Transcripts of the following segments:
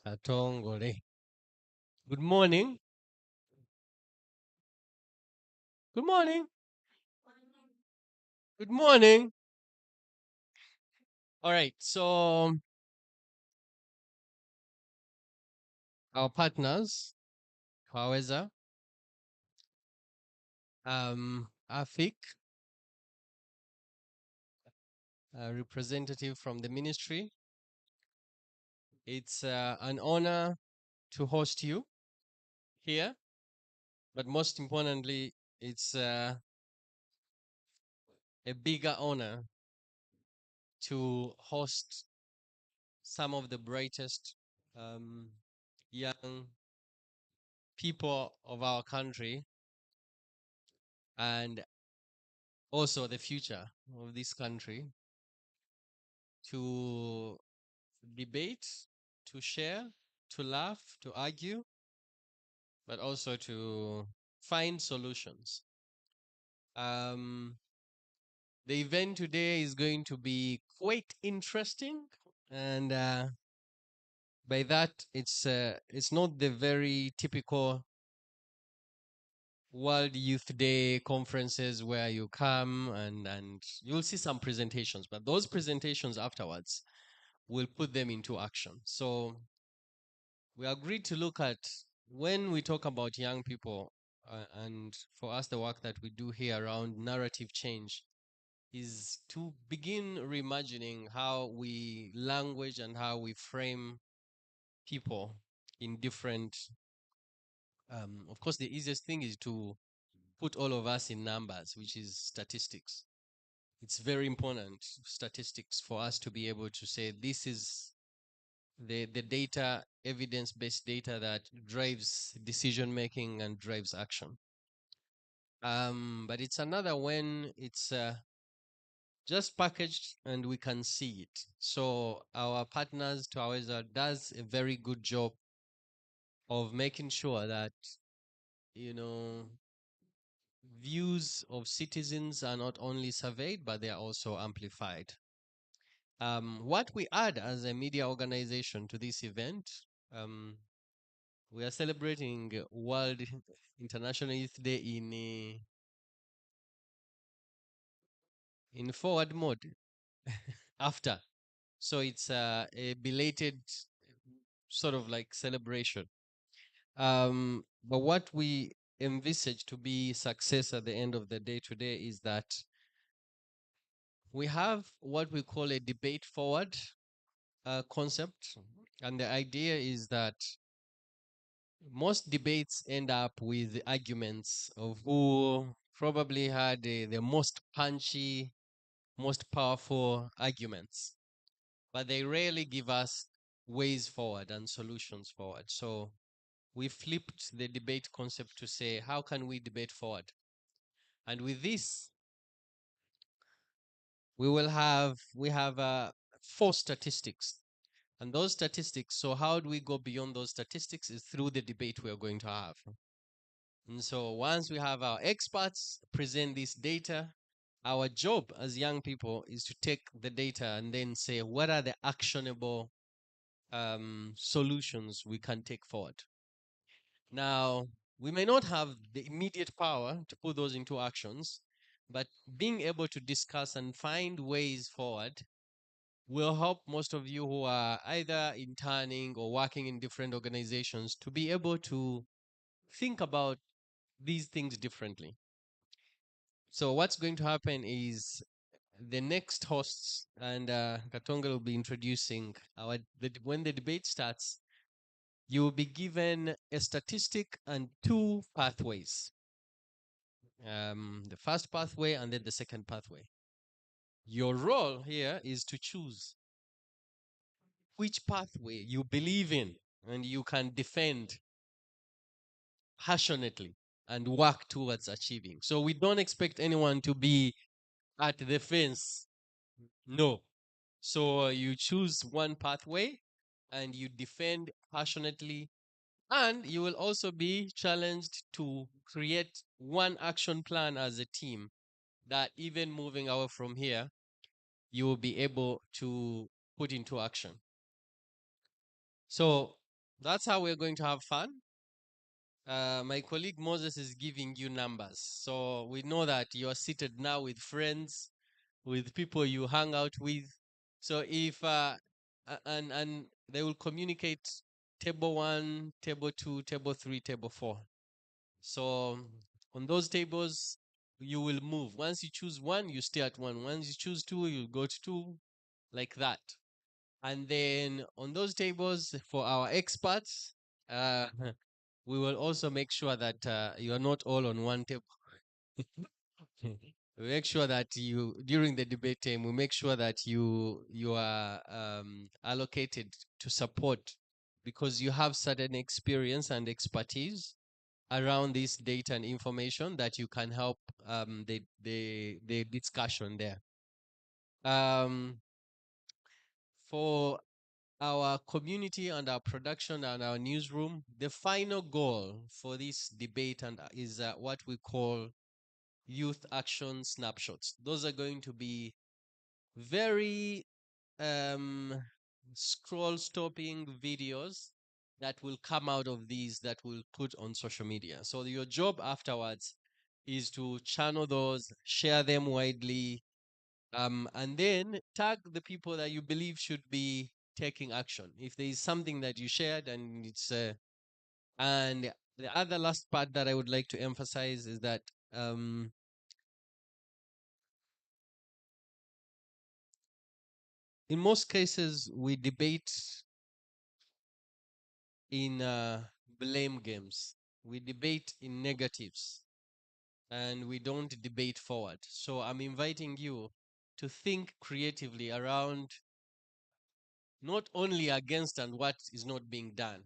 Atongole. Good morning. Good morning. Good morning. All right. So our partners, Twaweza, AFIC, a representative from the ministry. It's an honor to host you here, but most importantly, it's a bigger honor to host some of the brightest um, young people of our country and also the future of this country to debate, to share, to laugh, to argue, but also to find solutions. Um, the event today is going to be quite interesting, and by that, it's not the very typical World Youth Day conferences where you come and you'll see some presentations, but those presentations afterwards will put them into action. So we agreed to look at when we talk about young people, and for us, the work that we do here around narrative change is to begin reimagining how we language and how we frame people in different. Of course, the easiest thing is to put all of us in numbers, which is statistics. It's very important, statistics, for us to be able to say this is the data, evidence-based data that drives decision making and drives action. But it's another when it's just packaged and we can see it. So our partners, Twaweza, does a very good job of making sure that, you know, views of citizens are not only surveyed, but they are also amplified. What we add as a media organization to this event, um, we are celebrating World International Youth Day in forward mode after. So it's a belated sort of like celebration. But what we envisage to be success at the end of the day today is that we have what we call a debate forward concept. And the idea is that most debates end up with arguments of who probably had the most punchy, most powerful arguments, but they rarely give us ways forward and solutions forward. So we flipped the debate concept to say, how can we debate forward? And with this, we have 4 statistics. And those statistics, so how do we go beyond those statistics is through the debate we are going to have. And so once we have our experts present this data, our job as young people is to take the data and then say, what are the actionable solutions we can take forward? Now, we may not have the immediate power to put those into actions, but being able to discuss and find ways forward will help most of you who are either interning or working in different organizations to be able to think about these things differently. So what's going to happen is the next hosts and Katonga will be introducing when the debate starts, you will be given a statistic and 2 pathways. The first pathway and then the second pathway. Your role here is to choose which pathway you believe in and you can defend passionately and work towards achieving. So we don't expect anyone to be at the fence. No. So you choose one pathway and you defend passionately, and you will also be challenged to create one action plan as a team that even moving away from here, you will be able to put into action. So That's how we're going to have fun. My colleague Moses is giving you numbers. So we know that you are seated now with friends, with people you hang out with. So if and they will communicate table 1, table 2, table 3, table 4. So on those tables you will move. Once you choose 1, you stay at 1. Once you choose 2, you go to 2, like that. And then on those tables for our experts, we will also make sure that you are not all on one table. We make sure that you, during the debate time, we make sure that you are allocated to support, because you have certain experience and expertise around this data and information that you can help the discussion there. For our community and our production and our newsroom, the final goal for this debate and is what we call youth action snapshots. Those are going to be very um, scroll stopping videos that will come out of these that we'll put on social media. So your job afterwards is to channel those, share them widely, and then tag the people that you believe should be taking action. If there is something that you shared and it's and the other last part that I would like to emphasize is that in most cases we debate in blame games. We debate in negatives and we don't debate forward. So I'm inviting you to think creatively around not only against and what is not being done,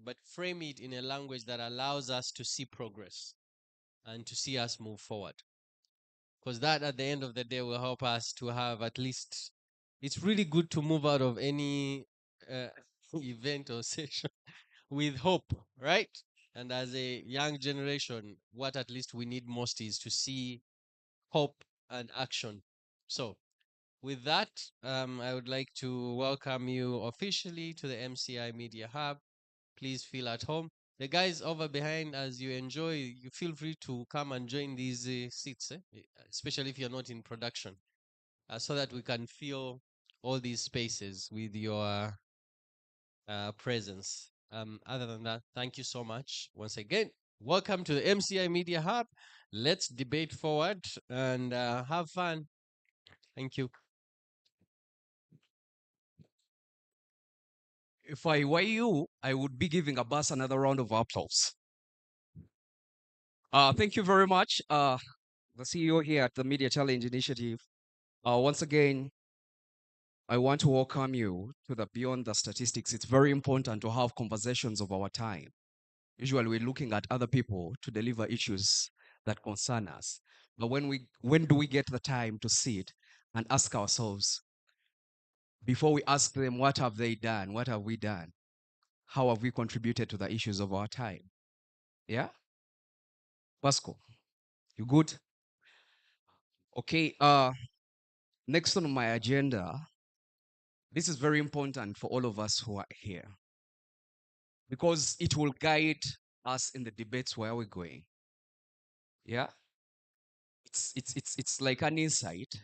but frame it in a language that allows us to see progress and to see us move forward. Because that at the end of the day will help us to have at least, it's really good to move out of any uh, event or session with hope, right? And as a young generation, what at least we need most is to see hope and action. So, with that, I would like to welcome you officially to the MCI Media Hub. Please feel at home. The guys over behind, as you enjoy, you feel free to come and join these seats, especially if you're not in production, so that we can fill all these spaces with your presence. Other than that, thank you so much once again. Welcome to the MCI Media Hub. Let's debate forward and have fun. Thank you. If I were you, I would be giving Abbas another round of applause. Thank you very much, the CEO here at the Media Challenge Initiative. Once again, I want to welcome you to the Beyond the Statistics. It's very important to have conversations of our time. Usually, we're looking at other people to deliver issues that concern us. But when do we get the time to sit and ask ourselves, before we ask them, what have they done? What have we done? How have we contributed to the issues of our time? Yeah? Pasco, you good? Okay, next on my agenda, this is very important for all of us who are here because it will guide us in the debates where we're going. Yeah? It's like an insight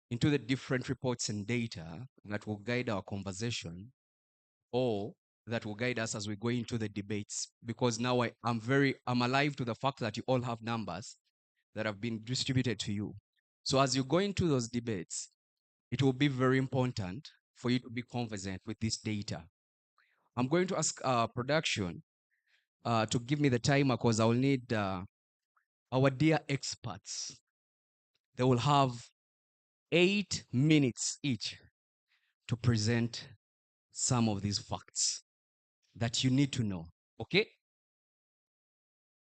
into the different reports and data that will guide our conversation or that will guide us as we go into the debates, because now I'm alive to the fact that you all have numbers that have been distributed to you. So as you go into those debates, it will be very important for you to be conversant with this data. I'm going to ask production to give me the timer because I will need our dear experts. They will have 8 minutes each to present some of these facts that you need to know. Okay?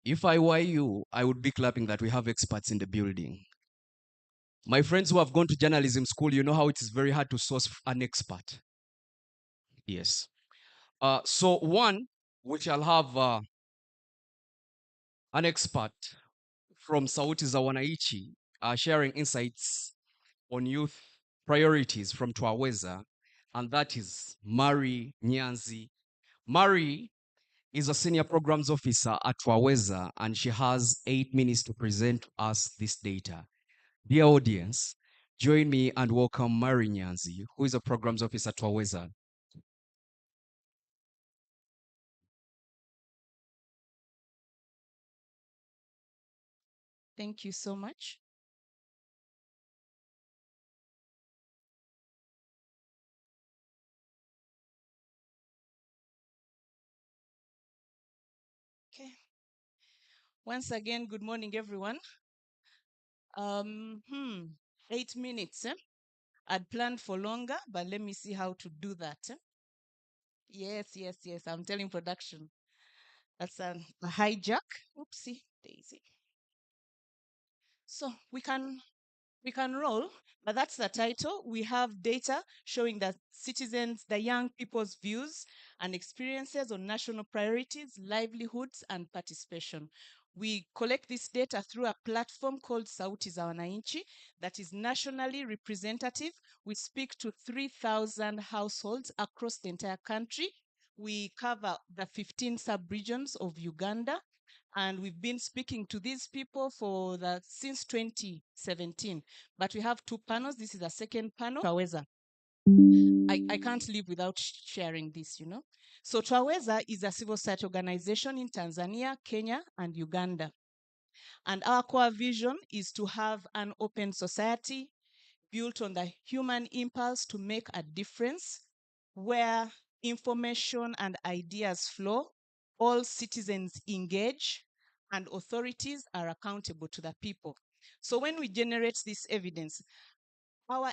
If I were you, I would be clapping that we have experts in the building. My friends who have gone to journalism school, you know how it is very hard to source an expert. Yes. So one, we shall have an expert from Sauti za Wananchi sharing insights on youth priorities from Twaweza, and that is Mari Nyanzi. Mari is a senior programs officer at Twaweza, and she has 8 minutes to present to us this data. Dear audience, join me and welcome Mary Nyanzi, who is a programs officer at Twaweza. Thank you so much. Okay. Once again, good morning, everyone. Um, hmm, 8 minutes. I'd planned for longer, but let me see how to do that. Yes, yes, yes. I'm telling production. That's a hijack. Oopsie daisy. So we can roll, but that's the title. We have data showing that citizens, the young people's views and experiences on national priorities, livelihoods, and participation. We collect this data through a platform called Sauti za Wananchi that is nationally representative. We speak to 3,000 households across the entire country. We cover the 15 sub-regions of Uganda, and we've been speaking to these people since 2017. But we have two panels. This is the second panel. Twaweza. I can't live without sharing this, you know. So Twaweza is a civil society organization in Tanzania, Kenya, and Uganda. And our core vision is to have an open society built on the human impulse to make a difference, where information and ideas flow, all citizens engage, and authorities are accountable to the people. So when we generate this evidence, our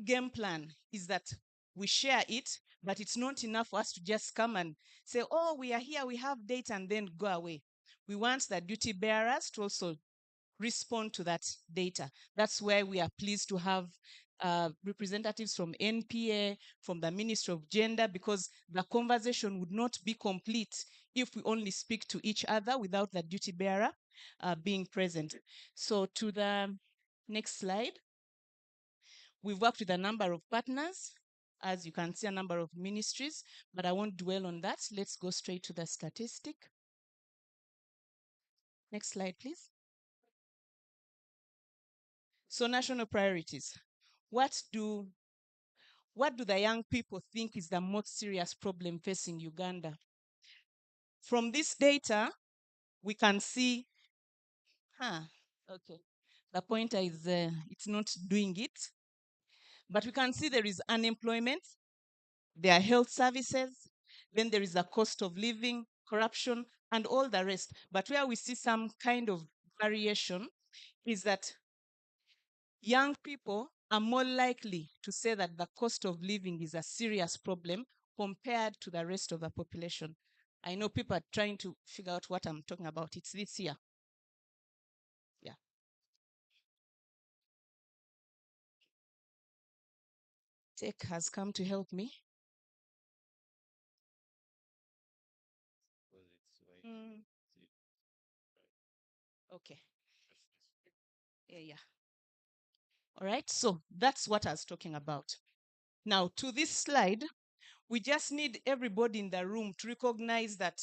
game plan is that we share it, but it's not enough for us to just come and say, oh, we are here, we have data, and then go away. We want the duty bearers to also respond to that data. That's why we are pleased to have representatives from NPA, from the Ministry of Gender, because the conversation would not be complete if we only speak to each other without the duty bearer being present. So to the next slide. We've worked with a number of partners, as you can see, a number of ministries, but I won't dwell on that. Let's go straight to the statistic. Next slide, please. So national priorities. What do the young people think is the most serious problem facing Uganda? From this data, we can see, okay, the pointer is, it's not doing it. But we can see there is unemployment, there are health services, then there is a cost of living, corruption, and all the rest. But where we see some kind of variation is that young people are more likely to say that the cost of living is a serious problem compared to the rest of the population. I know people are trying to figure out what I'm talking about. It's this here. Yeah. Tech has come to help me. Mm. Okay. Yeah. All right. So that's what I was talking about. Now, to this slide, we just need everybody in the room to recognize that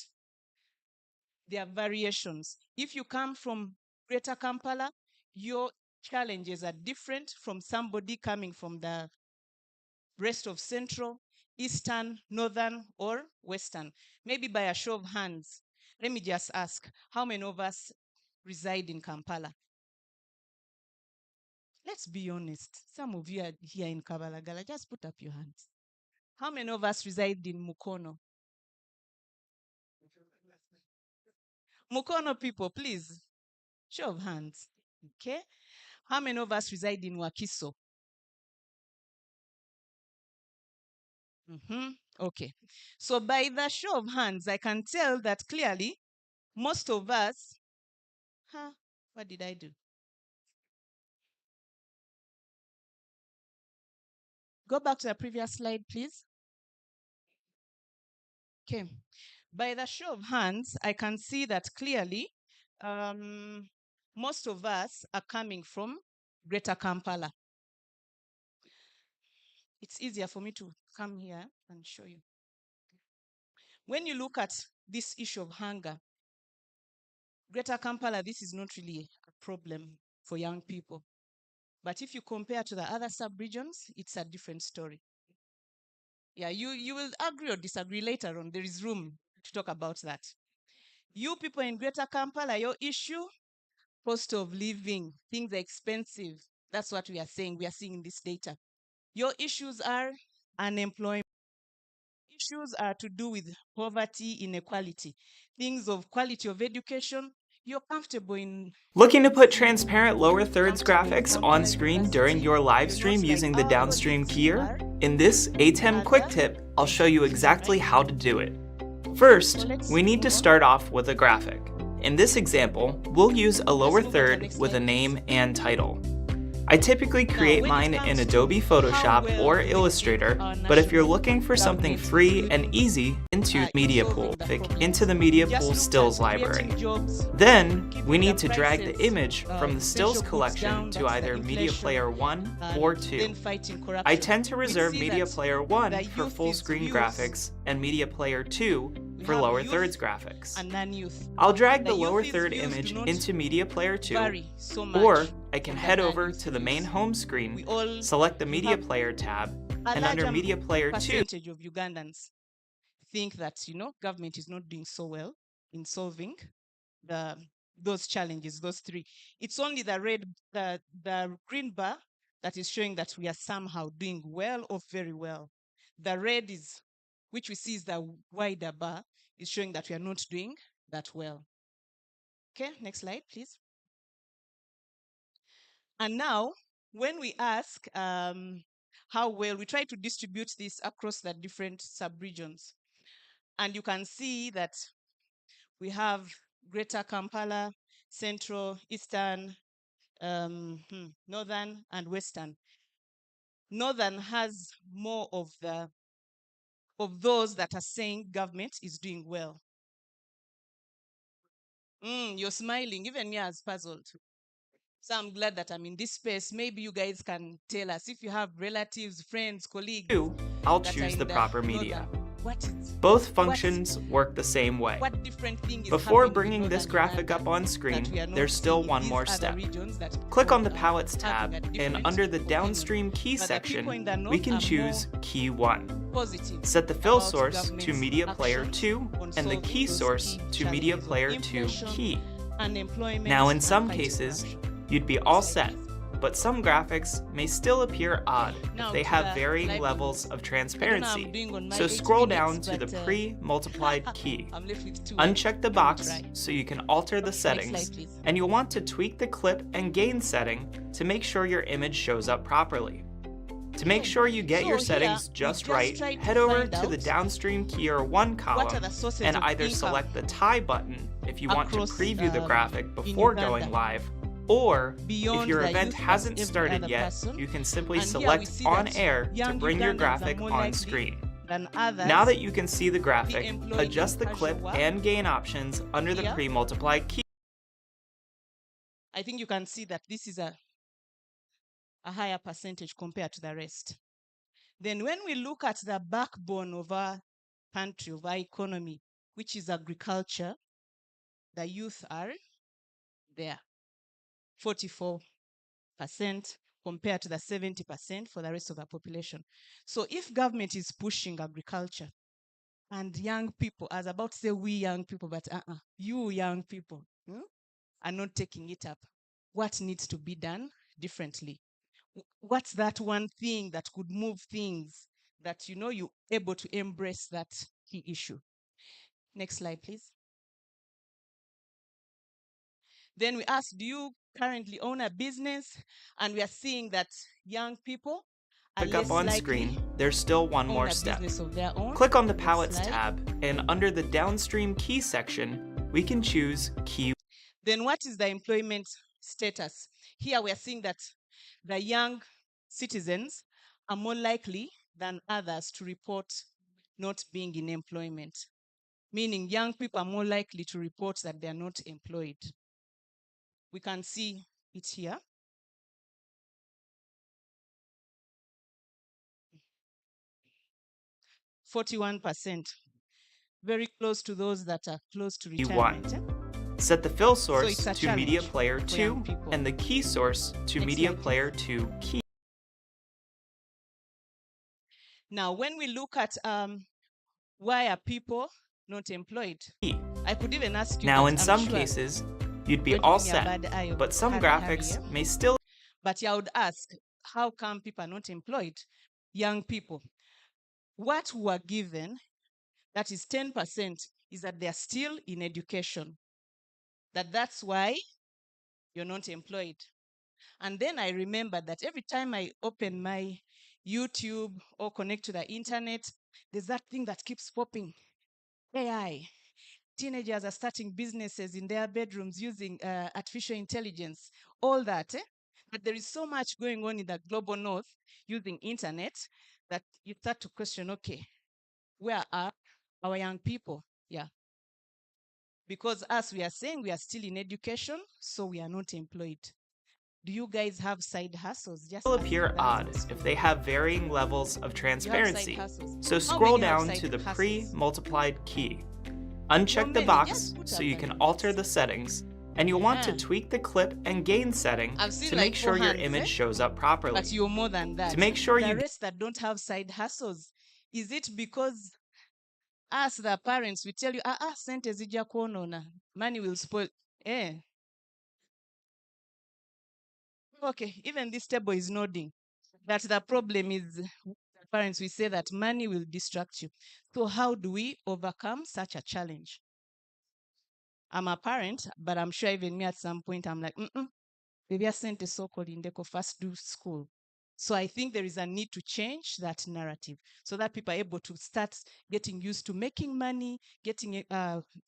there are variations. If you come from Greater Kampala, your challenges are different from somebody coming from the rest of Central, Eastern, Northern, or Western. Maybe by a show of hands, let me just ask, how many of us reside in Kampala? Let's be honest. Some of you are here in Kabalagala. Just put up your hands. How many of us reside in Mukono? Mukono people, please. Show of hands. Okay. How many of us reside in Wakiso? Okay. So by the show of hands, I can tell that clearly most of us, what did I do? Go back to the previous slide, please. Okay. By the show of hands, I can see that clearly most of us are coming from Greater Kampala. It's easier for me to come here and show you. When you look at this issue of hunger, Greater Kampala, this is not really a problem for young people. But if you compare to the other sub-regions, it's a different story. Yeah, you will agree or disagree later on. There is room to talk about that. You people in Greater Kampala, your issue, cost of living, things are expensive. That's what we are saying. We are seeing in this data. Your issues are unemployment. Issues are to do with poverty, inequality, things of quality of education. You're comfortable in. Looking to put transparent lower thirds graphics on screen during your live stream using the downstream keyer? In this A10 quick tip, I'll show you exactly how to do it. First, we need to start off with a graphic. In this example, we'll use a lower third with a name and title. I typically create mine in Adobe Photoshop or Illustrator, but if you're looking for something free and easy, into Media Pool. Into the Media Pool Stills library. Then, we need to drag the image from the Stills collection to either Media Player 1 or 2. I tend to reserve Media Player 1 for full screen graphics and Media Player 2 for lower thirds graphics. I'll drag the lower third image into Media Player 2, or I can head over to the main home screen, select the Media Player tab, and under Media Player 2, percentage of Ugandans think that, government is not doing so well in solving those challenges, those three. It's only the green bar that is showing that we are somehow doing well or very well. The red is, which we see is the wider bar, is showing that we are not doing that well. Okay, next slide, please. And now, when we ask how well, we try to distribute this across the different sub-regions. And you can see that we have Greater Kampala, Central, Eastern, Northern, and Western. Northern has more of those that are saying government is doing well. You're smiling. Even me, I was puzzled. So I'm glad that I'm in this space. Maybe you guys can tell us if you have relatives, friends, colleagues. I'll choose the proper media. What is Both functions work the same way. what different thing is Before happening in bringing this Northern graphic Uganda up on that screen, we are not there's still seeing one these more other step. regions that Click on the are Palettes having tab, a and different under the opinion. downstream key But the people section, in the we north can are choose more Key 1. positive Set the fill about source to government's Media Player actions 2 on and the solving key those source key to Media challenges of Player 2 inflation, key. unemployment, Now in and some fighting cases, corruption. you'd be all set, but some graphics may still appear odd Now if they to have the varying live levels of I don't know how I'm transparency. doing on my So 8 scroll minutes, down to the but, pre-multiplied key. I'm left with 2. Uncheck the Let me box try. so you can alter the Next slide, settings, please. and you'll want to tweak the clip and gain setting to make sure your image shows up properly. To make sure you get So your here, settings we just just right, tried to head over find to the out downstream keyer 1 what column are the sources and of either income select the tie button if you want to across, preview the graphic in before going Uganda, live, or beyond if your the event youth plus hasn't every started other yet, person. you can simply And here we select see on that air to young bring your Ugandans are graphic more on likely screen. than others. Now that you can see the graphic, employed adjust the in clip casual work. and gain options under the Here. pre-multiplied key. I think you can see that this is a higher percentage compared to the rest. Then when we look at the backbone of our country, of our economy, which is agriculture, the youth are there, 44% compared to the 70% for the rest of the population. So if government is pushing agriculture and young people, I was about to say we young people, but you young people are not taking it up, what needs to be done differently? What's that one thing that could move things that you're able to embrace that key issue? Next slide, please. Then we ask, do you currently own a business? And we are seeing that young people are Click up less on likely screen, there's still one own more a step. business of their own. Click on the Next Palettes slide. tab, and under the downstream key section, we can choose Key. Then what is the employment status? Here we are seeing that the young citizens are more likely than others to report not being in employment, meaning young people are more likely to report that they are not employed. We can see it here. %41. very close to those that are close to you retirement. want. Set the fill source it's a to media challenge player for young 2 people. and the key source to Next media slide, please. player 2 key. Now, when we look at why are people not employed, I could even ask you. Now, that in I'm some sure cases, you'd be going to all give me a set, bad eye of but some Hannah graphics Harrier. may still But I would ask, how come people are not employed? Young people. What we are given, that is 10%, is that they are still in education. That's why you're not employed. And then I remember that every time I open my YouTube or connect to the internet, there's that thing that keeps popping. AI. Teenagers are starting businesses in their bedrooms using artificial intelligence. All that. But there is so much going on in the global north using internet that you start to question, okay, where are our young people? Yeah. Because as we are saying, we are still in education, so we are not employed. Do you guys have side hustles? Just appear asking that odd in the school. if they have varying levels of You have side transparency. hustles. So How scroll many have down side to the hustles? pre-multiplied key. Uncheck the many? box Just put so up you the can numbers. alter the settings, and you'll want to Yeah. tweak the clip and gain setting I've seen to like make sure 4 your hands, image shows up properly. but you're more than that. To make sure the you rest that don't have side hustles, is it because us the parents we tell you sente zijja kuonona, money will spoil? Okay, even this table is nodding that the problem is parents, we say that money will distract you. So how do we overcome such a challenge? I'm a parent, but I'm sure even me at some point I'm like, maybe I sent a so-called Indeko first do school. So I think there is a need to change that narrative so that people are able to start getting used to making money, getting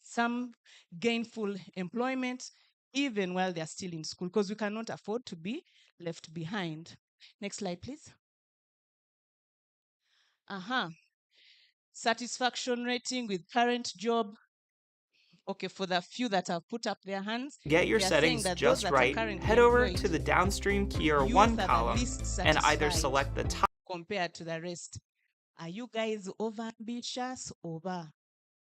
some gainful employment, even while they're still in school, because we cannot afford to be left behind. Next slide, please. Satisfaction rating with current job. Okay, for the few that have put up their hands, get your they are saying settings that those just that are right, currently head over employed, to the downstream key or youth 1 are the column least and either satisfied select the top compared to the rest. Are you guys over ambitious or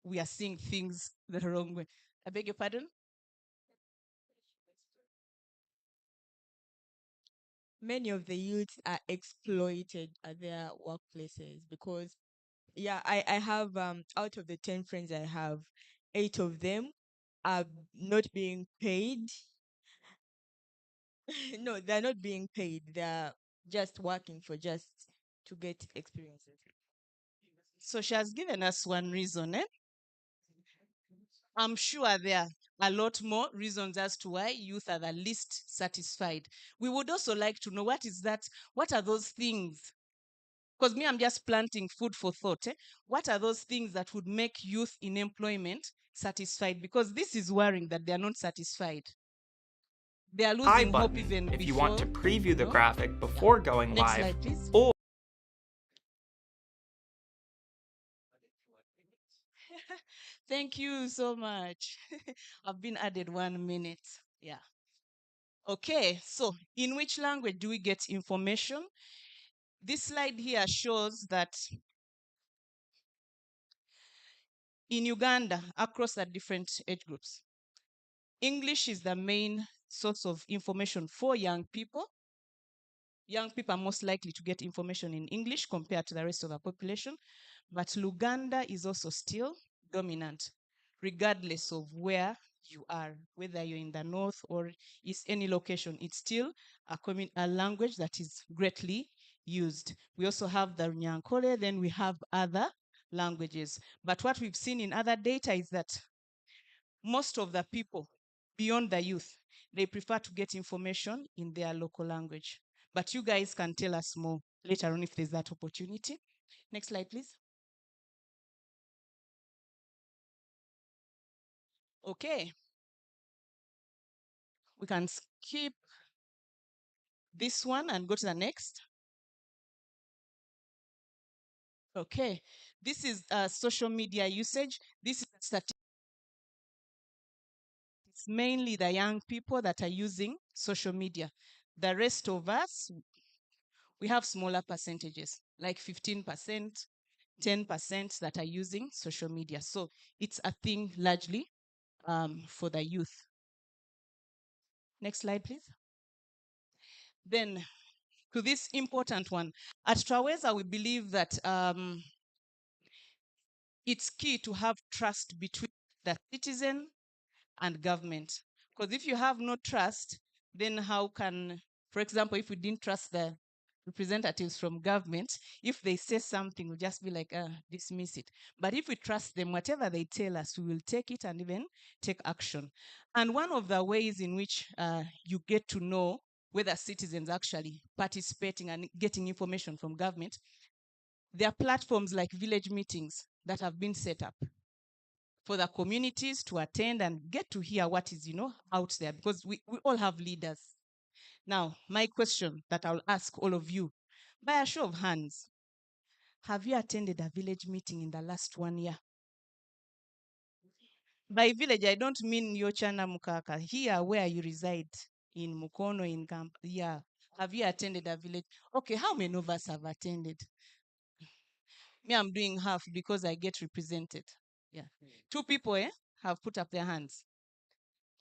we are seeing things the wrong way? I beg your pardon? Many of the youths are exploited at their workplaces because I have out of the 10 friends I have, 8 of them are not being paid. No, they're not being paid. They're just working for just to get experiences. So she has given us one reason. I'm sure there are a lot more reasons as to why youth are the least satisfied. We would also like to know what is that, what are those things? Because me, I'm just planting food for thought. What are those things that would make youth in employment satisfied? Because this is worrying that they are not satisfied. They are I losing hope button even if before. you want to preview the graphic before going Next live, slide, please. or Thank you so much. I've been added 1 minute. Yeah. Okay, so in which language do we get information? This slide here shows that in Uganda, across the different age groups, English is the main source of information for young people. Young people are most likely to get information in English compared to the rest of the population. But Luganda is also still dominant, regardless of where you are, whether you're in the north or is any location. It's still a language that is greatly used. We also have the Nyankole, then we have other languages. But what we've seen in other data is that most of the people beyond the youth, they prefer to get information in their local language. But you guys can tell us more later on if there's that opportunity. Next slide, please. Okay. We can skip this one and go to the next. Okay. This is social media usage. This is statistics. It's mainly the young people that are using social media. The rest of us, we have smaller percentages, like 15%, 10% that are using social media. So it's a thing largely for the youth. Next slide, please. Then to this important one, at Twaweza, we believe that it's key to have trust between the citizen and government. Because if you have no trust, then how can, for example, if we didn't trust the representatives from government, if they say something, we'll just be like, dismiss it. But if we trust them, whatever they tell us, we will take it and even take action. And one of the ways in which you get to know whether citizens actually participating and getting information from government, there are platforms like village meetings that have been set up for the communities to attend and get to hear what is, out there, because we all have leaders. Now, my question that I'll ask all of you, by a show of hands, have you attended a village meeting in the last 1 year? By village, I don't mean Yochana Mukaka, here where you reside, in Mukono, in Camp. Yeah. Have you attended a village? Okay, how many of us have attended? Me, I'm doing half because I get represented. Yeah. 2 people have put up their hands.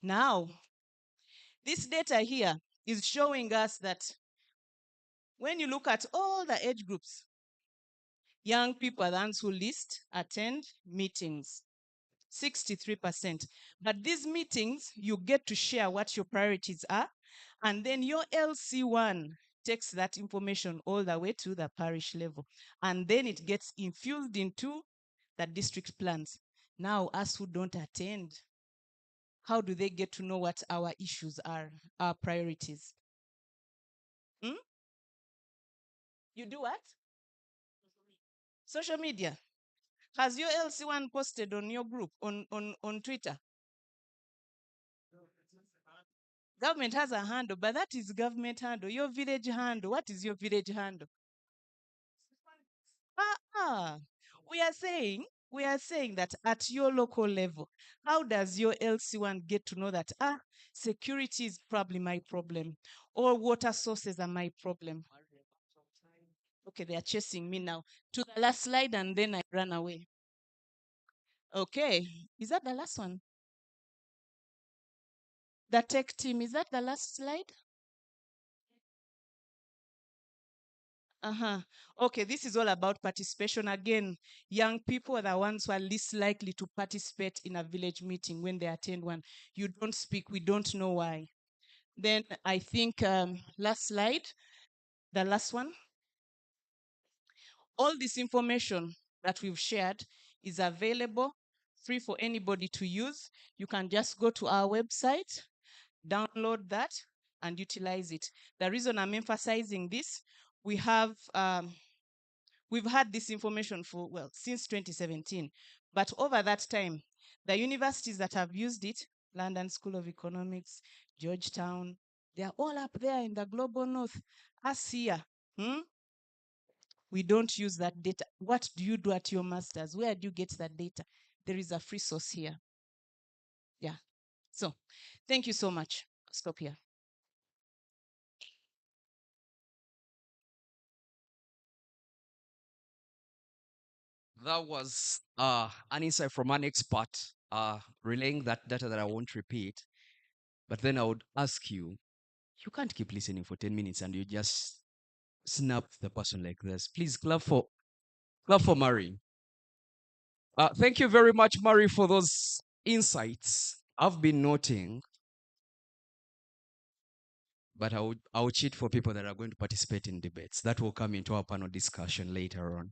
Now, this data here is showing us that when you look at all the age groups, young people are the ones who least attend meetings, 63%. But these meetings, you get to share what your priorities are, and then your LC1 takes that information all the way to the parish level, and then it gets infused into the district plans. Now, us who don't attend, how do they get to know what our issues are, our priorities? You do what? Social media. Has your LC1 posted on your group, on Twitter? Government has a handle, but that is government handle. Your village handle, what is your village handle? We are saying that at your local level, how does your LC1 get to know that security is probably my problem, or water sources are my problem? Okay, they are chasing me now. To the last slide, and then I run away. Okay, is that the last one? The tech team, is that the last slide? Okay, this is all about participation. Again, young people are the ones who are least likely to participate in a village meeting when they attend one. You don't speak, we don't know why. Then I think last slide, the last one. All this information that we've shared is available, free for anybody to use. You can just go to our website, download that, and utilize it. The reason I'm emphasizing this, we've had this information for, since 2017. But over that time, the universities that have used it, London School of Economics, Georgetown, they are all up there in the global north. Us here, we don't use that data. What do you do at your master's? Where do you get that data? There is a free source here. Yeah. So thank you so much. I'll stop here. That was an insight from an expert relaying that data that I won't repeat. But then I would ask you, you can't keep listening for 10 minutes and you just snap the person like this. Please clap for Murray. Thank you very much, Murray, for those insights. I've been noting, but I would cheat for people that are going to participate in debates. That will come into our panel discussion later on.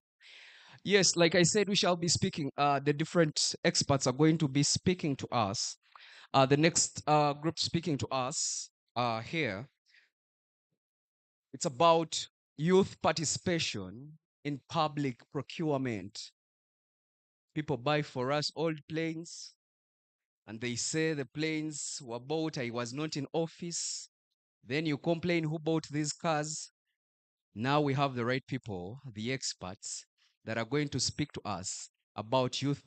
Yes, like I said, we shall be speaking. The different experts are going to be speaking to us. The next group speaking to us here, it's about youth participation in public procurement. People buy for us old planes, and they say the planes were bought, I was not in office. Then you complain who bought these cars. Now we have the right people, the experts, that are going to speak to us about youth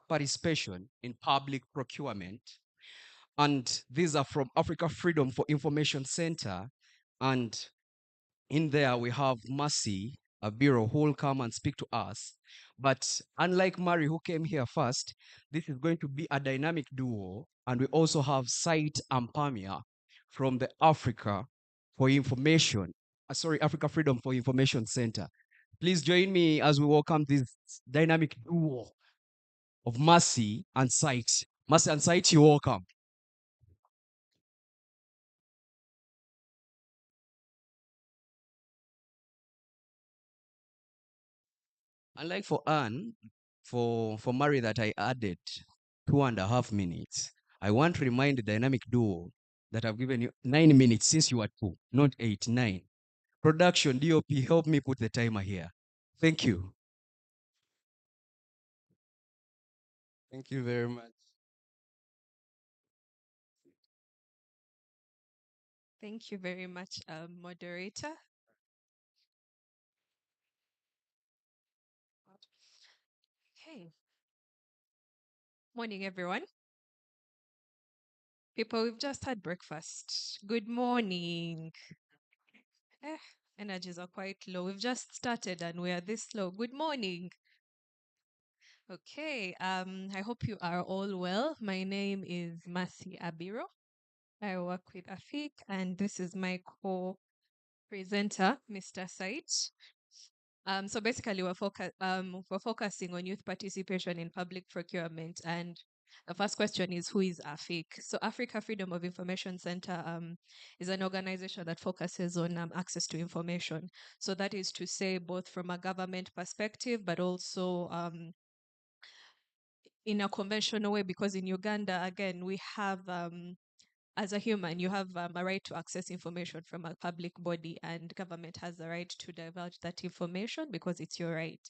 participation in public procurement. And these are from Africa Freedom for Information Center. And in there we have Mercy Bureau who will come and speak to us. But unlike Mary, who came here first, this is going to be a dynamic duo. And we also have Site and Pamia from the Africa for Information, Africa Freedom for Information Center. Please join me as we welcome this dynamic duo of Mercy and Sight. Mercy and Sight, you're welcome. Unlike for Anne, for Mary that I added 2.5 minutes, I want to remind the dynamic duo that I've given you 9 minutes since you are 2, not 8, 9. Production, DOP, help me put the timer here. Thank you. Thank you very much. Thank you very much, moderator. Okay. Morning, everyone. People, we've just had breakfast. Good morning. Energies are quite low. We've just started and we are this low. Good morning. Okay. I hope you are all well. My name is Mercy Abiro. I work with AFIC, and this is my co-presenter, Mr. Sait. So basically, we're focusing on youth participation in public procurement, and the first question is, who is AFIC? So Africa Freedom of Information Center is an organization that focuses on access to information. So that is to say, both from a government perspective, but also in a conventional way, because in Uganda, again, we have as a human, you have a right to access information from a public body, and government has the right to divulge that information because it's your right.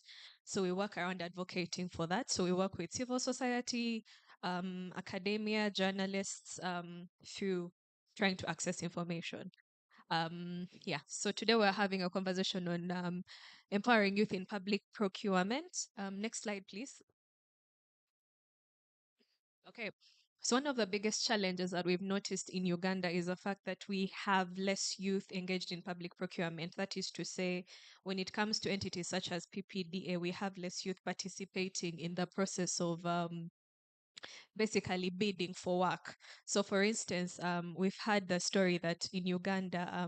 So we work around advocating for that. So we work with civil society, academia, journalists, through trying to access information. Yeah, so today we're having a conversation on empowering youth in public procurement. Next slide, please. Okay. So one of the biggest challenges that we've noticed in Uganda is the fact that we have less youth engaged in public procurement. That is to say, when it comes to entities such as PPDA, we have less youth participating in the process of basically bidding for work. So for instance, we've had the story that in Uganda,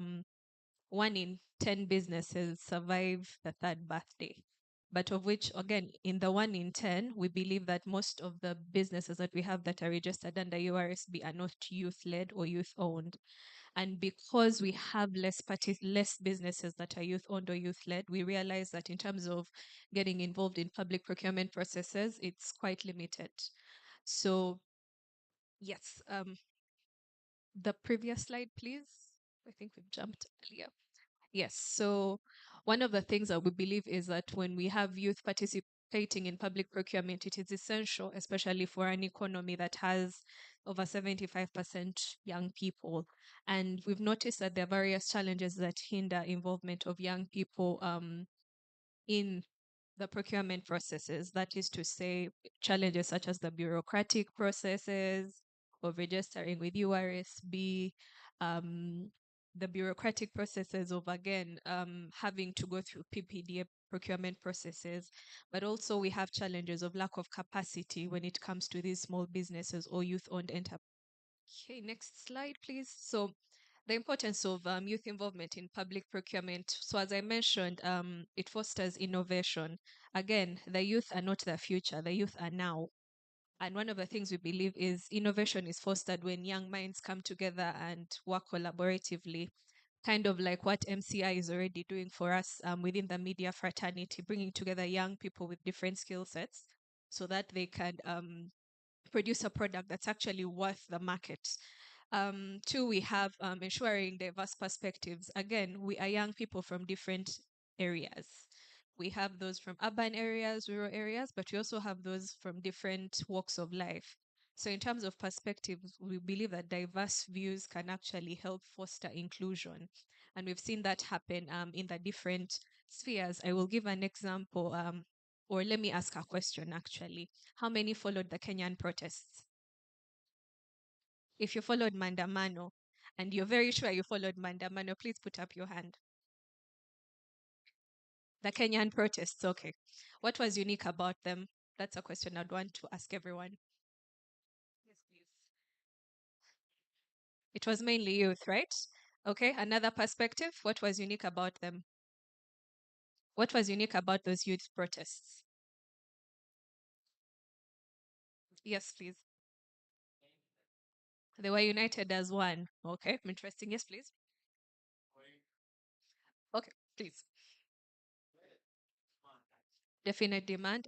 1 in 10 businesses survive the third birthday. But of which, again, in the 1 in 10, we believe that most of the businesses that we have that are registered under URSB are not youth-led or youth-owned. And because we have less businesses that are youth-owned or youth-led, we realize that in terms of getting involved in public procurement processes, it's quite limited. So, yes, the previous slide, please. I think we've jumped earlier. Yes. So one of the things that we believe is that when we have youth participating in public procurement, it is essential, especially for an economy that has over 75% young people. And we've noticed that there are various challenges that hinder involvement of young people in the procurement processes. That is to say, challenges such as the bureaucratic processes of registering with URSB, the bureaucratic processes of, again, having to go through PPDA procurement processes, but also we have challenges of lack of capacity when it comes to these small businesses or youth-owned enterprises. Okay, next slide, please. So the importance of youth involvement in public procurement. So as I mentioned, it fosters innovation. Again, the youth are not the future, the youth are now. And one of the things we believe is innovation is fostered when young minds come together and work collaboratively, kind of like what MCI is already doing for us within the media fraternity, bringing together young people with different skill sets so that they can produce a product that's actually worth the market. Two, we have ensuring diverse perspectives. Again, we are young people from different areas. We have those from urban areas, rural areas, but we also have those from different walks of life. So in terms of perspectives, we believe that diverse views can actually help foster inclusion. And we've seen that happen in the different spheres. I will give an example, or let me ask a question actually. How many followed the Kenyan protests? If you followed Mandamano, and you're very sure you followed Mandamano, please put up your hand. The Kenyan protests, okay. What was unique about them? That's a question I'd want to ask everyone. Yes, please. It was mainly youth, right? Okay, another perspective. What was unique about them? What was unique about those youth protests? Yes, please. They were united as one. Okay, interesting. Yes, please. Okay, please. Definite demand.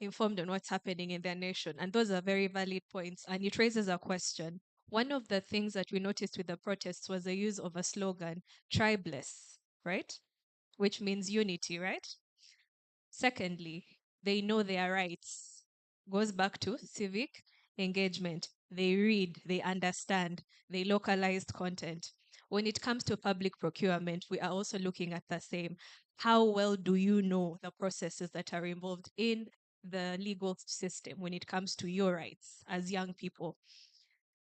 Informed on what's happening in their nation. And those are very valid points. And it raises a question. One of the things that we noticed with the protests was the use of a slogan, tribeless, right? Which means unity, right? Secondly, they know their rights. Goes back to civic engagement. They read, they understand, they localized content. When it comes to public procurement, we are also looking at the same. How well do you know the processes that are involved in the legal system when it comes to your rights as young people?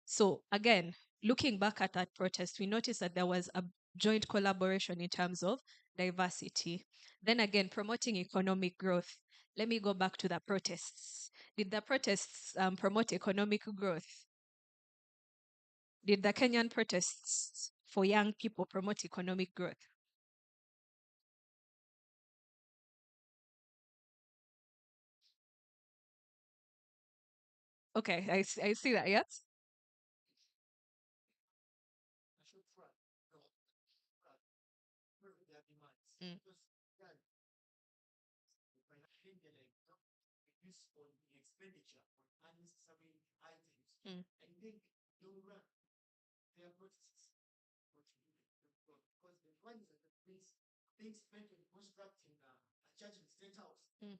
So again, looking back at that protest, we noticed that there was a joint collaboration in terms of diversity. Then again, promoting economic growth. Let me go back to the protests. Did the protests promote economic growth? Did the Kenyan protests for young people promote economic growth? Okay, I see that, yes? Mm. Mm. Mm.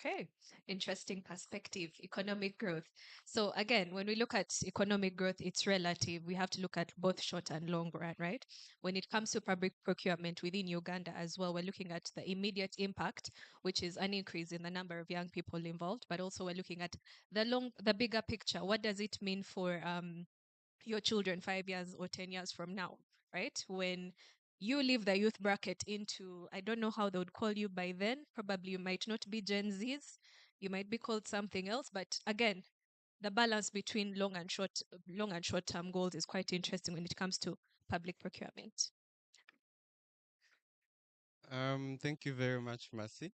Okay, interesting perspective, economic growth. So again, when we look at economic growth, it's relative. We have to look at both short and long run, right? When it comes to public procurement within Uganda as well, we're looking at the immediate impact, which is an increase in the number of young people involved, but also we're looking at the bigger picture. What does it mean for your children 5 years or 10 years from now, right? When you leave the youth bracket into, I don't know how they would call you by then. Probably you might not be Gen Zs. You might be called something else. But again, the balance between long and short term goals is quite interesting when it comes to public procurement. Thank you very much, Mercy.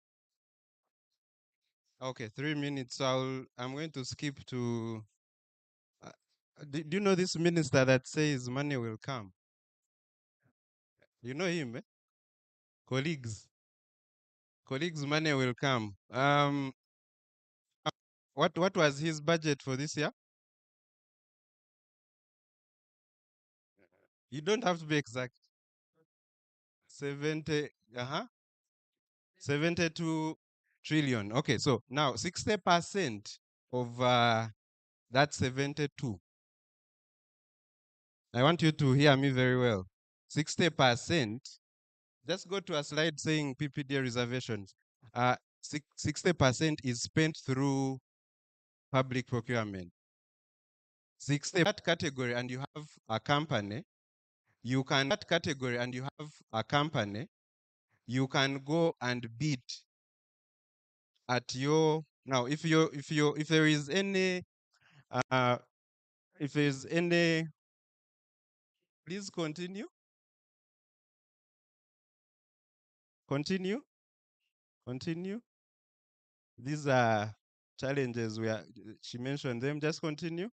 Okay, 3 minutes. So I'm going to skip to. Do you know this minister that says money will come? You know him, eh? Colleagues, money will come. What was his budget for this year? You don't have to be exact. 70. 72 trillion. Okay, so now 60% of that 72. I want you to hear me very well. 60%. Just go to a slide saying PPD reservations. 60% is spent through public procurement. 60 that category, and you have a company. You can that category, and you have a company. You can go and bid at your now. If there is any if there is any, please continue. Continue. Continue. These are challenges where she mentioned them. Just continue.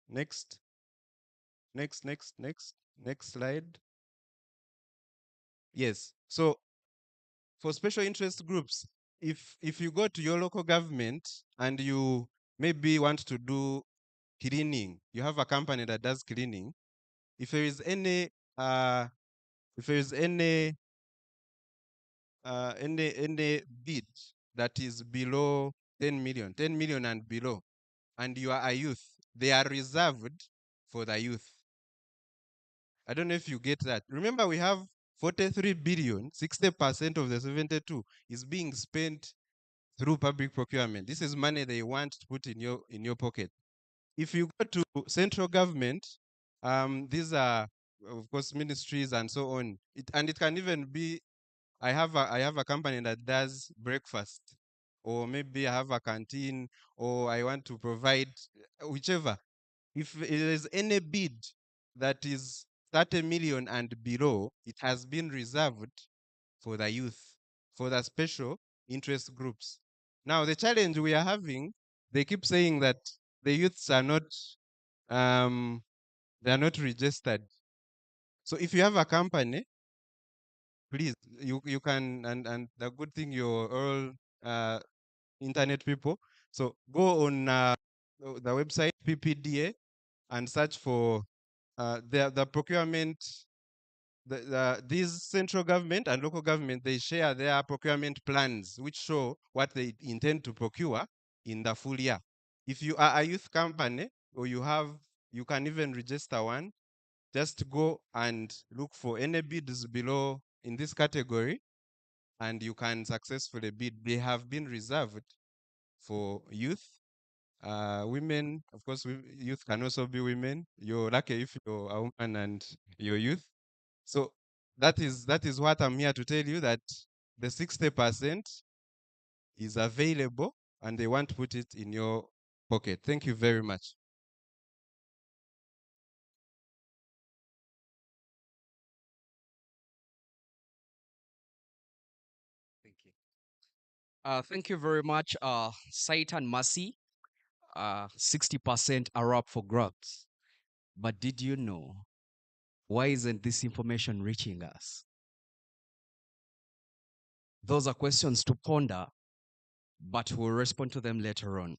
Next. Next slide. Yes. So for special interest groups, if you go to your local government and you maybe want to do cleaning, you have a company that does cleaning. If there is any any bid that is below 10 million and below, and you are a youth, they are reserved for the youth. I don't know if you get that. Remember, we have 43 billion, 60% of the 72 is being spent through public procurement. This is money they want to put in your pocket. if you go to central government, these are, of course, ministries and so on. And it can even be, I have a company that does breakfast, or maybe I have a canteen, or I want to provide whichever. If there is any bid that is 30 million and below, it has been reserved for the youth, for the special interest groups. Now, the challenge we are having, they keep saying that the youths are not, they are not registered. So if you have a company, please, you can, and the good thing you're all internet people. So go on the website PPDA and search for the procurement. These central government and local government, they share their procurement plans, which show what they intend to procure in the full year. If you are a youth company, or you can even register one, just go and look for any bids below in this category, and you can successfully bid. They have been reserved for youth, women. Of course, youth can also be women. You're lucky if you're a woman and you're youth. So that is what I'm here to tell you, that the 60% is available, and they want to put it in your pocket. Thank you very much. Thank you. Thank you very much, Sait and Mercy. 60% are up for grabs. But did you know, why isn't this information reaching us? Those are questions to ponder, but we'll respond to them later on.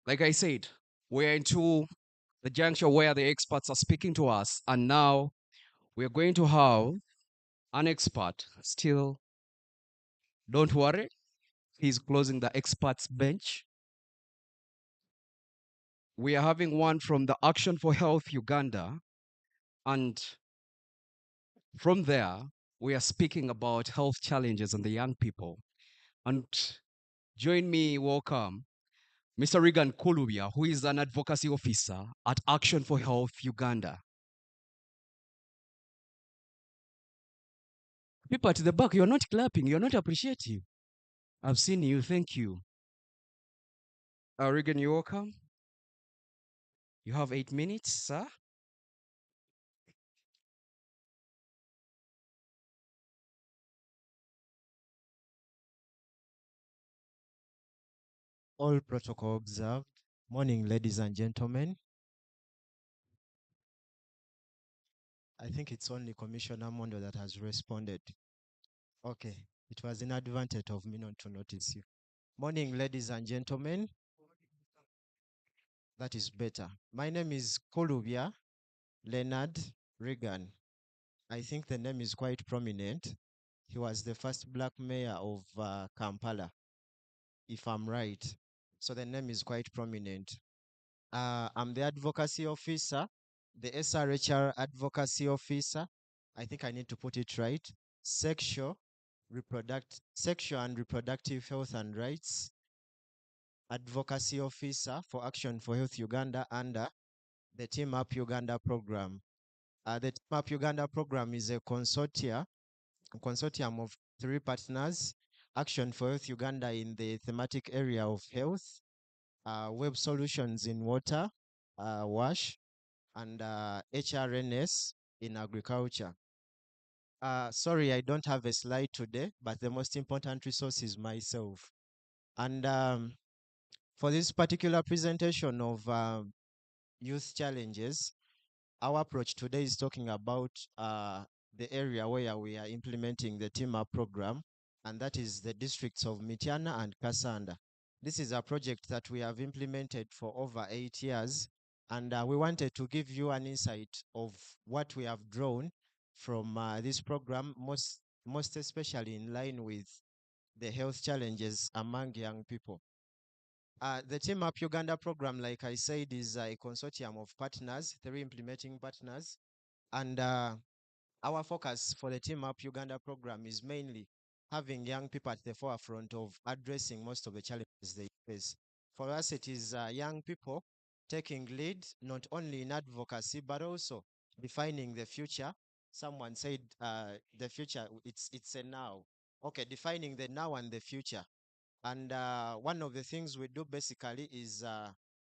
Like I said, we're into the juncture where the experts are speaking to us, and now we're going to have an expert. Still, don't worry, he's closing the experts bench. We are having one from the Action for Health Uganda, and from there, we are speaking about health challenges and the young people. And join me, welcome Mr. Regan Kulubia, who is an advocacy officer at Action for Health Uganda. People at the back, you're not clapping, you're not appreciative. I've seen you, thank you. Regan, you're welcome. You have 8 minutes, sir. All protocol observed. Morning, ladies and gentlemen. I think it's only Commissioner Mondo that has responded. Okay, it was inadvertent of me not to notice you. Morning, ladies and gentlemen. That is better. My name is Kolubia Leonard Regan. I think the name is quite prominent. He was the first black mayor of Kampala, if I'm right. So the name is quite prominent. I'm the advocacy officer, the SRHR advocacy officer. I think I need to put it right. Sexual and reproductive health and rights advocacy officer for Action for Health Uganda under the Team Up Uganda program. The Team Up Uganda program is a consortium of 3 partners: Action for Health Uganda in the thematic area of health, Web Solutions in water, WASH, and HRNS in agriculture. Sorry, I don't have a slide today, but the most important resource is myself. And for this particular presentation of youth challenges, our approach today is talking about the area where we are implementing the Team Up program, and that is the districts of Mityana and Kasanda. This is a project that we have implemented for over 8 years, and we wanted to give you an insight of what we have drawn from this program, most especially in line with the health challenges among young people. The Team Up Uganda program, like I said, is a consortium of partners, 3 implementing partners. And our focus for the Team Up Uganda program is mainly having young people at the forefront of addressing most of the challenges they face. For us, it is young people taking lead, not only in advocacy, but also defining the future. Someone said the future, it's a now. Okay, defining the now and the future. And one of the things we do basically is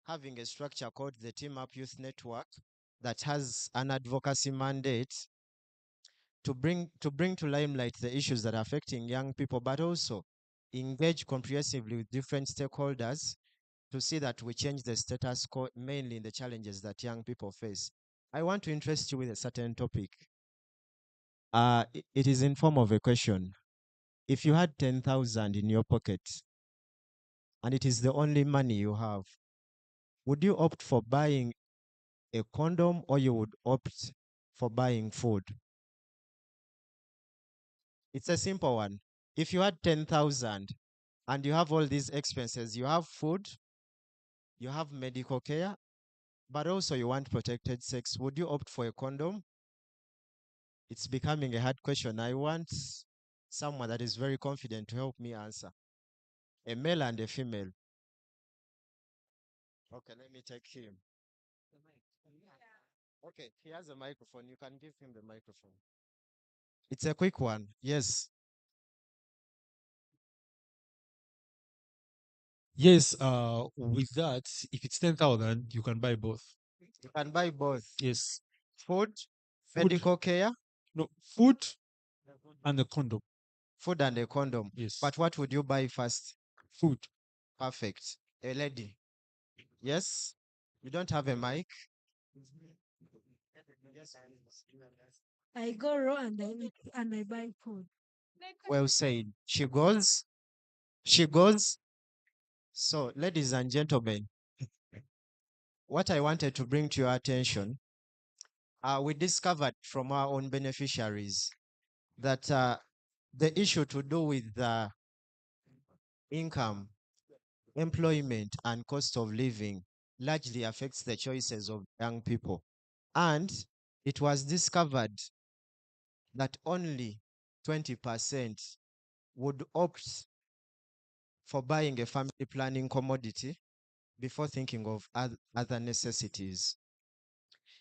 having a structure called the Team Up Youth Network that has an advocacy mandate to bring to limelight the issues that are affecting young people, but also engage comprehensively with different stakeholders to see that we change the status quo, mainly in the challenges that young people face. I want to interest you with a certain topic. It is in form of a question. If you had 10,000 in your pocket and it is the only money you have, would you opt for buying a condom or you would opt for buying food? It's a simple one. If you had 10,000 and you have all these expenses, you have food, you have medical care, but also you want protected sex, would you opt for a condom? It's becoming a hard question. I want someone that is very confident to help me answer. A male and a female. Okay, let me take him. Okay, he has a microphone. You can give him the microphone. It's a quick one. Yes. Yes, with that, if it's 10,000, you can buy both. You can buy both. Yes. Food, Food. medical care, No, food and a condom. food and a condom. Yes. But what would you buy first? Food. Perfect. A lady. Yes? You don't have a mic? I go raw and I eat and I buy food. Well said. She goes. She goes. So, ladies and gentlemen, what I wanted to bring to your attention, we discovered from our own beneficiaries that the issue to do with income, employment, and cost of living largely affects the choices of young people. And it was discovered that only 20% would opt for buying a family planning commodity before thinking of other necessities.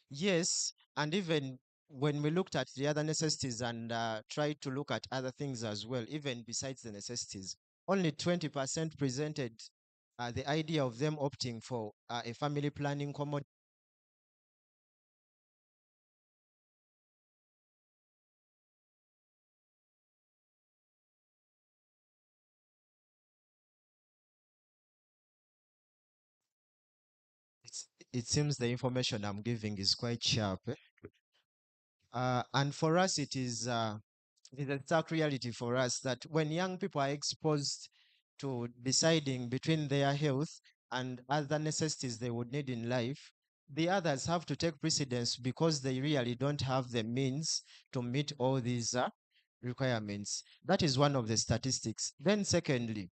Yes, and even when we looked at the other necessities and tried to look at other things as well, even besides the necessities, only 20% presented the idea of them opting for a family planning commodity. It seems the information I'm giving is quite sharp. And for us, it is a stark reality for us that when young people are exposed to deciding between their health and other necessities they would need in life, the others have to take precedence because they really don't have the means to meet all these requirements. That is one of the statistics. Then secondly,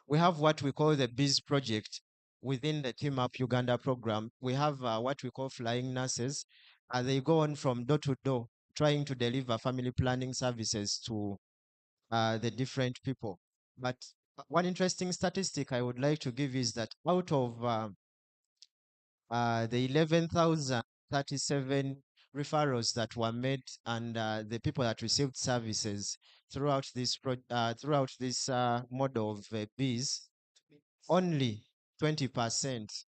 we have what we call the BEES project within the Team Up Uganda program. We have what we call flying nurses. They go on from door to door trying to deliver family planning services to the different people. But one interesting statistic I would like to give is that out of the 11,037 referrals that were made and the people that received services throughout this model of BEES, only 20%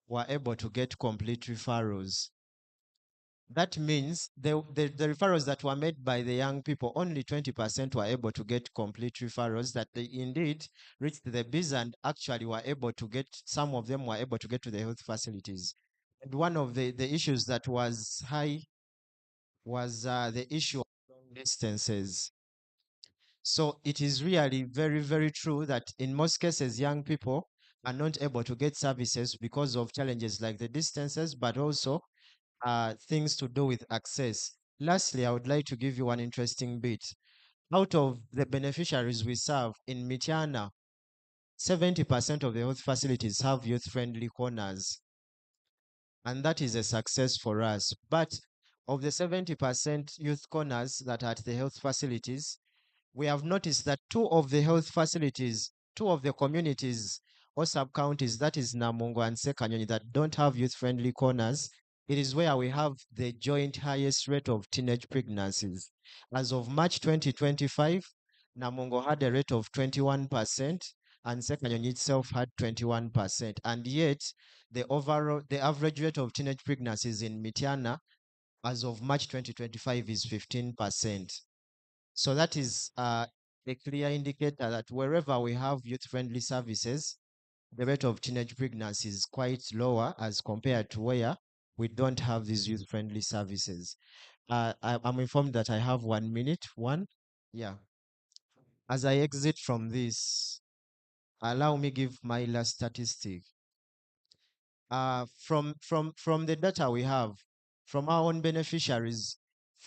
were able to get complete referrals. That means the referrals that were made by the young people, only 20% were able to get complete referrals, that they indeed reached the BEES and actually were able to get, some of them were able to get to the health facilities. And one of the issues that was high was the issue of long distances. So it is really very, very true that in most cases, young people are not able to get services because of challenges like the distances, but also things to do with access. Lastly, I would like to give you one interesting bit. Out of the beneficiaries we serve in Mityana, 70% of the health facilities have youth-friendly corners. And that is a success for us. But of the 70% youth corners that are at the health facilities, we have noticed that 2 of the health facilities two of the communities or sub-counties, that is Namungo and Sekanyonyi, that don't have youth-friendly corners, it is where we have the joint highest rate of teenage pregnancies. As of March 2025, Namungo had a rate of 21%, and Sekanyonyi itself had 21%. And yet, the average rate of teenage pregnancies in Mityana as of March 2025 is 15%. So that is a clear indicator that wherever we have youth-friendly services, the rate of teenage pregnancy is quite lower as compared to where we don't have these youth-friendly services. I'm informed that I have 1 minute. Yeah. As I exit from this, allow me give my last statistic. From the data we have, from our own beneficiaries,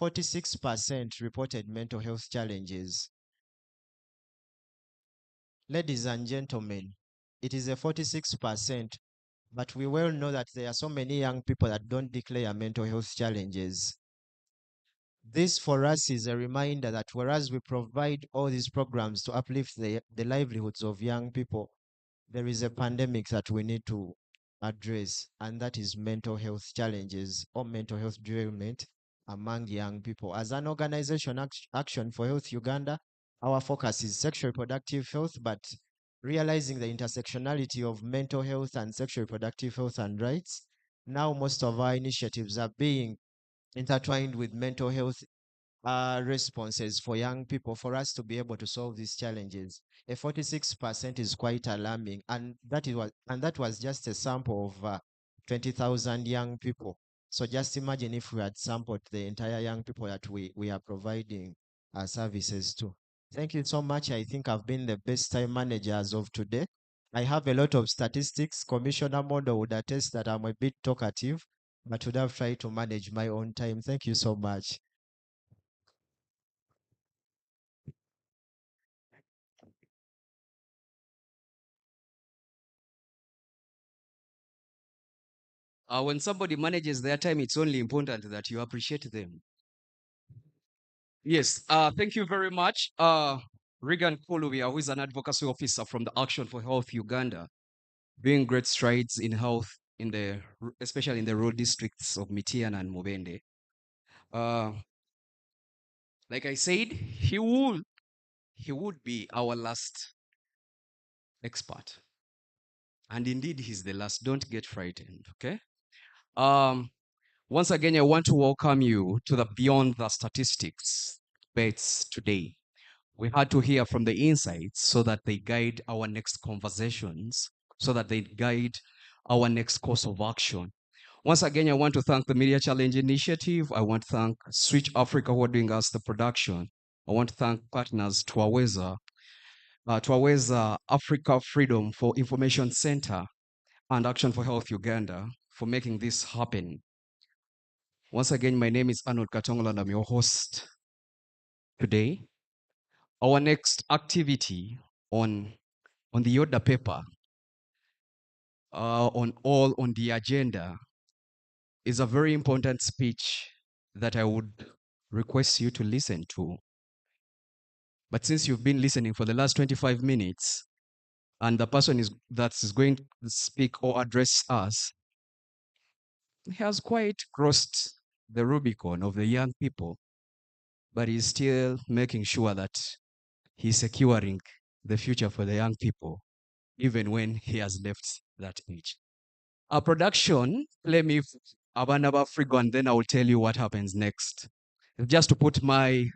46% reported mental health challenges. Ladies and gentlemen, it is a 46%, but we well know that there are so many young people that don't declare mental health challenges. This for us is a reminder that whereas we provide all these programs to uplift the livelihoods of young people, there is a pandemic that we need to address, and that is mental health challenges or mental health derailment among young people. As an organization, Action for Health Uganda, our focus is sexual reproductive health, but realizing the intersectionality of mental health and sexual reproductive health and rights, now most of our initiatives are being intertwined with mental health responses for young people for us to be able to solve these challenges. A 46% is quite alarming, and that was just a sample of 20,000 young people. So just imagine if we had sampled the entire young people that we are providing services to. Thank you so much. I think I've been the best time manager as of today. I have a lot of statistics. Commissioner Mondo would attest that I'm a bit talkative, but would have tried to manage my own time. Thank you so much. When somebody manages their time, it's only important that you appreciate them. Yes, thank you very much. Regan Kolubia, who is an advocacy officer from the Action for Health Uganda, doing great strides in health especially in the rural districts of Mityana and Mubende. Like I said, he would be our last expert. And indeed, he's the last. Don't get frightened, okay? Once again, I want to welcome you to the Beyond the Statistics debates today. We had to hear from the insights so that they guide our next conversations, so that they guide our next course of action. Once again, I want to thank the Media Challenge Initiative. I want to thank Switch Africa who are doing us the production. I want to thank partners Twaweza Africa Freedom for Information Center, and Action for Health Uganda for making this happen. Once again, my name is Arnold Katongola and I'm your host today. Our next activity on the order paper, on the agenda, is a very important speech that I would request you to listen to. But since you've been listening for the last 25 minutes, and the person that is going to speak or address us has quite crossed the Rubicon of the young people, but he's still making sure that he's securing the future for the young people, even when he has left that age. Our production, play me Abanaba Frigo, and then I will tell you what happens next. Just to put my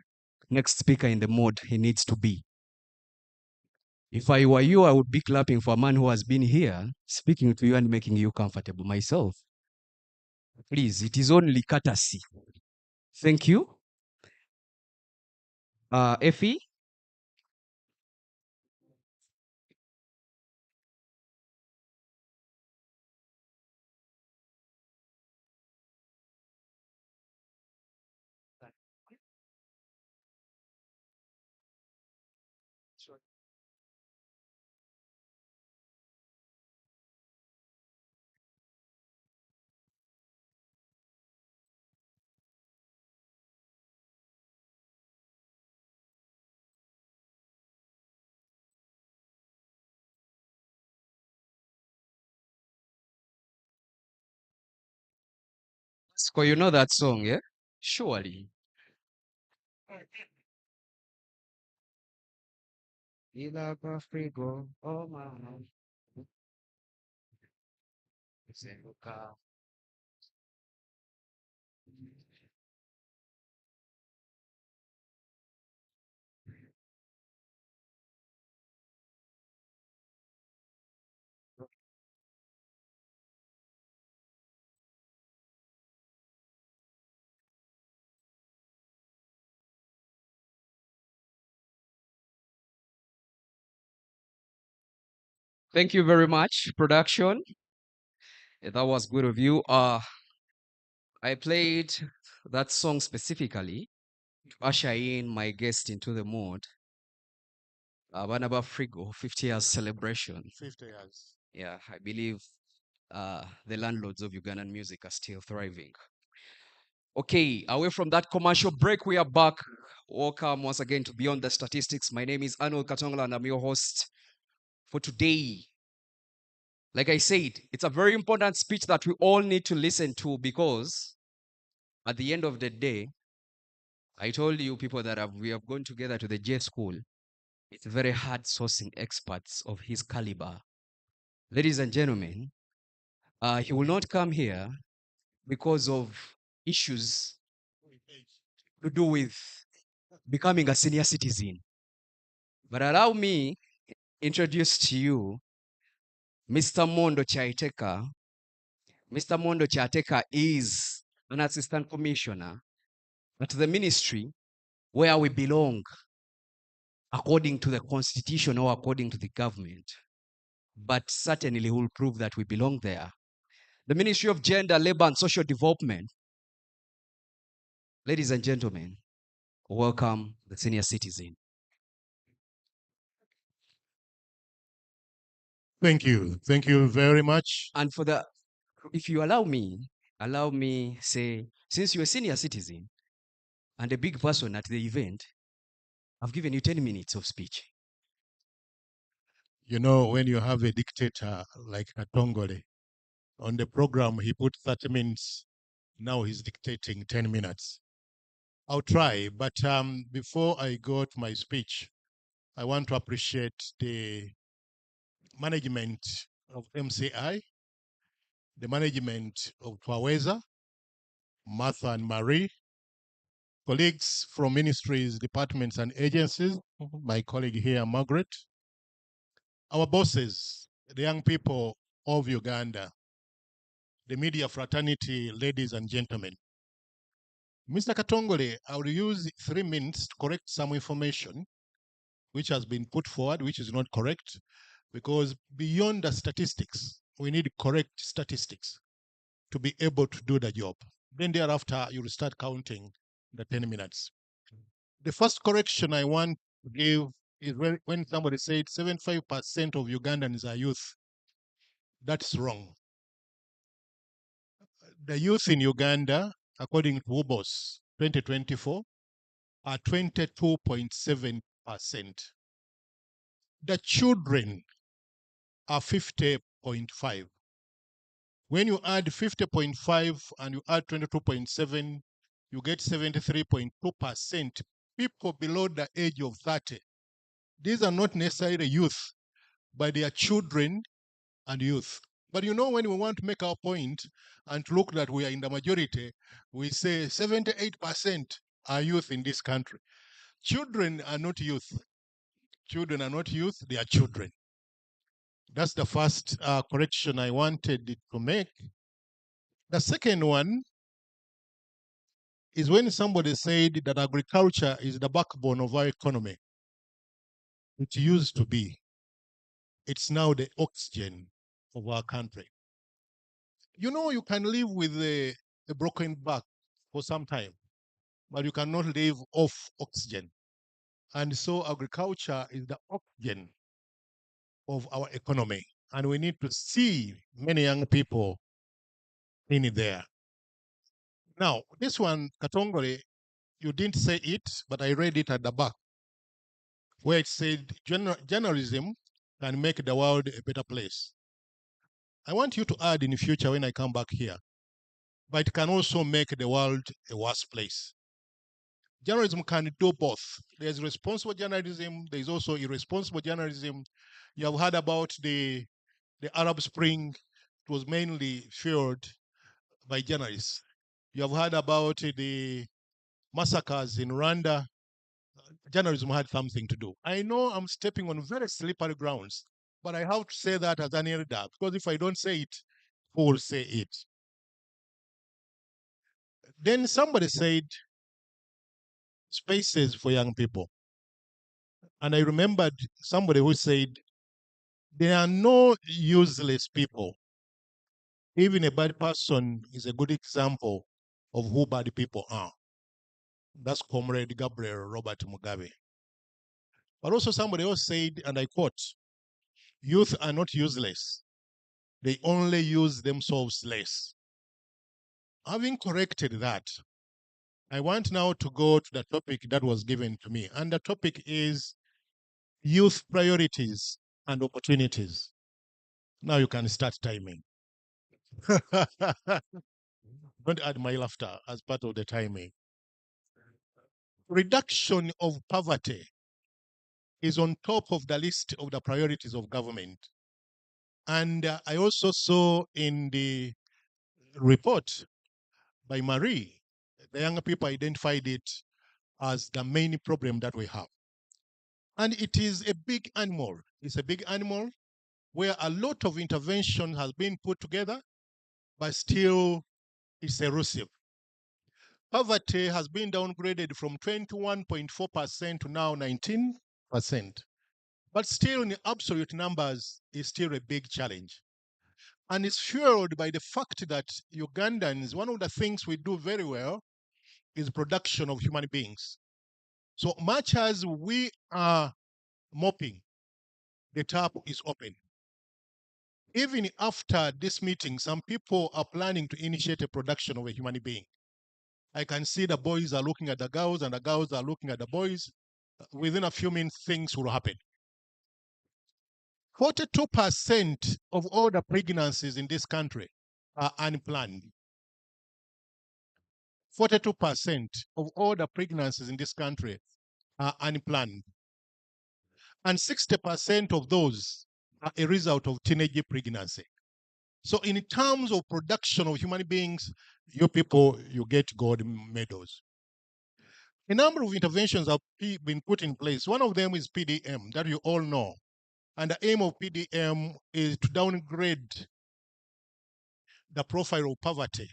next speaker in the mode he needs to be. If I were you, I would be clapping for a man who has been here, speaking to you and making you comfortable. Myself, please, it is only courtesy. Thank you. Effie? So you know that song, yeah? Surely. Oh my. Thank you very much, production. That was good of you. I played that song specifically to usher in my guest into the mood. Banaba Frigo, 50 years celebration. 50 years. Yeah, I believe the landlords of Ugandan music are still thriving. Okay, away from that commercial break, we are back. Welcome once again to Beyond the Statistics. My name is Arnold Katongla and I'm your host for today. Like I said, it's a very important speech that we all need to listen to because at the end of the day, I told you people that we have gone together to the J school. It's very hard sourcing experts of his caliber. Ladies and gentlemen, he will not come here because of issues to do with becoming a senior citizen. But allow me introduce to you Mr. Mondo Chaiteka. Mr. Mondo Chaiteka is an assistant commissioner at the ministry where we belong according to the constitution or according to the government. But certainly will prove that we belong there. The Ministry of Gender, Labor and Social Development. Ladies and gentlemen, welcome the senior citizen. Thank you. Thank you very much. And for the, if you allow me say, since you're a senior citizen and a big person at the event, I've given you 10 minutes of speech. You know, when you have a dictator like Katongole, on the program he put 30 minutes, now he's dictating 10 minutes. I'll try, but before I go to my speech, I want to appreciate the management of MCI, the management of Twaweza, Martha and Marie, colleagues from ministries, departments, and agencies, my colleague here, Margaret, our bosses, the young people of Uganda, the media fraternity, ladies and gentlemen. Mr. Katongole, I will use 3 minutes to correct some information which has been put forward, which is not correct, because beyond the statistics, we need correct statistics to be able to do the job. Then thereafter, you will start counting the 10 minutes. The first correction I want to give is when somebody said 75% of Ugandans are youth. That's wrong. The youth in Uganda, according to UBOS 2024, are 22.7%. The children are 50.5. When you add 50.5 and you add 22.7, you get 73.2% people below the age of 30. These are not necessarily youth, but they are children and youth. But you know, when we want to make our point and to look that we are in the majority, we say 78% are youth in this country. Children are not youth. Children are not youth, they are children. That's the first correction I wanted to make. The second one is when somebody said that agriculture is the backbone of our economy. It used to be. It's now the oxygen of our country. You know, you can live with a broken back for some time, but you cannot live off oxygen. And so agriculture is the oxygen of our economy. And we need to see many young people in it there. Now, this one, Katongole, you didn't say it, but I read it at the back, where it said journalism can make the world a better place. I want you to add in the future when I come back here but it can also make the world a worse place. Journalism can do both. There's responsible journalism, there's also irresponsible journalism. You have heard about the Arab Spring. It was mainly fueled by journalists. You have heard about the massacres in Rwanda. Journalism had something to do. I know I'm stepping on very slippery grounds, but I have to say that as an elder, because if I don't say it, who will say it? Then somebody said spaces for young people. And I remembered somebody who said, there are no useless people. Even a bad person is a good example of who bad people are. That's Comrade Gabriel Robert Mugabe. But also somebody else said, and I quote, youth are not useless. They only use themselves less. Having corrected that, I want now to go to the topic that was given to me. And the topic is youth priorities and opportunities. Now you can start timing. Don't add my laughter as part of the timing. Reduction of poverty is on top of the list of the priorities of government. And I also saw in the report by Marie, the young people identified it as the main problem that we have. And it is a big animal. It's a big animal where a lot of intervention has been put together, but still it's elusive. Poverty has been downgraded from 21.4% to now 19%. But still, in absolute numbers, is still a big challenge. And it's fueled by the fact that Ugandans, one of the things we do very well is production of human beings. So much as we are mopping, the tap is open. Even after this meeting, some people are planning to initiate a production of a human being. I can see the boys are looking at the girls and the girls are looking at the boys. Within a few minutes, things will happen. 42% of all the pregnancies in this country are unplanned. 42% of all the pregnancies in this country are unplanned. And 60% of those are a result of teenage pregnancy. So in terms of production of human beings, you people, you get gold medals. A number of interventions have been put in place. One of them is PDM, that you all know. And the aim of PDM is to downgrade the profile of poverty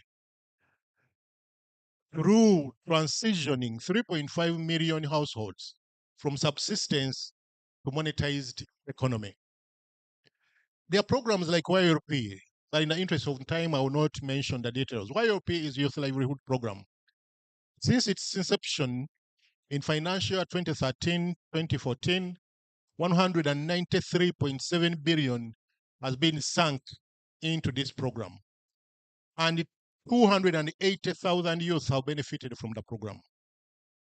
through transitioning 3.5 million households from subsistence to monetized economy. There are programs like YLP, but in the interest of time, I will not mention the details. YLP is Youth Livelihood Program. Since its inception in financial year 2013-2014, 193.7 billion has been sunk into this program. And 280,000 youth have benefited from the program.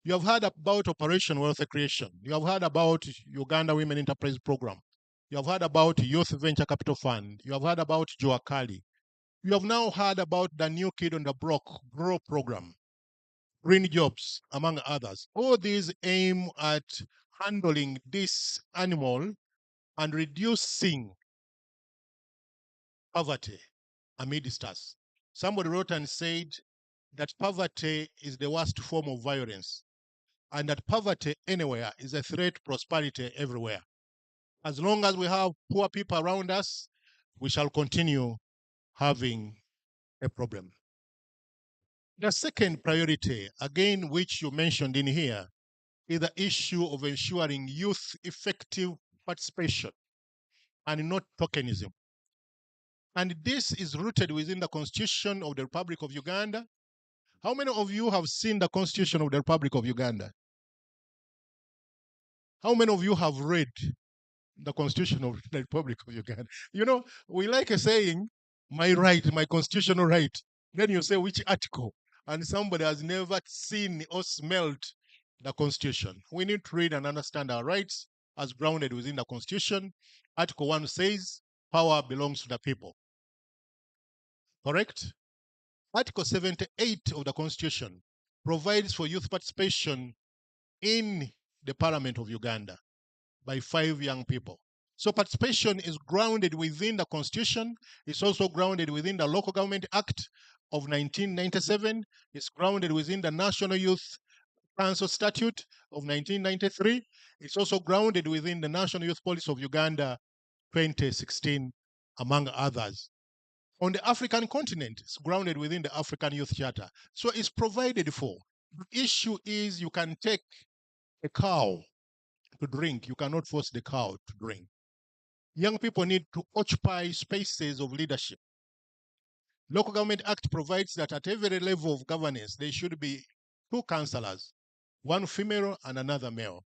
You have heard about Operation Wealth Creation. You have heard about Uganda Women Enterprise Program. You have heard about Youth Venture Capital Fund. You have heard about Joakali. You have now heard about the New Kid on the Block Grow Program, Green Jobs, among others. All these aim at handling this animal and reducing poverty amidst us. Somebody wrote and said that poverty is the worst form of violence, and that poverty anywhere is a threat to prosperity everywhere. As long as we have poor people around us, we shall continue having a problem. The second priority, again, which you mentioned in here, is the issue of ensuring youth effective participation and not tokenism. And this is rooted within the Constitution of the Republic of Uganda. How many of you have seen the Constitution of the Republic of Uganda? How many of you have read the Constitution of the Republic of Uganda? You know, we like a saying, my right, my constitutional right. Then you say which article, and somebody has never seen or smelled the Constitution. We need to read and understand our rights as grounded within the Constitution. Article 1 says, power belongs to the people. Correct? Article 78 of the Constitution provides for youth participation in the Parliament of Uganda by 5 young people. So participation is grounded within the Constitution. It's also grounded within the Local Government Act of 1997. It's grounded within the National Youth Council Statute of 1993. It's also grounded within the National Youth Policy of Uganda 2016, among others. On the African continent, it's grounded within the African Youth Charter. So it's provided for. The issue is you can take a cow to drink. You cannot force the cow to drink. Young people need to occupy spaces of leadership. Local Government Act provides that at every level of governance, there should be 2 councillors, one female and another male.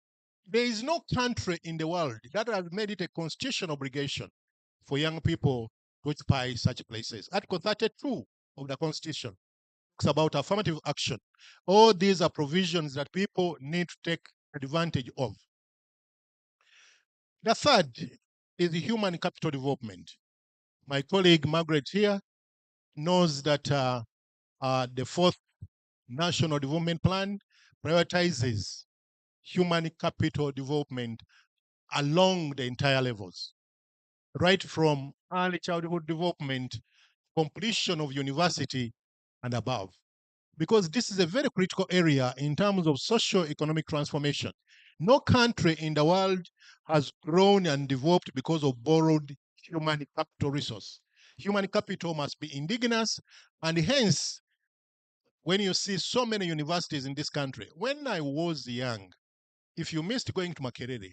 There is no country in the world that has made it a constitutional obligation for young people to occupy such places. Article 32 of the Constitution talks about affirmative action. All these are provisions that people need to take advantage of. The third is the human capital development. My colleague Margaret here knows that the 4th National Development Plan prioritizes human capital development along the entire levels, right from early childhood development, completion of university and above, because this is a very critical area in terms of socio-economic transformation. No country in the world has grown and developed because of borrowed human capital resource. Human capital must be indigenous, and hence, when you see so many universities in this country, when I was young, if you missed going to Makerere,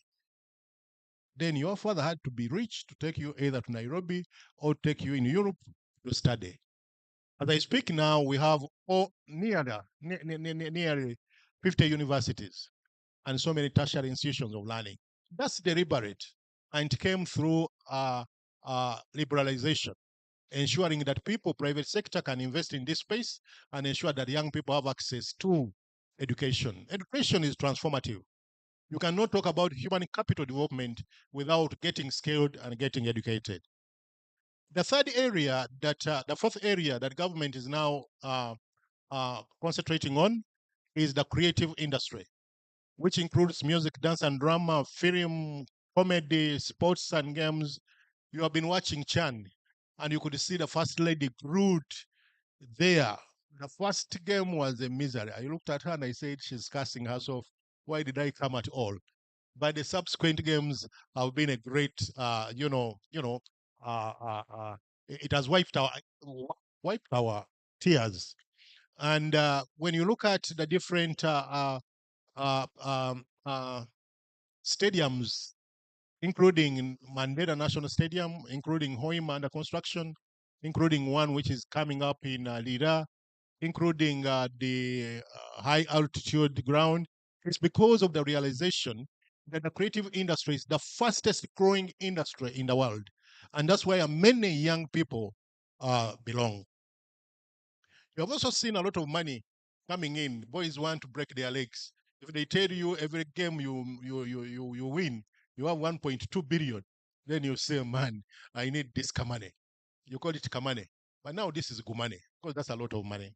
then your father had to be rich to take you either to Nairobi or take you in Europe to study. As I speak now, we have nearly 50 universities and so many tertiary institutions of learning. That's deliberate, and it came through liberalization, ensuring that people, private sector, can invest in this space and ensure that young people have access to education. Education is transformative. You cannot talk about human capital development without getting skilled and getting educated. The third area that, the fourth area that government is now concentrating on is the creative industry, which includes music, dance and drama, film, comedy, sports and games. You have been watching Chan, and you could see the First Lady Groot there. The first game was a misery. I looked at her and I said, she's casting herself. Why did I come at all? But the subsequent games have been a great, it has wiped our tears. And when you look at the different stadiums, including Mandela National Stadium, including Hoima under construction, including one which is coming up in Lira, including the high altitude ground, it's because of the realization that the creative industry is the fastest growing industry in the world. And that's where many young people belong. You have also seen a lot of money coming in. Boys want to break their legs. If they tell you every game you win, you have 1.2 billion, then you say, man, I need this kamane. You call it kamane. But now this is gumane, because that's a lot of money.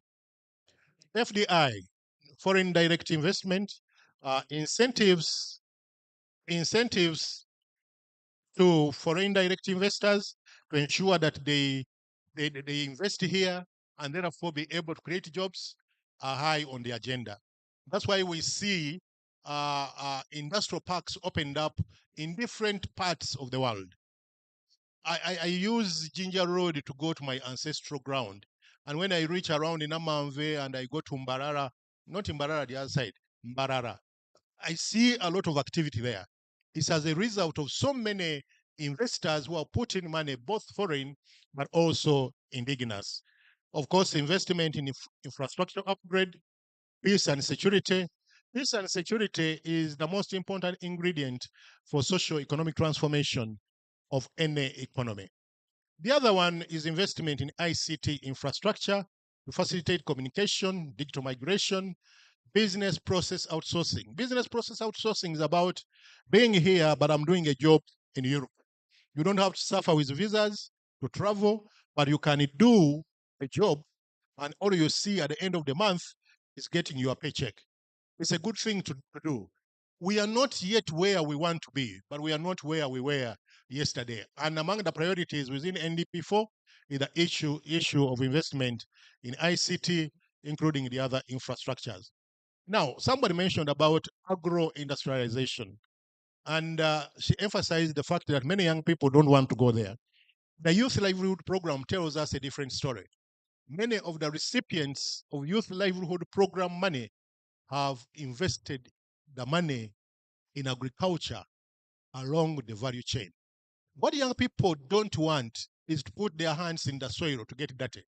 FDI, foreign direct investment, incentives to foreign direct investors to ensure that they invest here and therefore be able to create jobs are high on the agenda. That's why we see industrial parks opened up in different parts of the world. I use Ginger Road to go to my ancestral ground. And when I reach around in Amamve and I go to Mbarara, not Mbarara, the other side, Mbarara, I see a lot of activity there. It's as a result of so many investors who are putting money, both foreign, but also indigenous. Of course, investment in infrastructure upgrade, peace and security. Peace and security is the most important ingredient for socio-economic transformation of any economy. The other one is investment in ICT infrastructure to facilitate communication, digital migration, business process outsourcing. Business process outsourcing is about being here, but I'm doing a job in Europe. You don't have to suffer with visas to travel, but you can do a job and all you see at the end of the month is getting your paycheck. It's a good thing to do. We are not yet where we want to be, but we are not where we were yesterday. And among the priorities within NDP4 is the issue of investment in ICT, including the other infrastructures. Now, somebody mentioned about agro-industrialization, and she emphasized the fact that many young people don't want to go there. The Youth Livelihood Program tells us a different story. Many of the recipients of Youth Livelihood Program money have invested the money in agriculture along the value chain. What young people don't want is to put their hands in the soil to get dirty.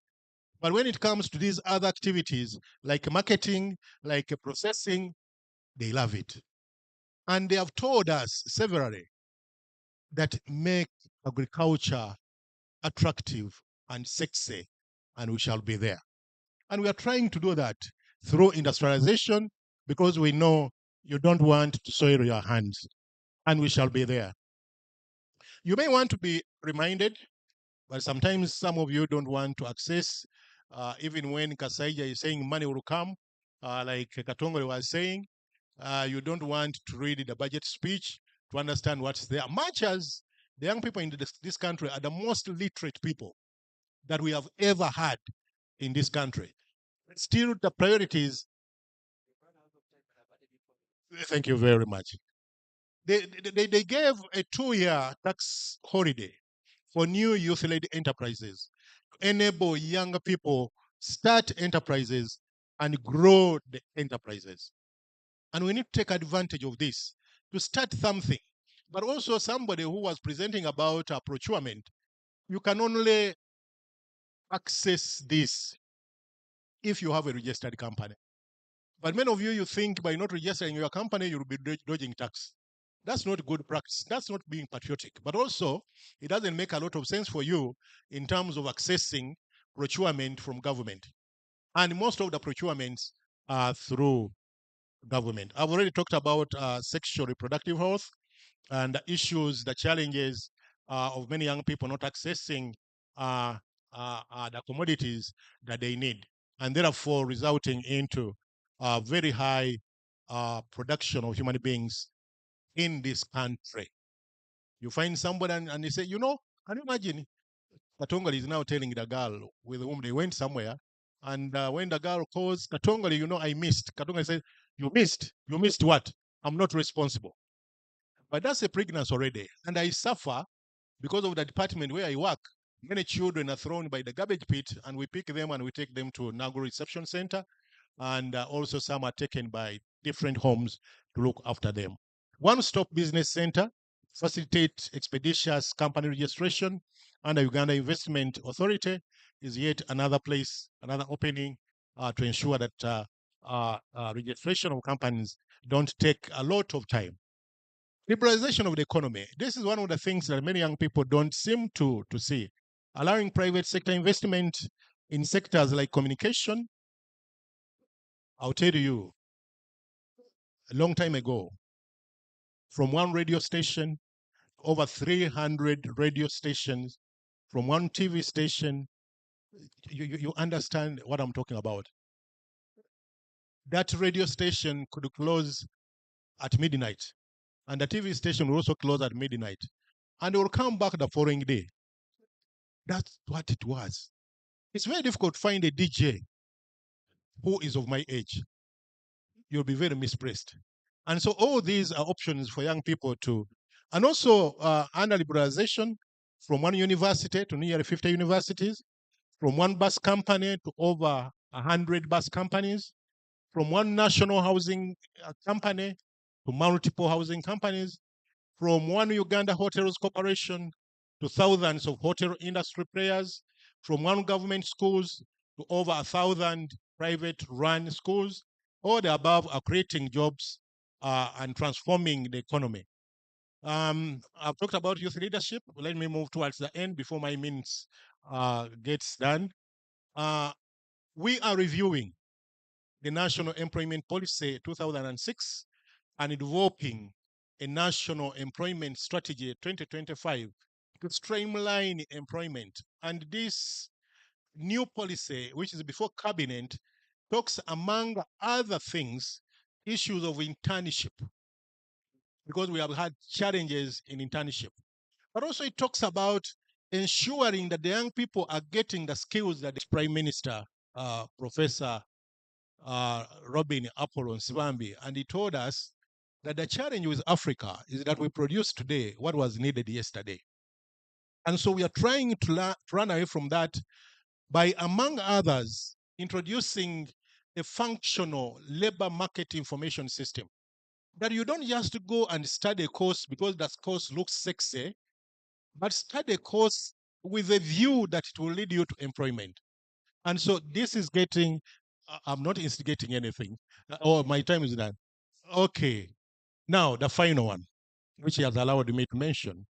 But when it comes to these other activities, like marketing, like processing, they love it. And they have told us severally that make agriculture attractive and sexy, and we shall be there. And we are trying to do that through industrialization, because we know you don't want to soil your hands, and we shall be there. You may want to be reminded, but sometimes some of you don't want to access, even when Kasaija is saying money will come, like Katongole was saying, you don't want to read the budget speech to understand what's there. Much as the young people in this country are the most literate people that we have ever had in this country. Still, the priorities. Thank you very much. They gave a 2-year tax holiday for new youth-led enterprises to enable younger people start enterprises and grow the enterprises. And we need to take advantage of this to start something. But also somebody who was presenting about procurement, you can only access this if you have a registered company. But many of you, you think by not registering your company, you'll be dodging tax. That's not good practice. That's not being patriotic. But also, it doesn't make a lot of sense for you in terms of accessing procurement from government. And most of the procurements are through government. I've already talked about sexual reproductive health and the issues, the challenges of many young people not accessing the commodities that they need, and therefore resulting into very high production of human beings in this country. You find somebody and they say, you know, can you imagine? Katongoli is now telling the girl with whom they went somewhere, and when the girl calls Katongoli, you know, I missed. Katongoli says, you missed? You missed what? I'm not responsible. But that's a pregnancy already. And I suffer because of the department where I work. Many children are thrown by the garbage pit, and we pick them and we take them to Nago Reception Center. And also some are taken by different homes to look after them. One-stop business center, facilitate expeditious company registration under Uganda Investment Authority is yet another place, another opening to ensure that registration of companies don't take a lot of time. Liberalization of the economy. This is one of the things that many young people don't seem to see. Allowing private sector investment in sectors like communication. I'll tell you, a long time ago, from one radio station, over 300 radio stations, from one TV station, you understand what I'm talking about. That radio station could close at midnight, and the TV station will also close at midnight, and they will come back the following day. That's what it was. It's very difficult to find a DJ who is of my age. You'll be very misplaced. And so all these are options for young people to, and also under liberalization from one university to nearly 50 universities, from one bus company to over 100 bus companies, from one national housing company to multiple housing companies, from one Uganda Hotels Corporation to thousands of hotel industry players, from one government schools to over 1,000 private run schools. All the above are creating jobs and transforming the economy. I've talked about youth leadership. Let me move towards the end before my minutes gets done. We are reviewing the National Employment Policy 2006 and developing a National Employment Strategy 2025 to streamline employment. And this new policy, which is before cabinet, talks among other things, issues of internship, because we have had challenges in internship. But also it talks about ensuring that the young people are getting the skills that the Prime Minister, Professor Robin Apollo Sibambi, and he told us that the challenge with Africa is that we produce today what was needed yesterday. And so we are trying to run away from that by, among others, introducing a functional labor market information system. That you don't just go and study a course because that course looks sexy, but study a course with a view that it will lead you to employment. And so this is getting, I'm not instigating anything. Oh, my time is done. Okay. Now, the final one, which he has allowed me to mention.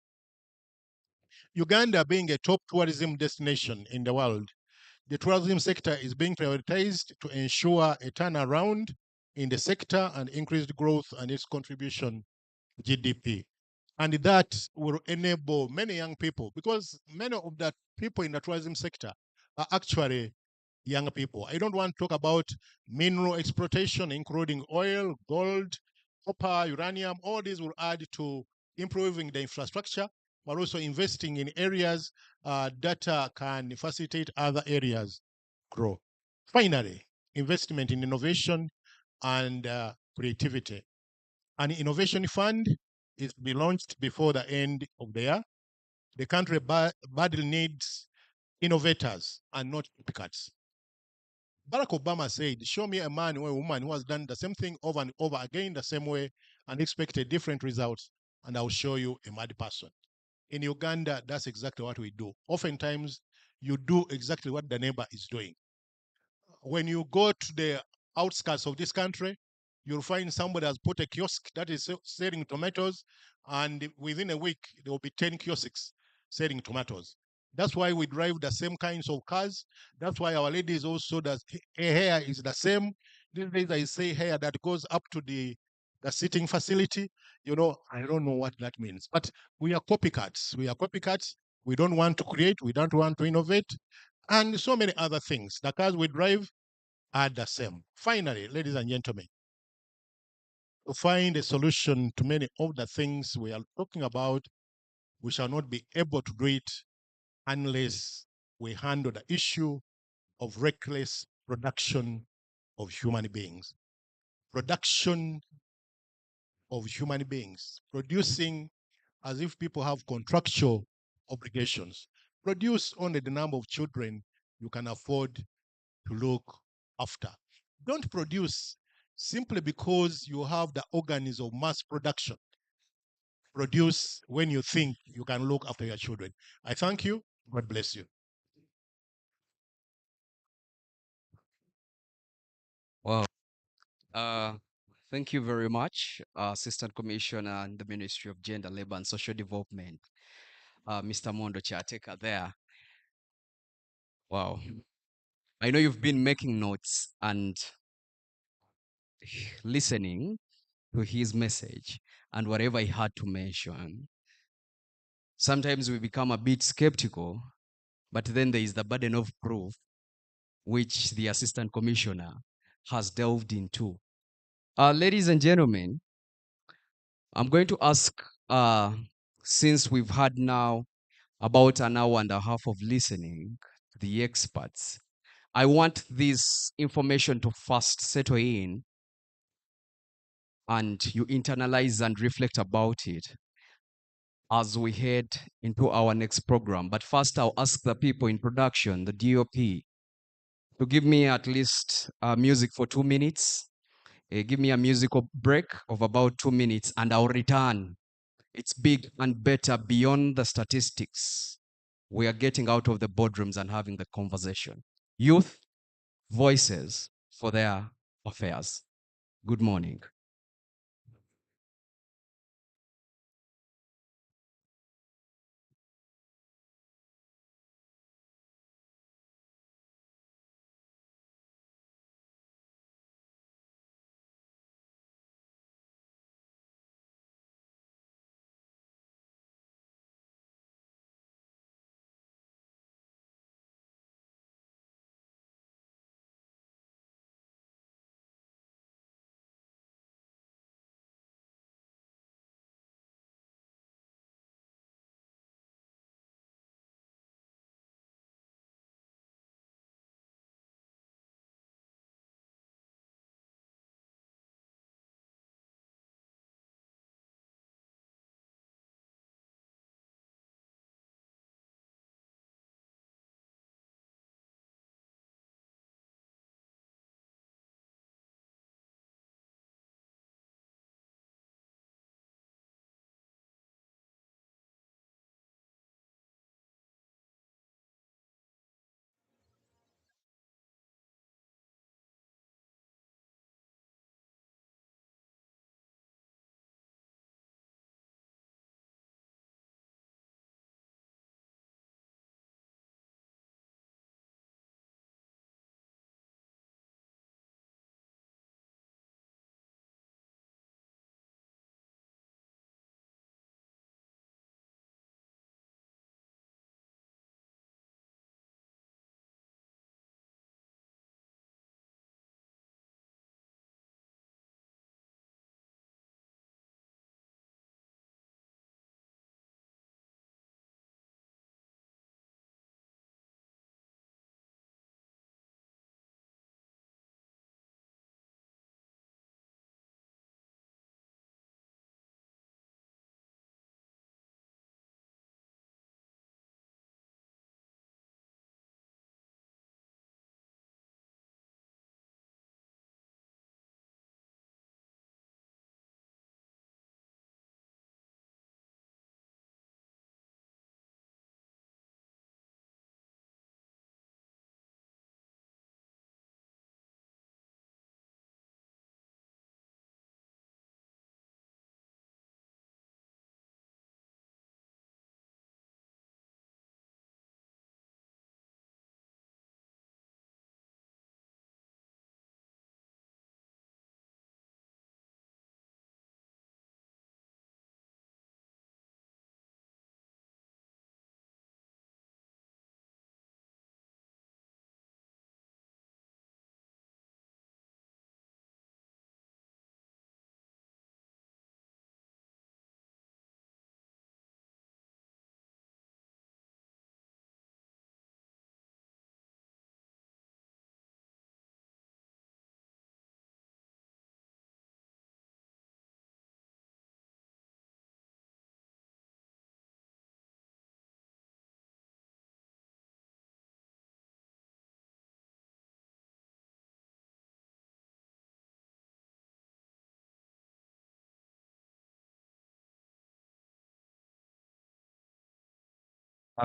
Uganda being a top tourism destination in the world, the tourism sector is being prioritized to ensure a turnaround in the sector and increased growth and its contribution to GDP. And that will enable many young people, because many of the people in the tourism sector are actually young people. I don't want to talk about mineral exploitation, including oil, gold, copper, uranium. All these will add to improving the infrastructure, but also investing in areas that can facilitate other areas grow. Finally, investment in innovation and creativity. An innovation fund is to be launched before the end of the year. The country badly needs innovators and not copycats. Barack Obama said, show me a man or a woman who has done the same thing over and over again the same way and expected different results, and I'll show you a mad person. In Uganda, that's exactly what we do. Oftentimes, you do exactly what the neighbor is doing. When you go to the outskirts of this country, you'll find somebody has put a kiosk that is selling tomatoes, and within a week, there will be 10 kiosks selling tomatoes. That's why we drive the same kinds of cars. That's why our ladies also, the hair is the same. These days I say hair that goes up to the sitting facility. You know, I don't know what that means. But we are copycats. We are copycats. We don't want to create. We don't want to innovate. And so many other things. The cars we drive are the same. Finally, ladies and gentlemen, to find a solution to many of the things we are talking about, we shall not be able to do it unless we handle the issue of reckless production of human beings. Production of human beings, producing as if people have contractual obligations. Produce only the number of children you can afford to look after. Don't produce simply because you have the organs of mass production. Produce when you think you can look after your children. I thank you. God bless you. Wow. Thank you very much, Assistant Commissioner in the Ministry of Gender, Labor and Social Development, Mr. Mondo Chateka there. Wow. I know you've been making notes and listening to his message and whatever he had to mention. Sometimes we become a bit skeptical, but then there is the burden of proof, which the Assistant Commissioner has delved into. Ladies and gentlemen, I'm going to ask, since we've had now about an hour and a half of listening to the experts, I want this information to first settle in and you internalize and reflect about it as we head into our next program. But first, I'll ask the people in production, the DOP, to give me at least music for 2 minutes. Give me a musical break of about 2 minutes, and I'll return. It's big and better beyond the statistics. We are getting out of the boardrooms and having the conversation. Youth voices for their affairs. Good morning.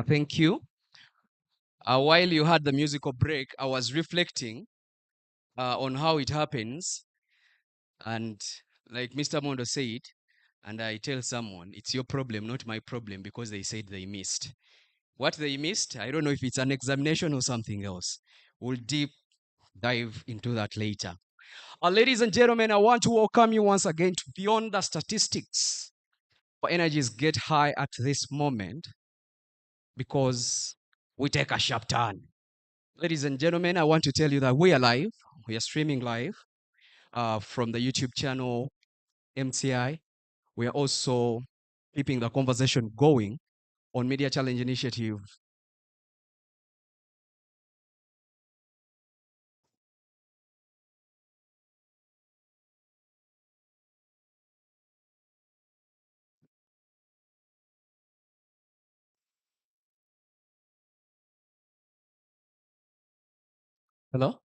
Thank you. While you had the musical break, I was reflecting on how it happens. And like Mr. Mondo said, and I tell someone, it's your problem, not my problem, because they said they missed. What they missed, I don't know if it's an examination or something else. We'll deep dive into that later. Ladies and gentlemen, I want to welcome you once again to Beyond the Statistics. Our energies get high at this moment because we take a sharp turn. Ladies and gentlemen, I want to tell you that we are live. We are streaming live from the YouTube channel MCI. We are also keeping the conversation going on Media Challenge Initiative. Hello?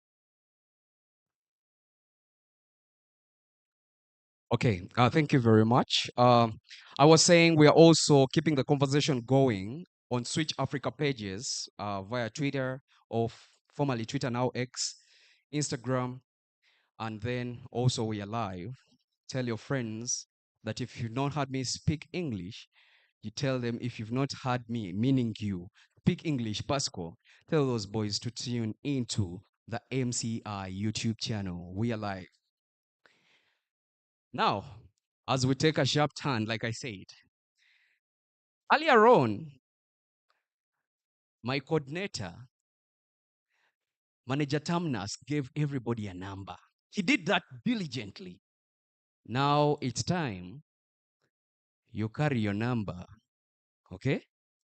Okay, thank you very much. I was saying we are also keeping the conversation going on Switch Africa pages via Twitter, or formerly Twitter, now X, Instagram, and then also we are live. Tell your friends that if you've not heard me speak English, you tell them if you've not heard me, meaning you, speak English, Pasco, tell those boys to tune into the MCI YouTube channel. We are live. Now, as we take a sharp turn, like I said, earlier on, my coordinator, Manager Tamnas, gave everybody a number. He did that diligently. Now it's time you carry your number, okay?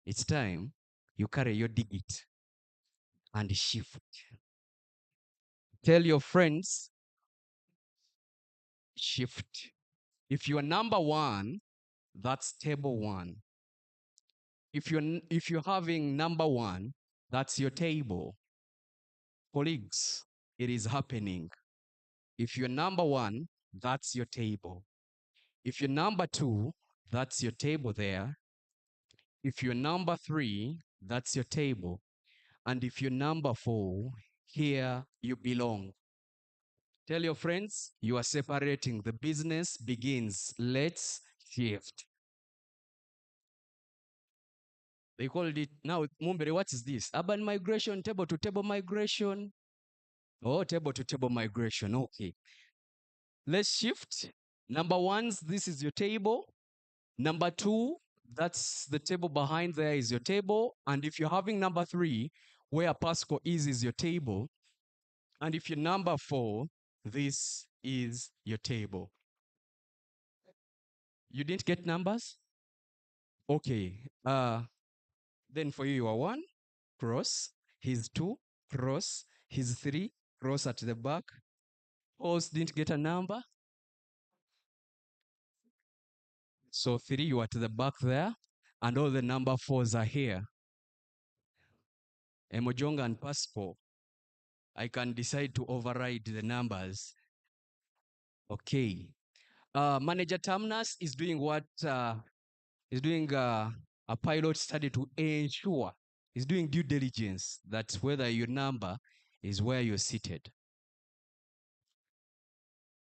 It's time you carry your digit and shift. Tell your friends, shift. If you are number one, that's table one. If you're having number one, that's your table. Colleagues, it is happening. If you're number one, that's your table. If you're number two, that's your table there. If you're number three, that's your table. And if you're number four, here you belong. Tell your friends you are separating. The business begins. Let's shift. They called it now, Mumbere, what is this? Urban migration, table to table migration. Oh, table to table migration. Okay. Let's shift. Number ones, this is your table. Number two, that's the table behind there is your table. And if you're having number three, where Pasco is your table. And if you're number four, this is your table. You didn't get numbers? Okay. Then for you, you are one, cross. He's two, cross. He's three, cross at the back. Ose didn't get a number. So three, you are at the back there. And all the number fours are here. Emojonga and Pasco. I can decide to override the numbers. Okay. Manager Tamnas is doing what? Is doing a pilot study to ensure, is doing due diligence that whether your number is where you're seated.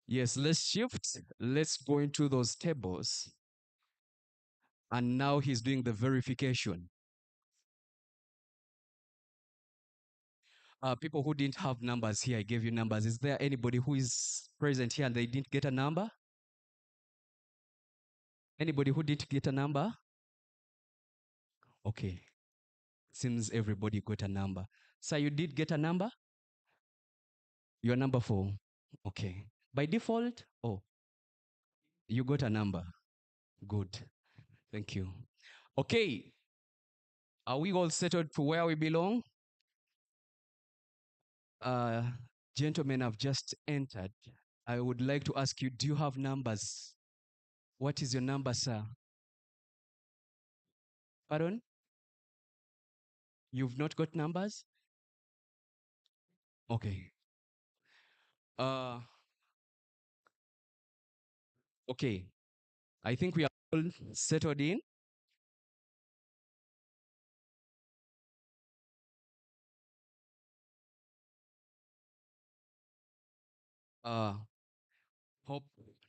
Yes, let's shift. Let's go into those tables. And now he's doing the verification. People who didn't have numbers here, I gave you numbers. Is there anybody who is present here and they didn't get a number? Anybody who didn't get a number? Okay. Seems everybody got a number. So you did get a number? You're number four. Okay. By default? Oh, you got a number. Good. Thank you. Okay. Are we all settled to where we belong? Gentlemen have just entered. I would like to ask you, do you have numbers? What is your number, sir? Pardon? You've not got numbers? Okay. Okay. I think we are all settled in. Hope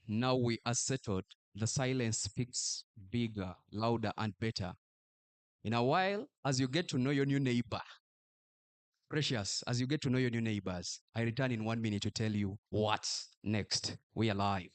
now we are settled. The silence speaks bigger, louder, and better. In a while, as you get to know your new neighbor, Precious, as you get to know your new neighbors, I return in 1 minute to tell you what's next. We are live.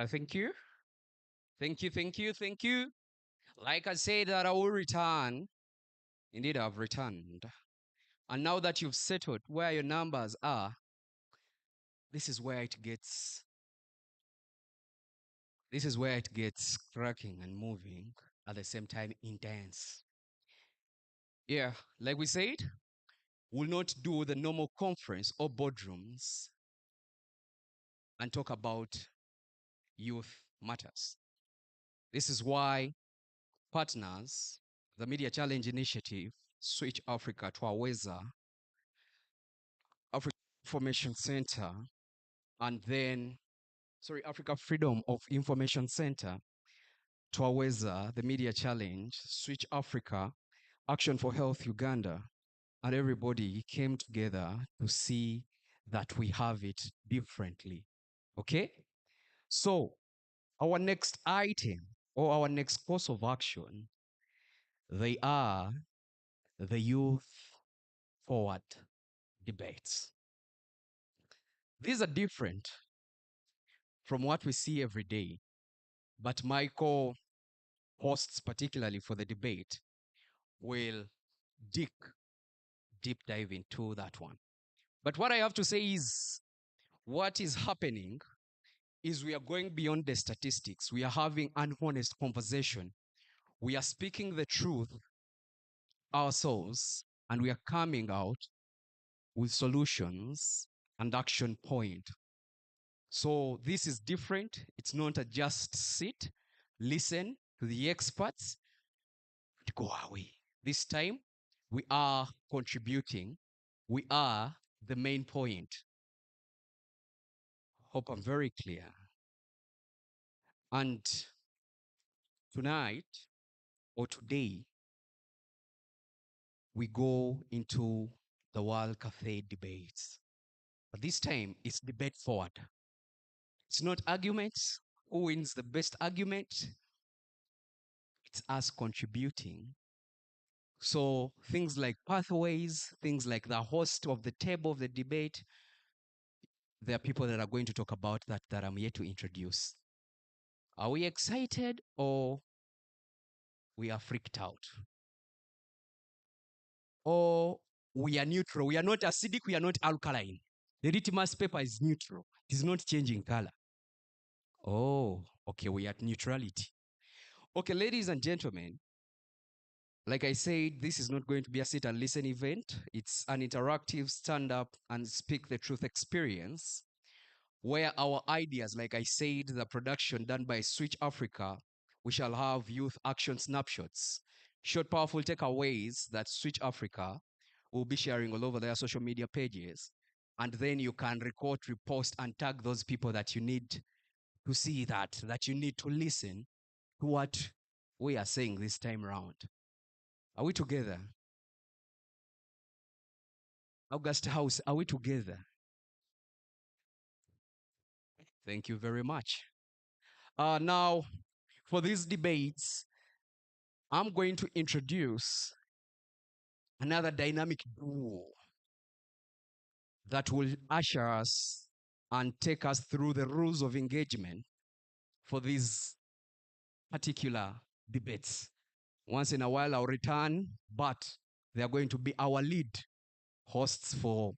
Thank you. Thank you, thank you, thank you. Like I said that I will return. Indeed, I've returned. And now that you've settled where your numbers are, this is where it gets This is where it gets cracking and moving, at the same time intense. Yeah, like we said, we'll not do the normal conference or boardrooms and talk about youth matters. This is why partners, the Media Challenge Initiative, Switch Africa, Twaweza, Africa Information Center, and then, Africa Freedom of Information Center, Twaweza, the Media Challenge, Switch Africa, Action for Health Uganda, and everybody came together to see that we have it differently. Okay? So, our next item or our next course of action, they are the youth forward debates. These are different from what we see every day, but my co-hosts, particularly for the debate, will deep dive into that one. But what I have to say is, what is happening is we are going beyond the statistics. We are having an honest conversation. We are speaking the truth ourselves, and we are coming out with solutions and action point. So this is different. It's not a just sit, listen to the experts, and go away. This time, we are contributing. We are the main point. Hope I'm very clear. And tonight or today, we go into the World Cafe debates. But this time, it's debate forward. It's not arguments. Who wins the best argument? It's us contributing. So things like pathways, things like the host of the table of the debate, there are people that are going to talk about that I'm yet to introduce. Are we excited or we are freaked out? Or we are neutral? We are not acidic, we are not alkaline. The litmus paper is neutral. It is not changing color. Oh, okay, we are at neutrality. Okay, ladies and gentlemen, like I said, this is not going to be a sit and listen event. It's an interactive stand up and speak the truth experience where our ideas, like I said, the production done by Switch Africa, we shall have youth action snapshots, short, powerful takeaways that Switch Africa will be sharing all over their social media pages. And then you can record, repost, and tag those people that you need to see that you need to listen to what we are saying this time around. Are we together? August House, are we together? Thank you very much. Now, for these debates, I'm going to introduce another dynamic duo that will usher us and take us through the rules of engagement for these particular debates. Once in a while, I'll return, but they are going to be our lead hosts for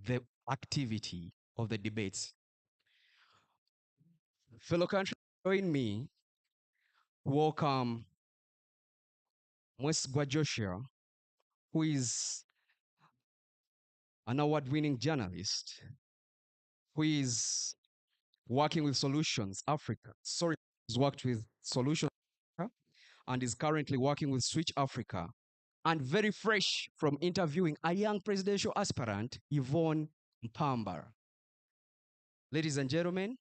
the activity of the debates. Fellow countrymen, join me to welcome Mwesgwa Joshua, who is an award-winning journalist, who is working with Solutions Africa. He's worked with Solutions Africa and is currently working with Switch Africa, and very fresh from interviewing a young presidential aspirant, Yvonne Mpamba. Ladies and gentlemen,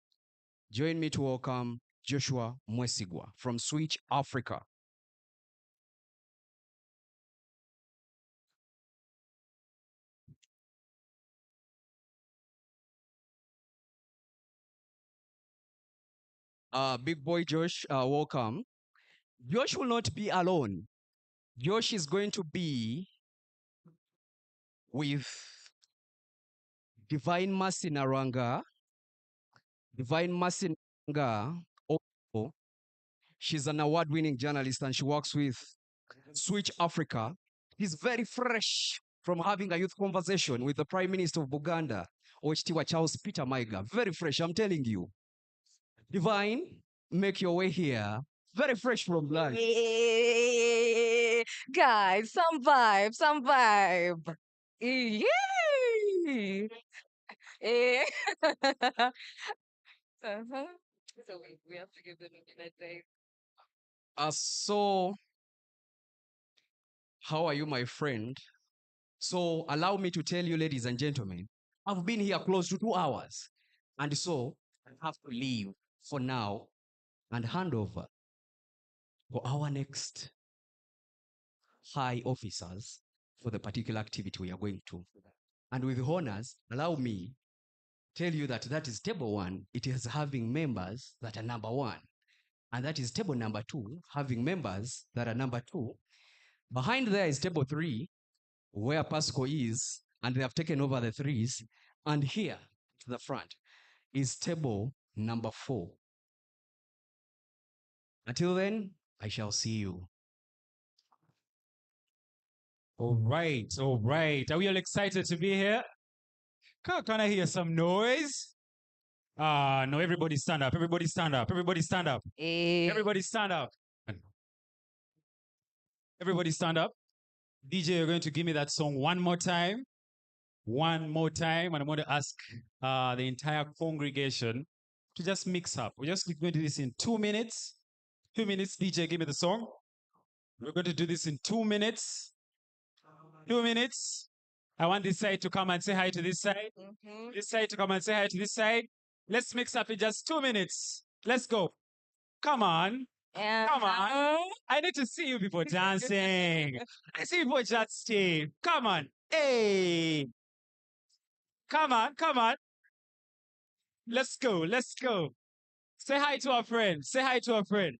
join me to welcome Joshua Mwesigwa from Switch Africa. Big boy Josh, welcome. Josh will not be alone. Josh is going to be with Divine Masinaranga. Divine Masinaranga, also, she's an award-winning journalist and she works with Switch Africa. He's very fresh from having a youth conversation with the Prime Minister of Uganda, Oweekitiibwa Charles Peter Mayiga. Very fresh, I'm telling you. Divine, make your way here, very fresh from lunch. Guys, some vibe, some vibe. Yay! Eh. Uh-huh. So we have to give them a minute. So, how are you, my friend? So, allow me to tell you, ladies and gentlemen, I've been here close to 2 hours. And so, I have to leave for now and hand over for our next high officers for the particular activity we are going to. And with honors, allow me tell you that that is table 1. It is having members that are number 1. And that is table number 2, having members that are number 2. Behind there is table 3, where Pasco is, and they have taken over the 3s. And here to the front is table number 4. Until then, I shall see you. All right, all right. Are we all excited to be here? Can I hear some noise? No, everybody stand up. Everybody stand up. Everybody stand up. Everybody stand up. Everybody stand up. DJ, you're going to give me that song one more time. One more time. And I'm going to ask the entire congregation to just mix up. We're just going to do this in 2 minutes. 2 minutes. DJ, give me the song. We're going to do this in 2 minutes. 2 minutes. I want this side to come and say hi to this side. This side to come and say hi to this side. Let's mix up in just 2 minutes. Let's go. Come on. Come on. I need to see you people dancing. I see you people just stay. Come on. Hey. Come on. Come on. Let's go. Let's go. Say hi to our friend. Say hi to our friend.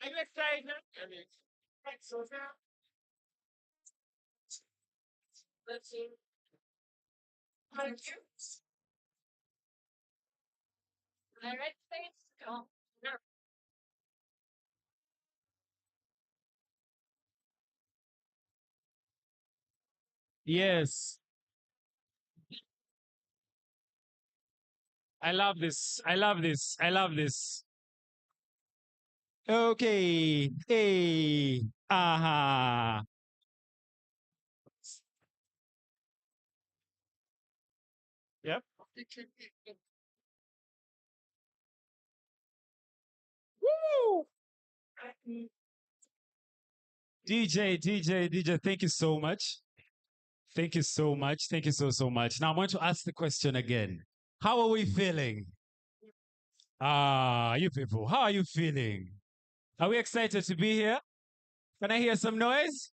Are you excited? Let's see. Thank you. All right, thanks. Go. Yes. I love this. I love this. I love this. Okay. Hey. Aha. Yep. Woo! DJ, thank you so much. Thank you so much. Thank you so much. Now I want to ask the question again. How are we feeling? You people, how are you feeling? Are we excited to be here? Can I hear some noise?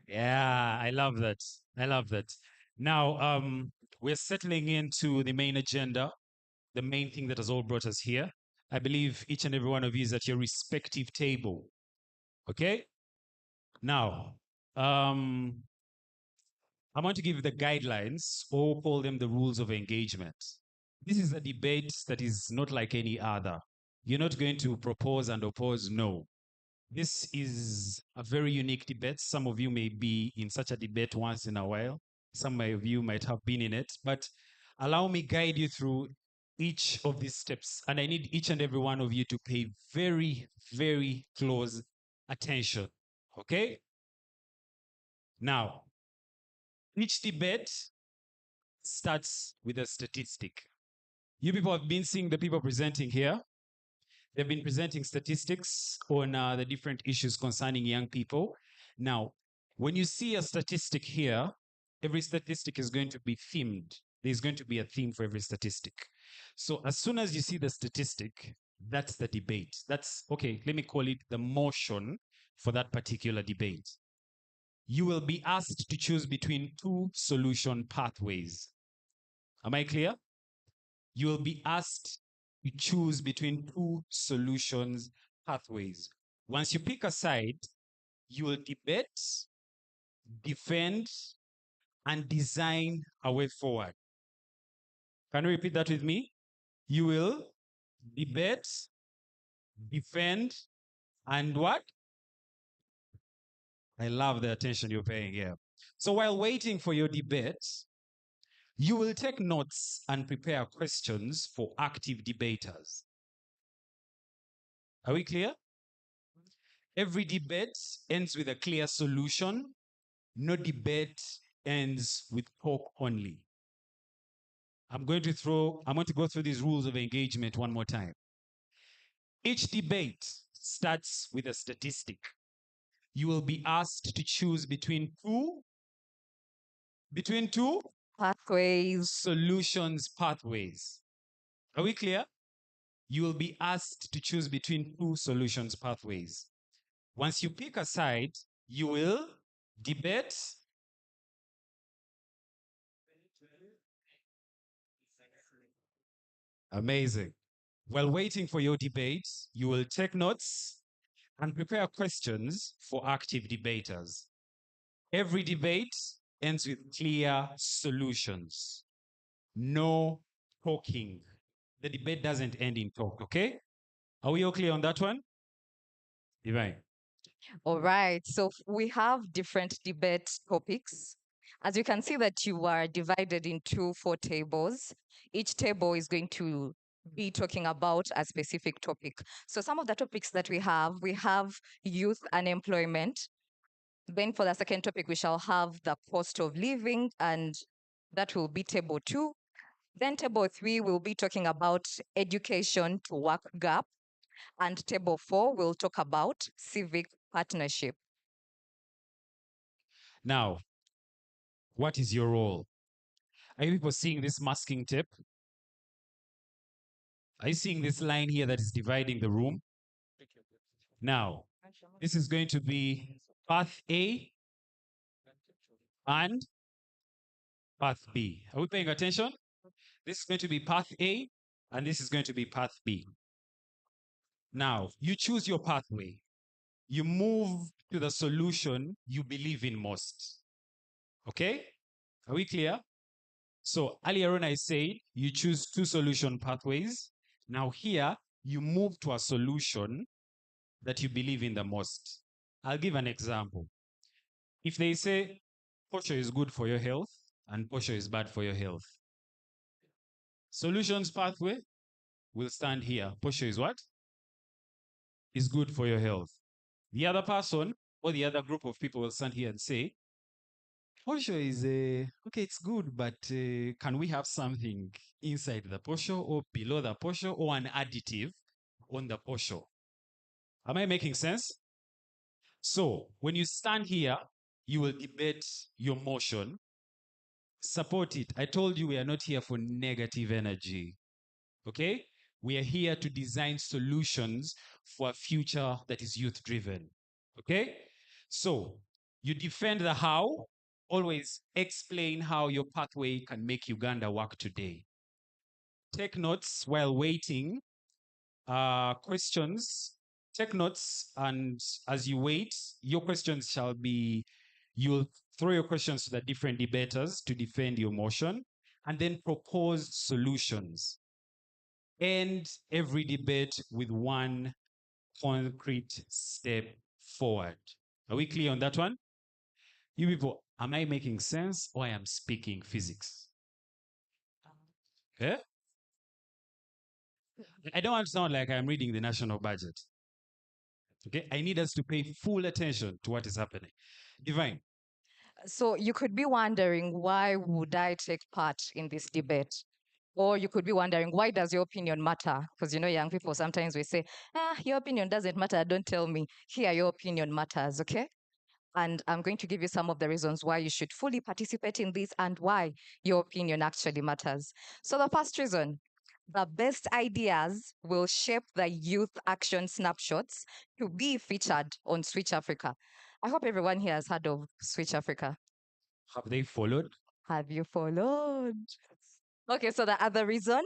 Yeah, I love that. I love that. Now, we're settling into the main agenda, the main thing that has all brought us here. I believe each and every one of you is at your respective table. Okay? Now, I want to give the guidelines, or call them the rules of engagement. This is a debate that is not like any other. You're not going to propose and oppose, no. This is a very unique debate. Some of you may be in such a debate once in a while. Some of you might have been in it, but allow me guide you through each of these steps. And I need each and every one of you to pay very, very close attention. Okay? Now, each debate starts with a statistic. You people have been seeing the people presenting here. They've been presenting statistics on the different issues concerning young people. Now, when you see a statistic here, every statistic is going to be themed. There's going to be a theme for every statistic. So as soon as you see the statistic, that's the debate. That's, okay, let me call it the motion for that particular debate. You will be asked to choose between 2 solution pathways. Am I clear? You will be asked to choose between 2 solutions pathways. Once you pick a side, you will debate, defend, and design a way forward. Can you repeat that with me? You will debate, defend, and what? I love the attention you're paying here. So while waiting for your debate, You will take notes and prepare questions for active debaters. Are we clear? Every debate ends with a clear solution. No debate ends with talk only. I'm going to go through these rules of engagement one more time. Each debate starts with a statistic. You will be asked to choose between two Pathways. solutions pathways. Are we clear? You will be asked to choose between two solutions pathways. Once you pick a side, you will debate. Amazing. While waiting for your debate, you will take notes and prepare questions for active debaters. Every debate ends with clear solutions. No talking. The debate doesn't end in talk, okay? Are we all clear on that one? Divine. All right. So we have different debate topics. As you can see that you are divided into 4 tables. Each table is going to be talking about a specific topic. So some of the topics that we have youth unemployment. Then for the second topic, we shall have the cost of living, and that will be table 2. Then table 3 will be talking about education to work gap. And table 4 will talk about civic partnership. Now, what is your role? Are you people seeing this masking tape? Are you seeing this line here that is dividing the room? Now, this is going to be path A and path B. Are we paying attention? This is going to be path A and this is going to be path B. Now, you choose your pathway. You move to the solution you believe in most. Okay? Are we clear? So earlier on I said you choose 2 solution pathways. Now here, you move to a solution that you believe in the most. I'll give an example. If they say posho is good for your health and posho is bad for your health, solutions pathway will stand here. Posho is what? Is good for your health. The other person or the other group of people will stand here and say, posho is okay, it's good, but can we have something inside the posho or below the posho or an additive on the posho? Am I making sense? So when you stand here, you will debate your motion, support it. I told you we are not here for negative energy. Okay? We are here to design solutions for a future that is youth driven. Okay? So you defend the how, always explain how your pathway can make Uganda work today. Take notes while waiting. Questions. Take notes, and as you wait, your questions shall be, you'll throw your questions to the different debaters to defend your motion, and then propose solutions. End every debate with one concrete step forward. Are we clear on that one? You people, am I making sense or I am speaking physics? Okay? I don't want to sound like I'm reading the national budget. Okay? I need us to pay full attention to what is happening. Divine. So you could be wondering, why would I take part in this debate? Or you could be wondering, why does your opinion matter? Because young people, sometimes we say, your opinion doesn't matter, don't tell me. Here, your opinion matters, okay? And I'm going to give you some of the reasons why you should fully participate in this and why your opinion actually matters. So the first reason, the best ideas will shape the youth action snapshots to be featured on Switch Africa. I hope everyone here has heard of Switch Africa. Have they followed? Have you followed? Okay, so the other reason,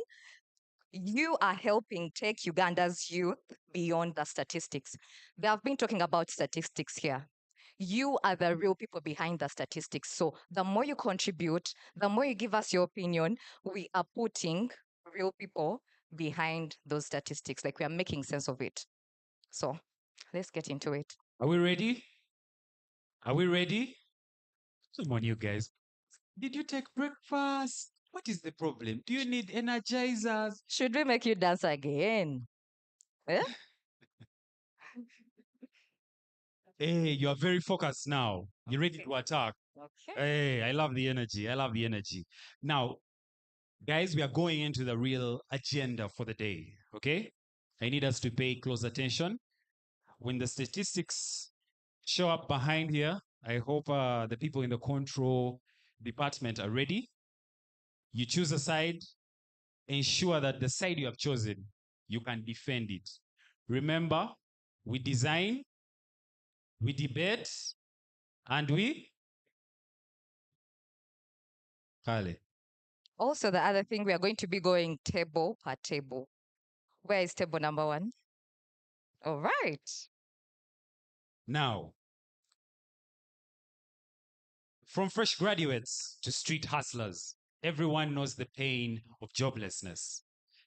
you are helping take Uganda's youth beyond the statistics. They have been talking about statistics here. You are the real people behind the statistics. So the more you contribute, the more you give us your opinion, we are putting real people behind those statistics. Like, we are making sense of it. So let's get into it. Are we ready? Are we ready? Come on, you guys. Did you take breakfast? What is the problem? Do you need energizers? Should we make you dance again? Eh? Hey, you are very focused now. You're ready to attack. Okay. Hey, I love the energy. I love the energy. Now, guys, we are going into the real agenda for the day. Okay? I need us to pay close attention. When the statistics show up behind here, I hope the people in the control department are ready. You choose a side, ensure that the side you have chosen, you can defend it. Remember, we design, we debate, and we Kale. Also, the other thing, we are going to be going table per table. Where is table number 1? All right. Now, from fresh graduates to street hustlers, everyone knows the pain of joblessness.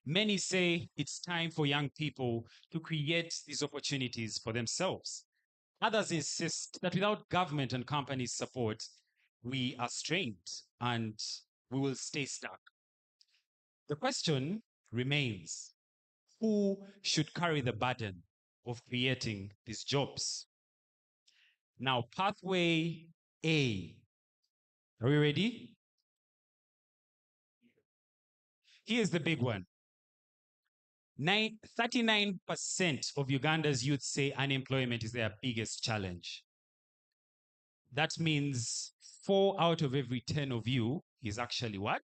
Many say it's time for young people to create these opportunities for themselves. Others insist that without government and companies' support, we are strained and we will stay stuck. The question remains, who should carry the burden of creating these jobs? Now, pathway A. Are we ready? Here's the big one. 39% of Uganda's youth say unemployment is their biggest challenge. That means 4 out of every 10 of you is actually what?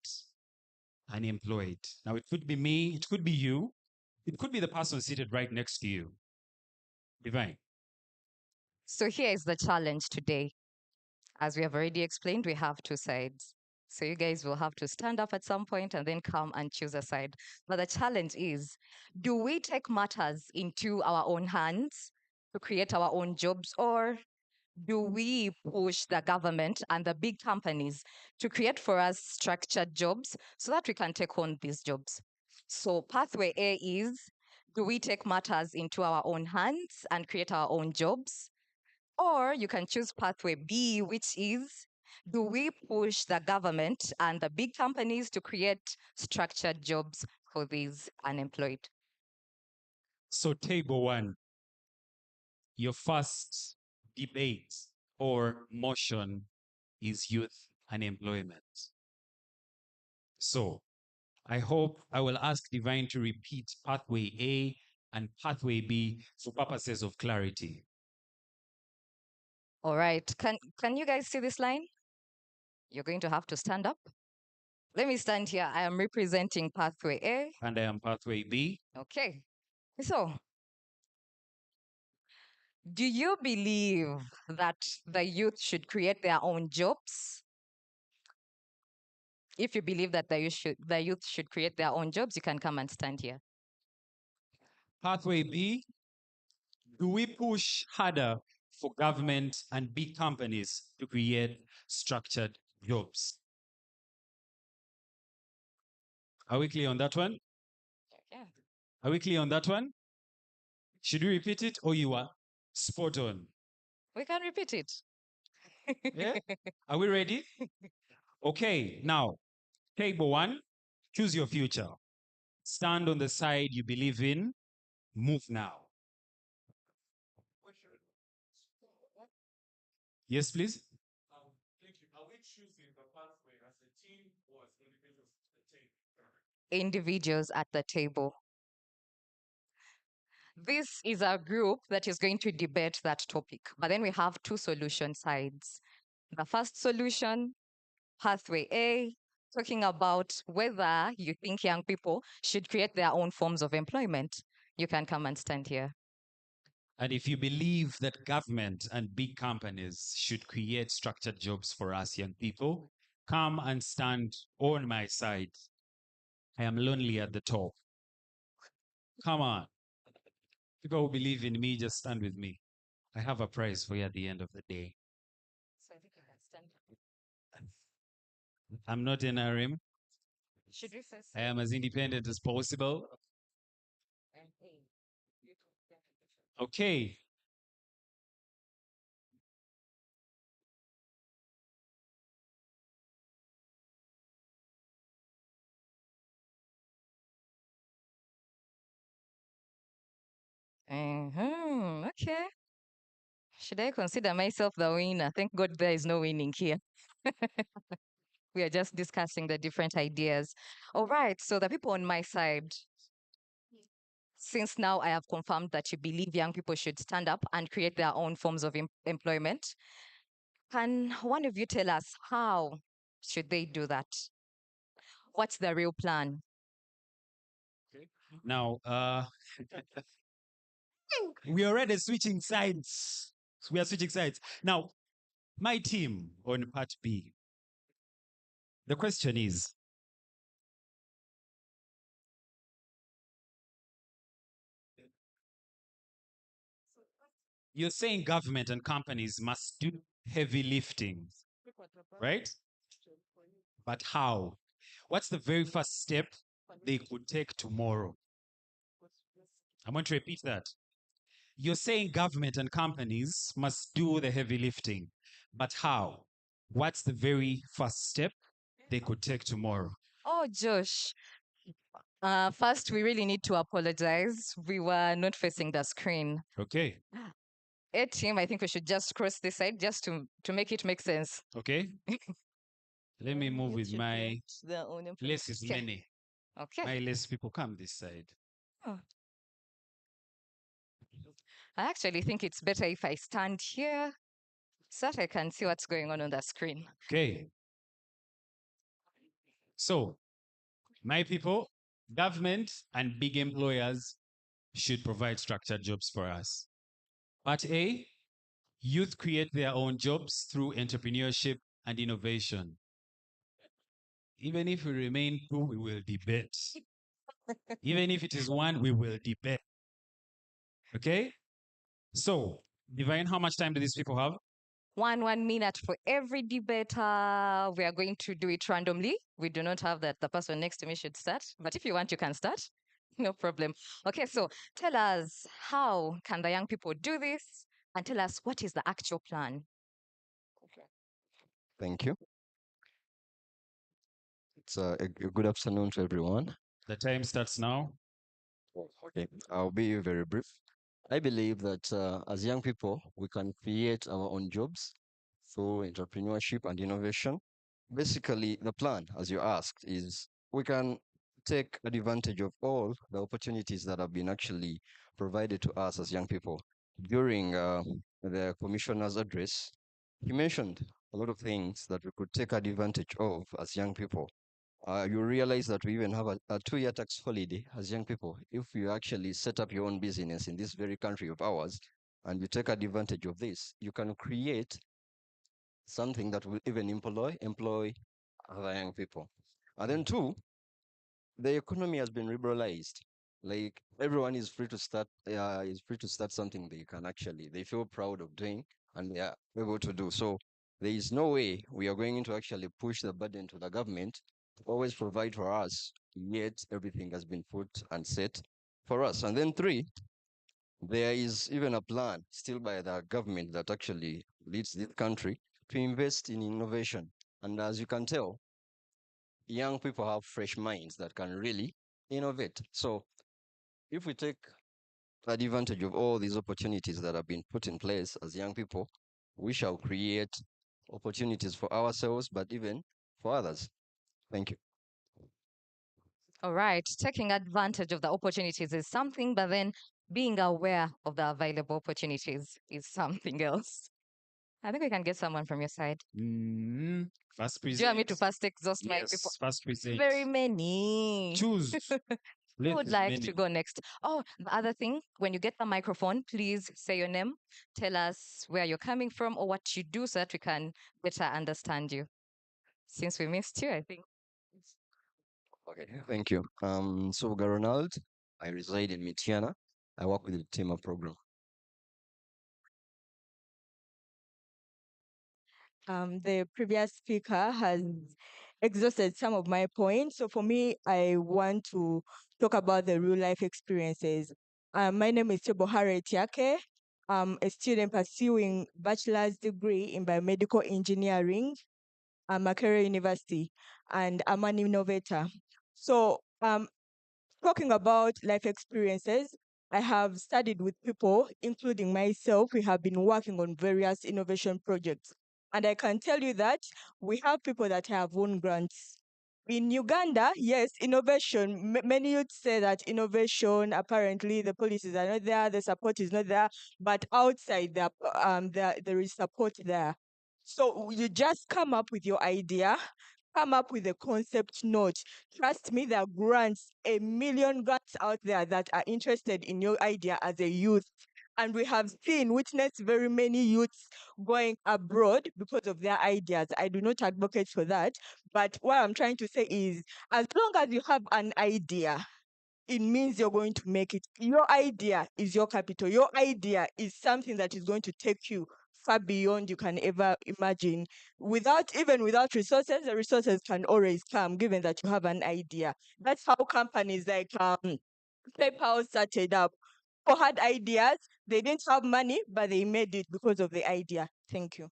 Unemployed. Now, it could be me, it could be you, it could be the person seated right next to you. Divine. So here is the challenge today. As we have already explained, we have 2 sides. So you guys will have to stand up at some point and then come and choose a side. But the challenge is, do we take matters into our own hands to create our own jobs, or do we push the government and the big companies to create for us structured jobs so that we can take on these jobs? So pathway A is, do we take matters into our own hands and create our own jobs? Or you can choose pathway B, which is, do we push the government and the big companies to create structured jobs for these unemployed? So, table 1, your first debate or motion is youth unemployment. So, I hope I will ask Divine to repeat pathway A and pathway B for purposes of clarity. All right. Can you guys see this line? You're going to have to stand up. Let me stand here. I am representing pathway A. And I am pathway B. Okay. So, do you believe that the youth should create their own jobs? If you believe that the youth should create their own jobs, you can come and stand here. Pathway B, do we push harder for government and big companies to create structured jobs? Are we clear on that one? Yeah. Are we clear on that one? Should we repeat it, or you are spot on? We can repeat it. Yeah? Are we ready? Okay, now, table 1, choose your future. Stand on the side you believe in. Move now. Yes, please. Thank you. Are we choosing the pathway as a team or as individuals at the table? Individuals at the table. This is a group that is going to debate that topic. But then we have 2 solution sides. The first solution, pathway A, talking about whether you think young people should create their own forms of employment. You can come and stand here. And if you believe that government and big companies should create structured jobs for us young people, come and stand on my side. I am lonely at the top. Come on. People who believe in me, just stand with me. I have a prize for you at the end of the day. So I think you can stand. I'm not in a rim. Should we first? I am as independent as possible. Okay. Okay. Should I consider myself the winner? Thank God there is no winning here. We are just discussing the different ideas. All right. So the people on my side, since now I have confirmed that you believe young people should stand up and create their own forms of employment, can one of you tell us how should they do that? What's the real plan? Now, we are already switching sides. We are switching sides. Now, my team on part B. The question is, you're saying government and companies must do heavy lifting, right? But how? What's the very first step they could take tomorrow? I'm going to repeat that. You're saying government and companies must do the heavy lifting, but how? What's the very first step they could take tomorrow? Oh, Josh. First, we really need to apologize. We were not facing the screen. Okay. Team, I think we should just cross this side just to make it make sense. Okay. Let me move with my less is Okay. many. Okay. My less people come this side. Oh. I actually think it's better if I stand here so that I can see what's going on the screen. Okay. So, my people, government and big employers should provide structured jobs for us. Part A, youth create their own jobs through entrepreneurship and innovation. Even if we remain two, we will debate. Even if it is one, we will debate. Okay? So, Divine, how much time do these people have? 1 minute for every debater. We are going to do it randomly. We do not have that the person next to me should start. But if you want, you can start. No problem. Okay, so tell us, how can the young people do this? And tell us, what is the actual plan? Thank you. It's a good afternoon to everyone. The time starts now. Okay, I'll be very brief. I believe that as young people, we can create our own jobs through entrepreneurship and innovation. Basically, the plan, as you asked, is we can take advantage of all the opportunities that have been actually provided to us as young people. During the commissioner's address, he mentioned a lot of things that we could take advantage of as young people. You realize that we even have a 2-year tax holiday as young people. If you actually set up your own business in this very country of ours and you take advantage of this, you can create something that will even employ other young people. And then two, the economy has been liberalized. Like everyone is free to start something they feel proud of doing and they are able to do. So there is no way we are going to actually push the burden to the government to always provide for us, yet everything has been put and set for us. And then three, there is even a plan still by the government that actually leads this country to invest in innovation. And as you can tell, young people have fresh minds that can really innovate. So if we take advantage of all these opportunities that have been put in place as young people, we shall create opportunities for ourselves, but even for others. Thank you. All right, taking advantage of the opportunities is something, but then being aware of the available opportunities is something else. I think we can get someone from your side. First Do you want me to present. first exhaust my Yes, people? first present. Very many. Choose. Who would like many. to go next? Oh, the other thing, when you get the microphone, please say your name, tell us where you're coming from or what you do so that we can better understand you. Since we missed you, I think. Okay, thank you. So Ronald, I reside in Mitiana. I work with the TEMA program. The previous speaker has exhausted some of my points. So for me, I want to talk about the real life experiences. My name is Tebohare Tiake. I'm a student pursuing bachelor's degree in biomedical engineering at Makerere University, and I'm an innovator. So talking about life experiences, I have studied with people, including myself. We have been working on various innovation projects. And I can tell you that we have people that have won grants. In Uganda, yes, innovation. Many youth say that innovation, apparently the policies are not there, the support is not there, but outside there is support there. So you just come up with your idea, come up with a concept note. Trust me, there are grants, a million grants out there that are interested in your idea as a youth. And we have witnessed very many youths going abroad because of their ideas. I do not advocate for that. But what I'm trying to say is, as long as you have an idea, it means you're going to make it. Your idea is your capital. Your idea is something that is going to take you far beyond you can ever imagine. Without resources, the resources can always come, given that you have an idea. That's how companies like PayPal started up. People had ideas, they didn't have money, but they made it because of the idea. Thank you.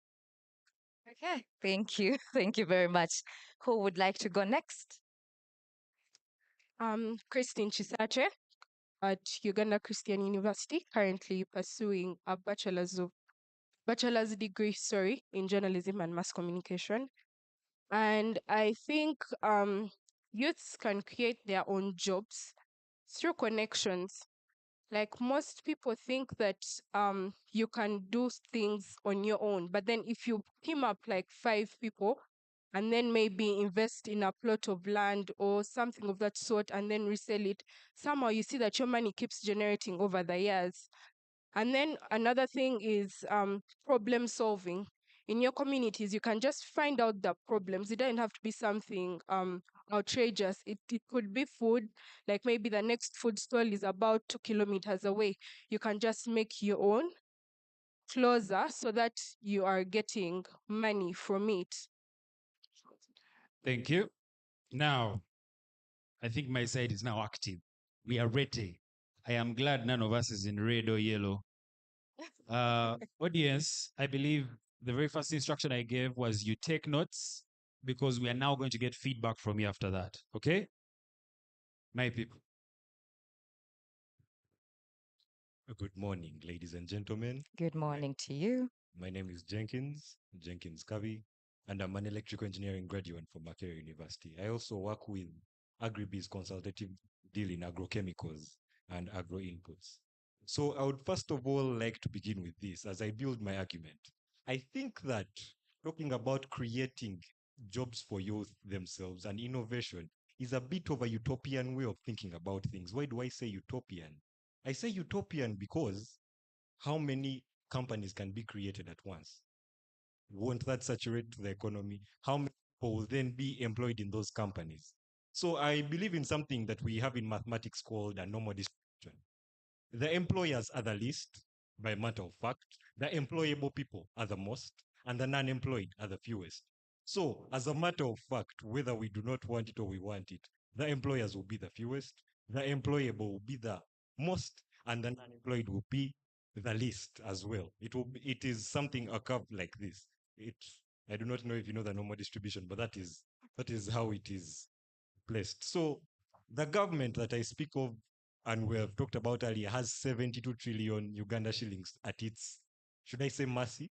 Okay, thank you. Thank you very much. Who would like to go next? Christine Chisache at Uganda Christian University, currently pursuing a bachelor's degree, in journalism and mass communication. And I think youths can create their own jobs through connections. Like most people think that you can do things on your own, but then if you team up like 5 people and then maybe invest in a plot of land or something of that sort and then resell it, somehow you see that your money keeps generating over the years. And then another thing is problem solving. In your communities, you can just find out the problems. It doesn't have to be something outrageous. It could be food, like maybe the next food stall is about 2 kilometers away. You can just make your own closer so that you are getting money from it. Thank you. Now, I think my side is now active. We are ready. I am glad none of us is in red or yellow. Audience, I believe the very first instruction I gave was you take notes because we are now going to get feedback from you after that. Okay? My people. Good morning, ladies and gentlemen. Good morning to you. My name is Jenkins Kavi, and I'm an electrical engineering graduate from Makerere University. I also work with Agribiz Consultative Deal in agrochemicals and agro inputs. So I would first of all like to begin with this as I build my argument. I think that talking about creating jobs for youth themselves and innovation is a bit of a utopian way of thinking about things. Why do I say utopian? I say utopian because how many companies can be created at once? Won't that saturate the economy? How many people will then be employed in those companies? So I believe in something that we have in mathematics called a normal distribution. The employers are the least, by matter of fact. The employable people are the most, and the non-employed are the fewest. So, as a matter of fact, whether we do not want it or we want it, the employers will be the fewest, the employable will be the most, and the non-employed will be the least as well. It is something a curve like this. I do not know if you know the normal distribution, but that is how it is placed. So the government that I speak of and we have talked about earlier has 72 trillion Uganda shillings at its, should I say mercy,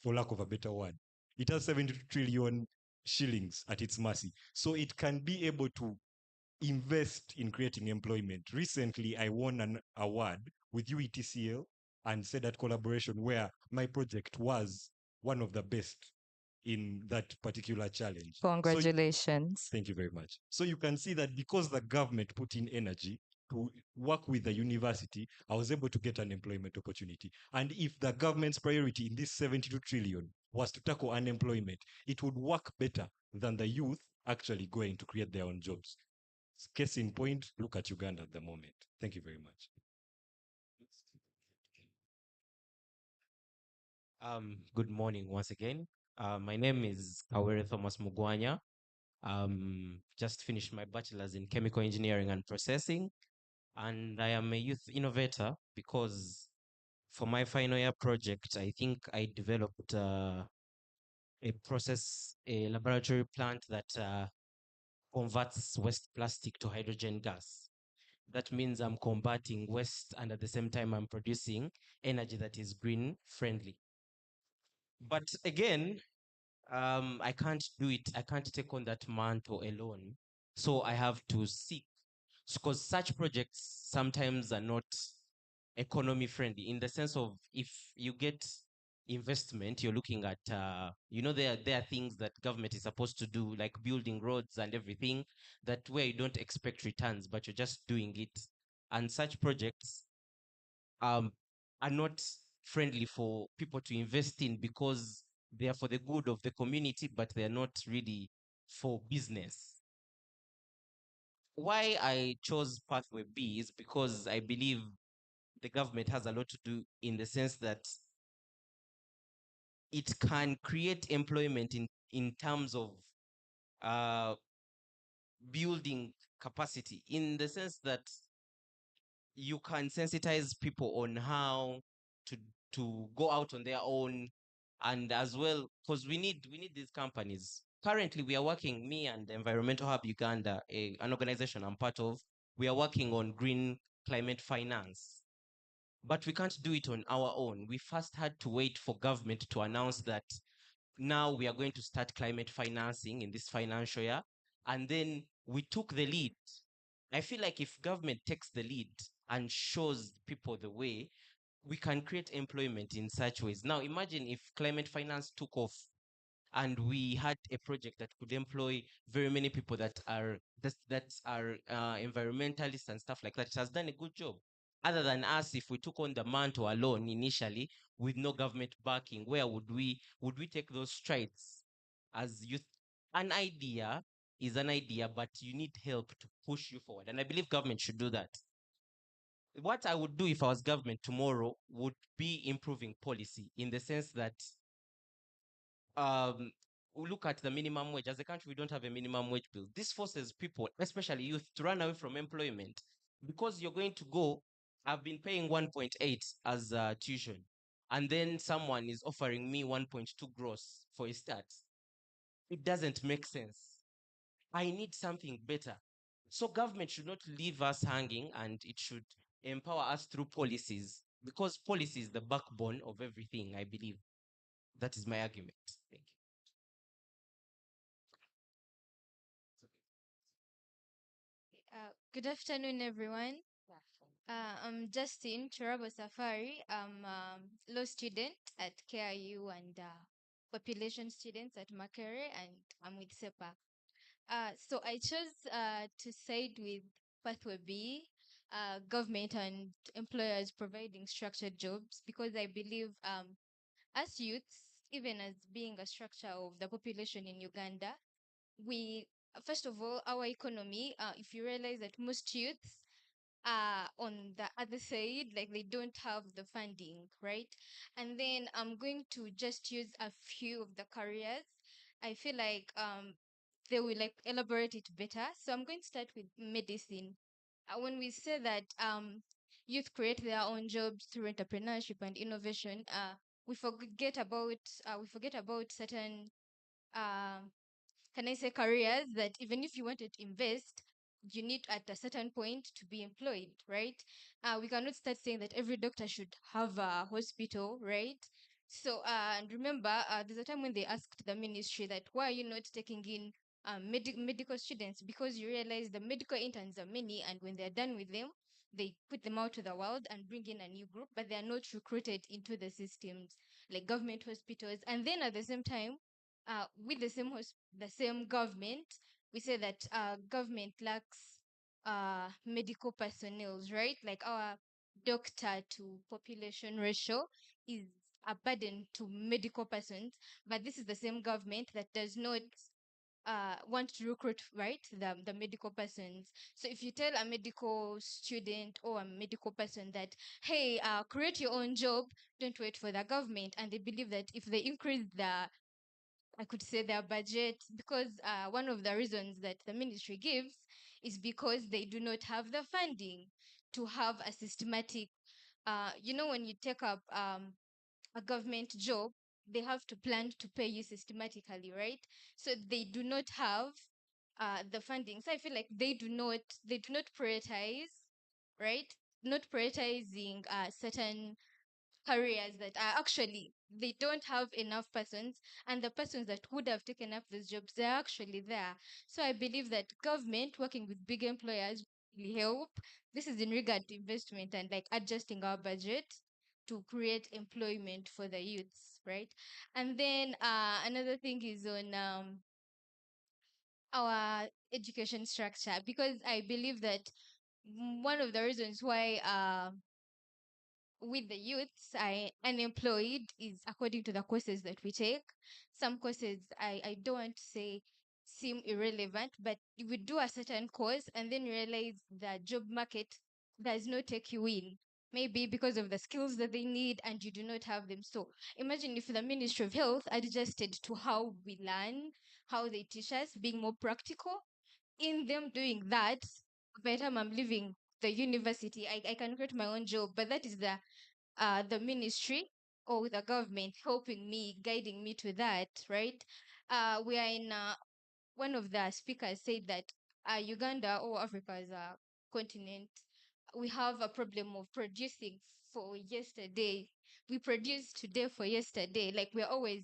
for lack of a better word. It has 72 trillion shillings at its mercy. So it can be able to invest in creating employment. Recently, I won an award with UETCL and said that collaboration where my project was one of the best in that particular challenge. Congratulations. Thank you very much. So you can see that because the government put in energy to work with the university, I was able to get an employment opportunity. And if the government's priority in this 72 trillion was to tackle unemployment, it would work better than the youth actually going to create their own jobs. Case in point, look at Uganda at the moment. Thank you very much. Good morning once again. My name is Kawere Thomas Mugwanya. Just finished my bachelor's in chemical engineering and processing, and I am a youth innovator because for my final year project, I think I developed a laboratory plant that converts waste plastic to hydrogen gas. That means I'm combating waste, and at the same time I'm producing energy that is green friendly. But again, I can't do it. I can't take on that mantle alone. So I have to seek, because such projects sometimes are not economy friendly, in the sense of, if you get investment, you're looking at, there are things that government is supposed to do, like building roads and everything, that where you don't expect returns, but you're just doing it. And such projects are not friendly for people to invest in, because they are for the good of the community, but they're not really for business. Why I chose pathway B is because I believe the government has a lot to do, in the sense that it can create employment in terms of uh, building capacity, in the sense that you can sensitize people on how to go out on their own, and as well, because we need these companies. Currently, we are working, me and Environmental Hub Uganda, an organization I'm part of, we are working on green climate finance. But we can't do it on our own. We first had to wait for government to announce that now we are going to start climate financing in this financial year. And then we took the lead. I feel like if government takes the lead and shows people the way, we can create employment in such ways. Now, imagine if climate finance took off and we had a project that could employ very many people that are environmentalists and stuff like that. It has done a good job. Other than us, if we took on the mantle alone initially with no government backing, where would we take those strides as youth? An idea is an idea, but you need help to push you forward, and I believe government should do that. What I would do if I was government tomorrow would be improving policy, in the sense that we look at the minimum wage. As a country, we don't have a minimum wage bill. This forces people, especially youth, to run away from employment, because you're going to go. I've been paying 1.8 as tuition, and then someone is offering me 1.2 gross for a start. It doesn't make sense. I need something better. So government should not leave us hanging, and it should empower us through policies, because policy is the backbone of everything, I believe. That is my argument. Thank you. Good afternoon, everyone. I'm Justin Chirabo Safari. I'm a law student at KIU and population students at Makere, and I'm with SEPA. So I chose to side with Pathway B, government and employers providing structured jobs, because I believe as youths, even as being a structure of the population in Uganda, we first of all, our economy, if you realize that most youths are on the other side, like they don't have the funding, right? And then I'm going to just use a few of the careers. I feel like they will like elaborate it better. So I'm going to start with medicine. When we say that youth create their own jobs through entrepreneurship and innovation, we forget about certain can I say careers that even if you wanted to invest, you need at a certain point to be employed, right? We cannot start saying that every doctor should have a hospital, right? So, and remember, there's a time when they asked the ministry that why are you not taking in medical students, because you realize the medical interns are many, and when they're done with them, they put them out to the world and bring in a new group, but they are not recruited into the systems like government hospitals. And then at the same time, with the same government, we say that government lacks medical personnel, right? Like our doctor to population ratio is a burden to medical persons, but this is the same government that does not want to recruit, right, the medical persons. So if you tell a medical student or a medical person that, hey, create your own job, don't wait for the government, and they believe that if they increase I could say their budget, because one of the reasons that the ministry gives is because they do not have the funding to have a systematic, when you take up a government job, they have to plan to pay you systematically, right? So they do not have the funding. So I feel like they do not prioritize right? Not prioritizing certain careers that are actually they don't have enough persons, and the persons that would have taken up these jobs, they're actually there. So I believe that government working with big employers will help. This is in regard to investment and like adjusting our budget to create employment for the youths, right? And then another thing is on our education structure, because I believe that one of the reasons why with the youths I unemployed is according to the courses that we take. Some courses I don't want to say seem irrelevant, but you would do a certain course and then realize the job market does not take you in. Maybe because of the skills that they need and you do not have them. So imagine if the Ministry of Health adjusted to how we learn, how they teach us, being more practical. In them doing that, by the time I'm leaving the university, I can create my own job. But that is the ministry or the government helping me, guiding me to that, right? We are in one of the speakers said that Uganda or Africa as a continent, we have a problem of producing for yesterday. We produce today for yesterday. Like we're always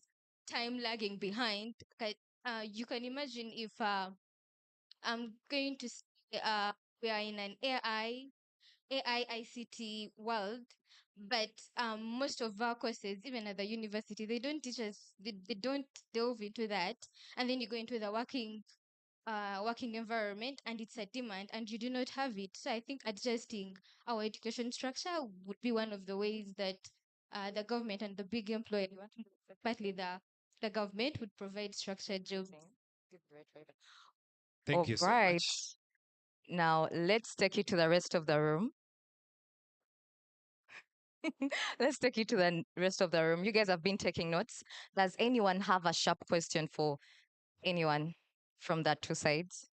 time lagging behind. You can imagine if I'm going to say we are in an AI ICT world, but most of our courses, even at the university, they don't teach us. They don't delve into that, and then you go into the working environment, and it's a demand, and you do not have it. So I think adjusting our education structure would be one of the ways that the government and the big employer, partly the government, would provide structured jobs. Thank you so Right. much. Now let's take you to the rest of the room. Let's take you to the rest of the room. You guys have been taking notes. Does anyone have a sharp question for anyone from that two sides?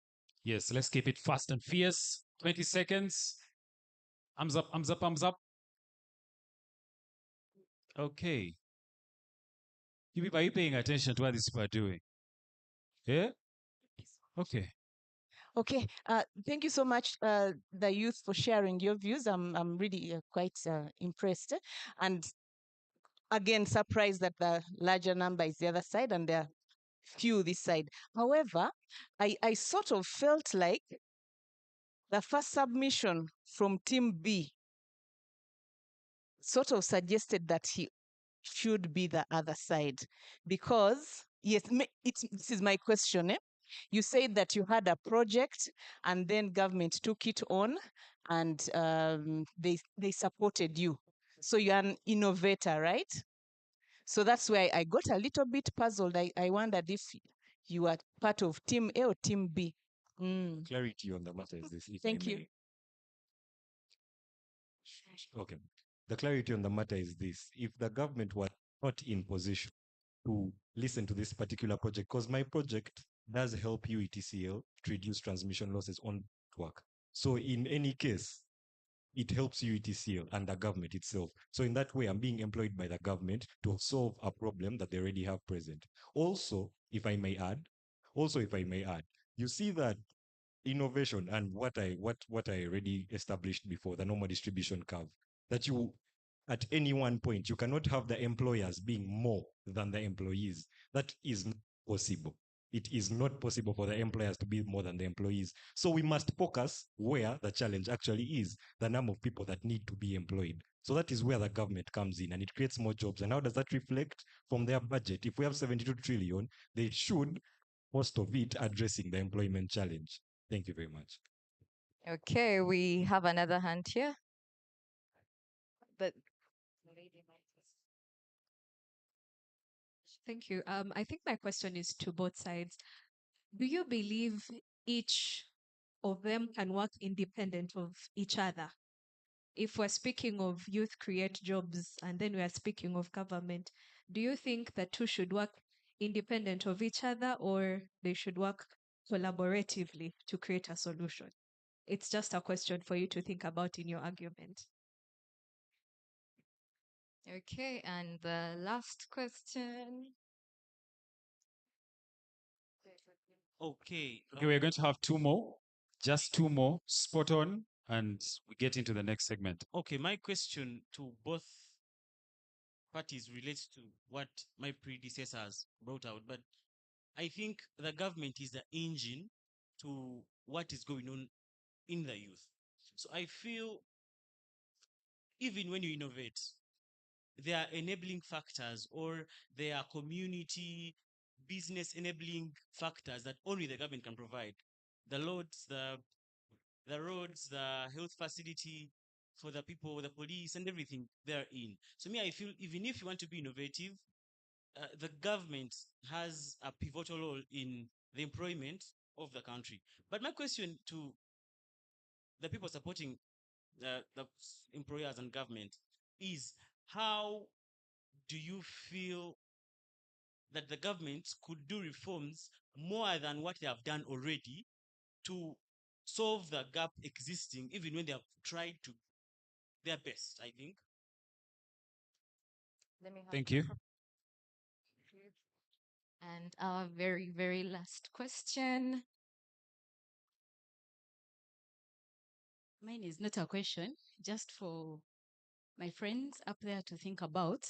Yes, let's keep it fast and fierce. 20 seconds. Arms up, arms up, arms up. Okay. You people, are you paying attention to what these people are doing? Yeah? Okay. Okay, thank you so much, the youth, for sharing your views. I'm really quite impressed, and again surprised that the larger number is the other side and there are few this side. However, I sort of felt like the first submission from Team B sort of suggested that he should be the other side, because yes, this is my question. You said that you had a project and then government took it on, and they supported you. So you're an innovator, right? So that's why I got a little bit puzzled. I wondered if you are part of Team A or Team B. Clarity on the matter is this, if Thank I you. may. Okay. The clarity on the matter is this. If the government was not in position to listen to this particular project, because my project does help UETCL to reduce transmission losses on network. So in any case, it helps UETCL and the government itself. So in that way, I'm being employed by the government to solve a problem that they already have present. Also, if I may add, you see that innovation and what I already established before, the normal distribution curve, that you at any one point you cannot have the employers being more than the employees. That is not possible. It is not possible for the employers to be more than the employees. So we must focus where the challenge actually is, the number of people that need to be employed. So that is where the government comes in and it creates more jobs. And how does that reflect from their budget? If we have 72 trillion, they should, most of it, addressing the employment challenge. Thank you very much. Okay, we have another hand here. But Thank you. I think my question is to both sides. Do you believe each of them can work independent of each other? If we're speaking of youth create jobs and then we are speaking of government, do you think the two should work independent of each other, or they should work collaboratively to create a solution? It's just a question for you to think about in your argument. okay, and the last question. Okay, we're going to have two more. Just two more. Spot on. and we get into the next segment. Okay, my question to both parties relates to what my predecessors brought out, but I think the government is the engine to what is going on in the youth. So I feel even when you innovate, there are enabling factors or there are community business enabling factors that only the government can provide. The roads, the health facility for the people, the police, and everything they're in. So me, I feel even if you want to be innovative, the government has a pivotal role in the employment of the country. But my question to the people supporting the employers and government is, how do you feel that the government could do reforms more than what they have done already to solve the gap existing, even when they have tried to their best, I think? Thank you. And our very, very last question. Mine is not a question, just for my friends up there to think about.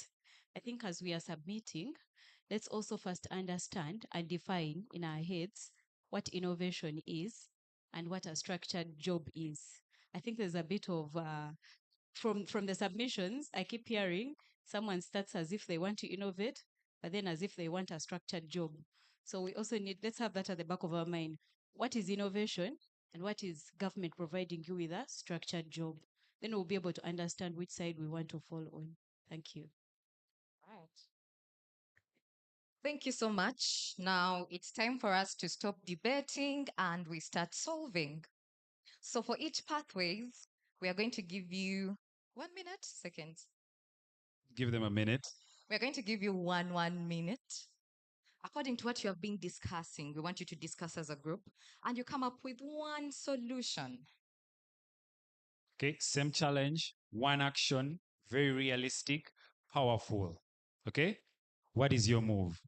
I think as we are submitting, let's also first understand and define in our heads what innovation is and what a structured job is. I think there's a bit of from the submissions, I keep hearing someone starts as if they want to innovate, but then as if they want a structured job. So we also need, let's have that at the back of our mind. What is innovation and what is government providing you with a structured job? Then we'll be able to understand which side we want to fall on. Thank you. Right. Thank you so much. Now it's time for us to stop debating and we start solving. So for each pathways, we are going to give you 1 minute, seconds. Give them a minute. We're going to give you one minute. According to what you have been discussing, we want you to discuss as a group and you come up with one solution. Okay, same challenge, one action, very realistic, powerful. Okay, what is your move?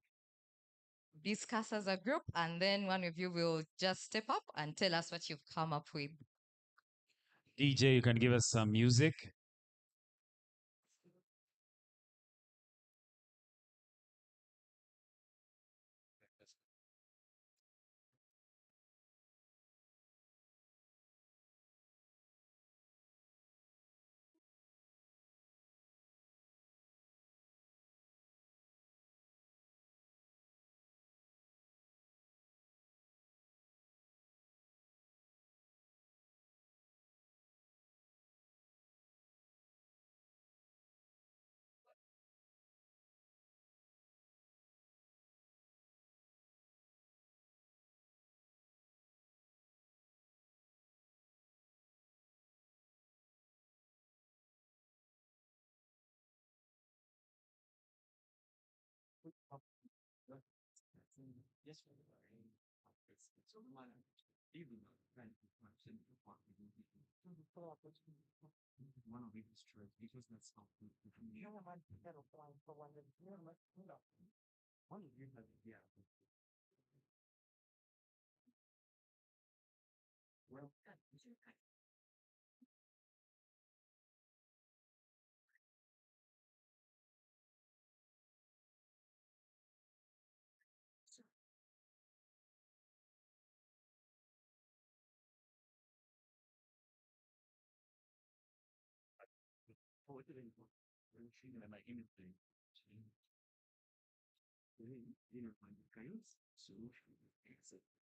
Discuss as a group, and then one of you will just step up and tell us what you've come up with. DJ, you can give us some music.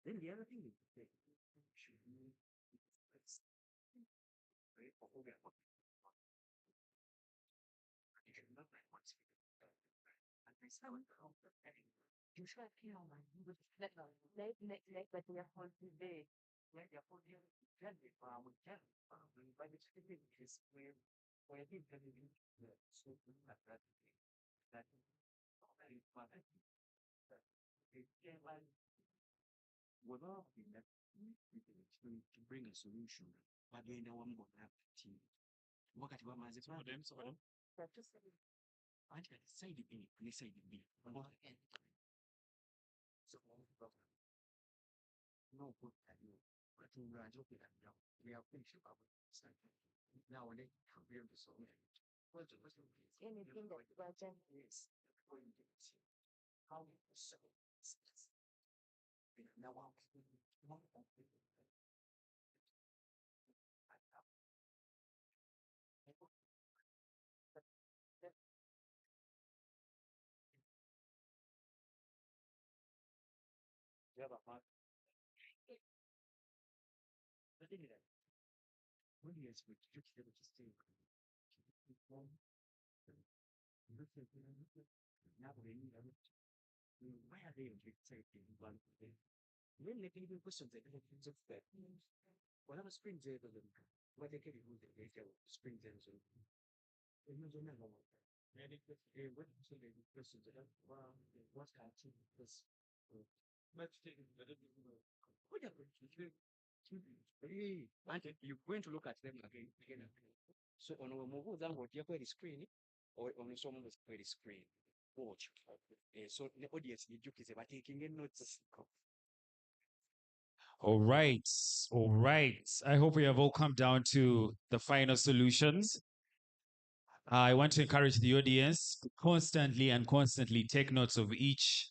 Then the other thing is that should be to bring a solution, but you know I'm gonna have to team. Wakati wa mazi kwa dem so dem. Acha side B, ni side B. So no good at you. But you are joking at you. We Anything that urgent is how you solve this. Why are they exciting one thing? When they even questions they don't just that. Whatever springs there, what they can do, they tell springs and so. What so they questions that what kind of this much taken whatever. And you're going to look at them again. So on a move that what you're the screen or on some of the screen. Watch. So the audience need you to taking in notes. All right. All right. I hope we have all come down to the final solutions. I want to encourage the audience to constantly take notes of each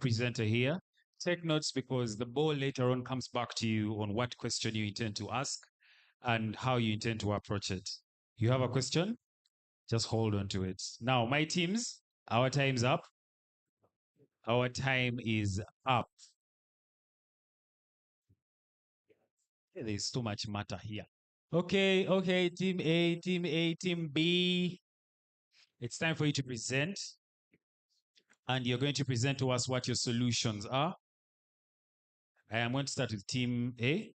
presenter here. Take notes because the ball later on comes back to you on what question you intend to ask and how you intend to approach it. You have a question? Just hold on to it. Now, my teams, our time's up. Our time is up. There's too much matter here. Okay, team A, team B. It's time for you to present. And you're going to present to us what your solutions are. I am going to start with team A.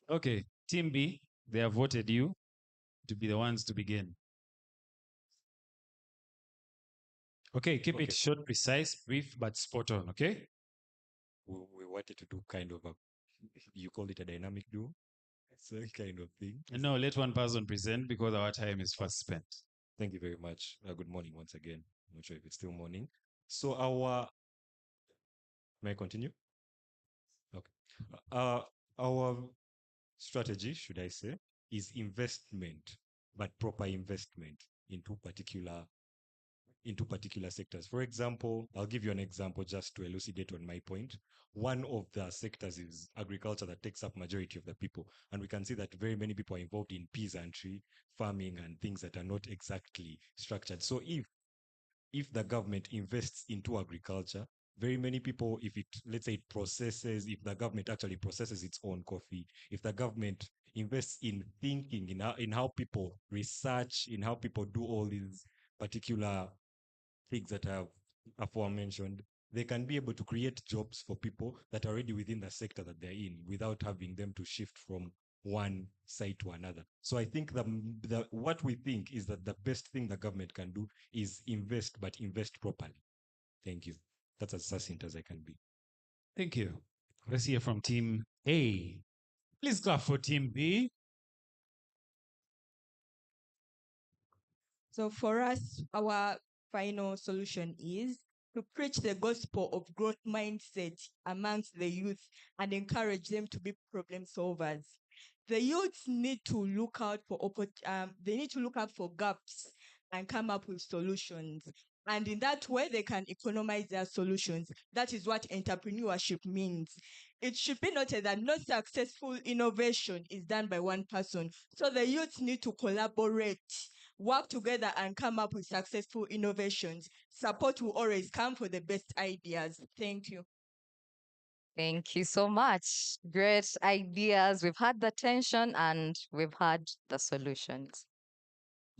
Okay, team B, they have voted you to be the ones to begin. Okay, keep it short, precise, brief, but spot on, okay? We wanted to do kind of a, you call it a dynamic duo? Some kind of thing. No, let one person present because our time is fast spent. Thank you very much. Good morning once again. I'm not sure if it's still morning. So our, may I continue? Okay. Our strategy, should I say, is investment, but proper investment into particular sectors. For example, I'll give you an example just to elucidate on my point. One of the sectors is agriculture that takes up majority of the people. And we can see that very many people are involved in peasantry, farming, and things that are not exactly structured. So if the government invests into agriculture, very many people, if the government actually processes its own coffee, if the government invests in thinking, in how people research, in how people do all these particular things that I have aforementioned, they can be able to create jobs for people that are already within the sector that they're in without having them to shift from one side to another. So I think what we think is that the best thing the government can do is invest, but invest properly. Thank you. That's as succinct as I can be. Thank you. Let's hear from team A. Please clap for team B. So for us, our final solution is to preach the gospel of growth mindset amongst the youth and encourage them to be problem solvers. The youths need to look out for gaps and come up with solutions. And in that way, they can economize their solutions. That is what entrepreneurship means. It should be noted that no successful innovation is done by one person. So the youths need to collaborate, work together, and come up with successful innovations. Support will always come for the best ideas. Thank you. Thank you so much. Great ideas. We've had the tension and we've had the solutions.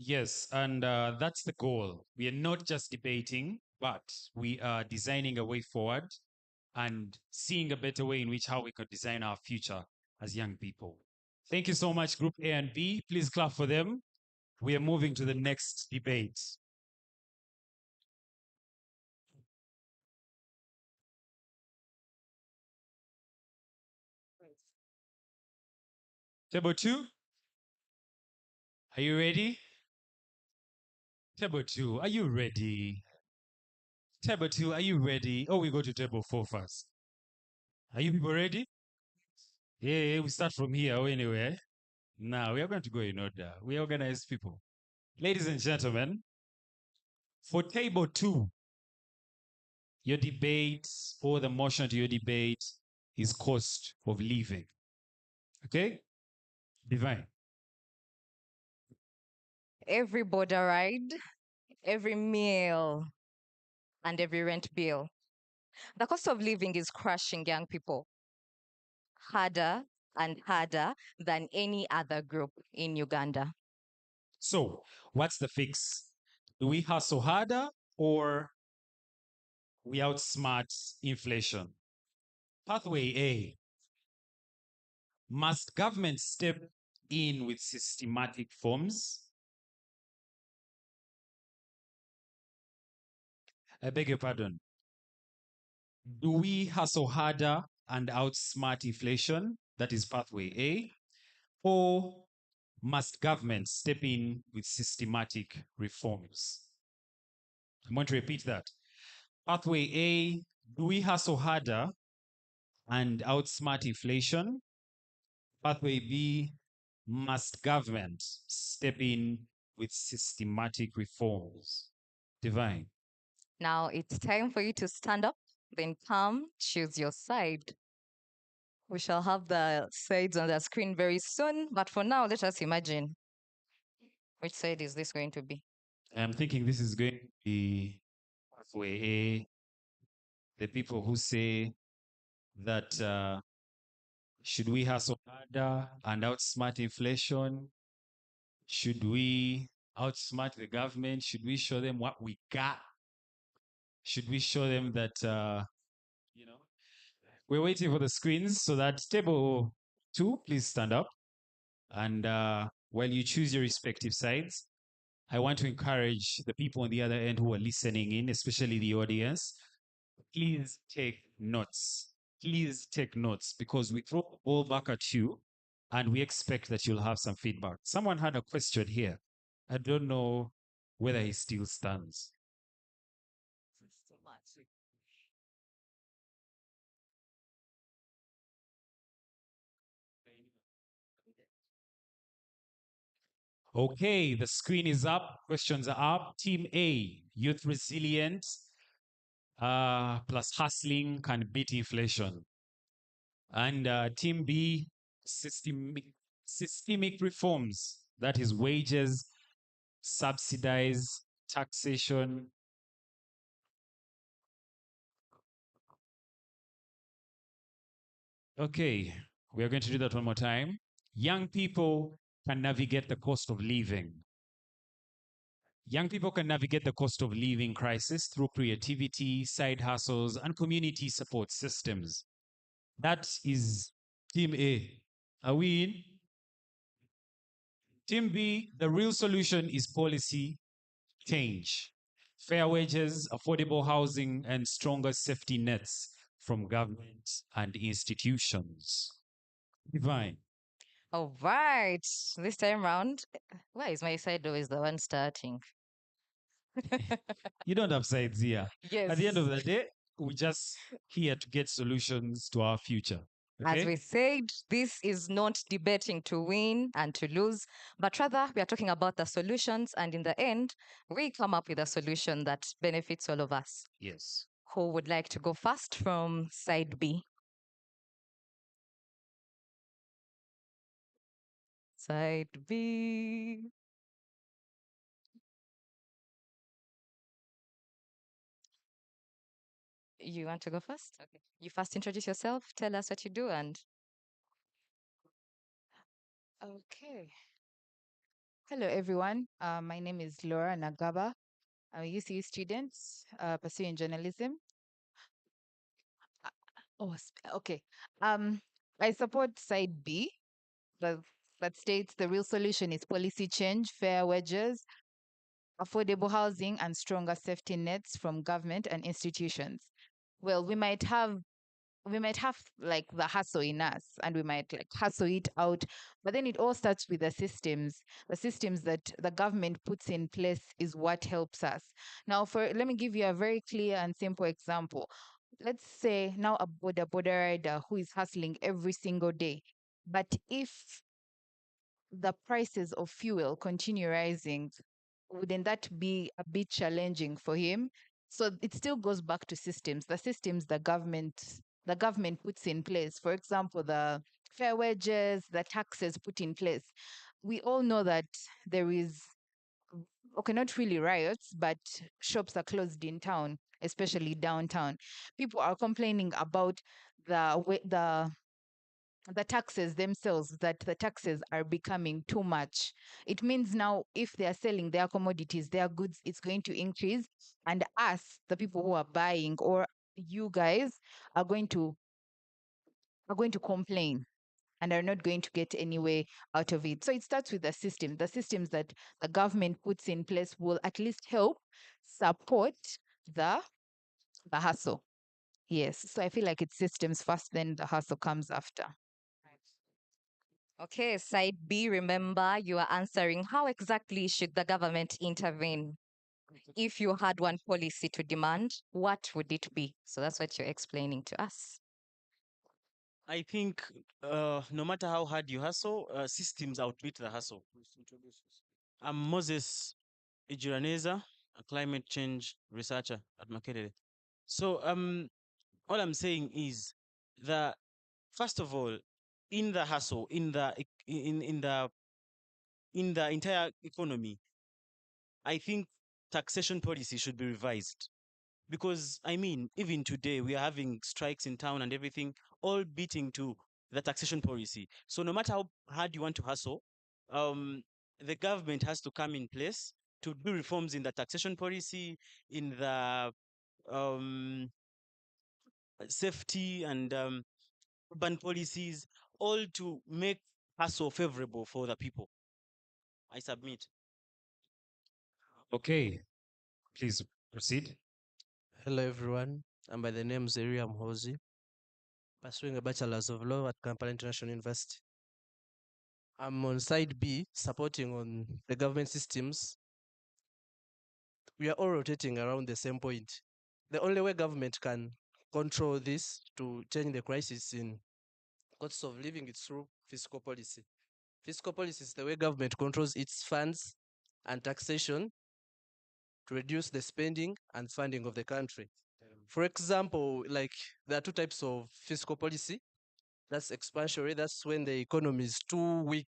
Yes, and that's the goal. We are not just debating, but we are designing a way forward and seeing a better way in which how we could design our future as young people. Thank you so much, Group A and B. Please clap for them. We are moving to the next debate. Table 2, are you ready? Table 2, are you ready? Table 2, are you ready? Oh, we go to table 4 first. Are you people ready? Yeah, we start from here or anywhere. Now we are going to go in order. We organize people. Ladies and gentlemen, for table 2, your debate or the motion to your debate is cost of living. Okay? Divine. Every border ride, every meal, and every rent bill. The cost of living is crushing young people harder and harder than any other group in Uganda. So, what's the fix? Do we hustle harder or we outsmart inflation? Pathway A. Must government step in with systematic reforms? I beg your pardon. Do we hustle harder and outsmart inflation? That is pathway A. Or must government step in with systematic reforms? I'm going to repeat that. Pathway A, do we hustle harder and outsmart inflation? Pathway B, must government step in with systematic reforms? Divine. Now it's time for you to stand up, then come, choose your side. We shall have the sides on the screen very soon, but for now, let us imagine. Which side is this going to be? I'm thinking this is going to be pathway A. The people who say that should we hustle harder and outsmart inflation? Should we outsmart the government? Should we show them what we got? Should we show them that, we're waiting for the screens so that table 2, please stand up. And while you choose your respective sides, I want to encourage the people on the other end who are listening in, especially the audience, please take notes. Please take notes because we throw the ball back at you and we expect that you'll have some feedback. Someone had a question here. I don't know whether he still stands. Okay, the screen is up. Questions are up. Team A, youth resilience plus hustling can beat inflation. And Team B, systemic reforms. That is wages, subsidize, taxation. Okay, we are going to do that one more time. Young people can navigate the cost of living. Young people can navigate the cost of living crisis through creativity, side hustles, and community support systems. That is Team A. Are we in? Team B, the real solution is policy change. Fair wages, affordable housing, and stronger safety nets from government and institutions. Divine. All right. This time round, why is my side always the one starting? You don't have sides here. Yes. At the end of the day, we're just here to get solutions to our future. Okay? As we said, this is not debating to win and to lose, but rather we are talking about the solutions, and in the end, we come up with a solution that benefits all of us. Yes. Who would like to go first from side B? Side B. You want to go first? Okay. You first introduce yourself, tell us what you do, and. Okay. Hello, everyone. My name is Laura Nagaba. I'm a UCU student pursuing journalism. Okay. I support side B, the, that states the real solution is policy change, fair wages, affordable housing, and stronger safety nets from government and institutions. Well, we might have like the hustle in us and we might like hustle it out, but then it all starts with the systems that the government puts in place is what helps us. Now, let me give you a very clear and simple example. let's say now a border rider who is hustling every single day. But if the prices of fuel continue rising, wouldn't that be a bit challenging for him? So it still goes back to systems, the systems the government puts in place. For example, the fair wages, the taxes put in place. We all know that there is, okay, not really riots, but shops are closed in town, especially downtown. People are complaining about the taxes themselves, that the taxes are becoming too much. It means now if they are selling their commodities, their goods, it's going to increase. And us, the people who are buying, or you guys, are going to complain and are not going to get any way out of it. So it starts with the system. The systems that the government puts in place will at least help support the hustle. Yes. So I feel like it's systems first, then the hustle comes after. Okay, side B, remember you are answering how exactly should the government intervene? If you had one policy to demand, what would it be? So that's what you're explaining to us. I think no matter how hard you hustle, systems outwit the hustle. I'm Moses Ijiraneza, a climate change researcher at Makerere. So all I'm saying is that first of all, in the hustle, in the entire economy, I think taxation policy should be revised. Because I mean, even today we are having strikes in town and everything, all beating to the taxation policy. So no matter how hard you want to hustle, the government has to come in place to do reforms in the taxation policy, in the safety and urban policies, all to make hustle favorable for the people. I submit. Okay, please proceed. Hello, everyone. I'm by the name Zeria Mhozi, pursuing a Bachelor's of Law at Kampala International University. I'm on side B, supporting on the government systems. We are all rotating around the same point. The only way government can control this to change the crisis in costs of living is through fiscal policy. Fiscal policy is the way government controls its funds and taxation to reduce the spending and funding of the country. For example, like there are two types of fiscal policy. That's expansionary. That's when the economy is too weak.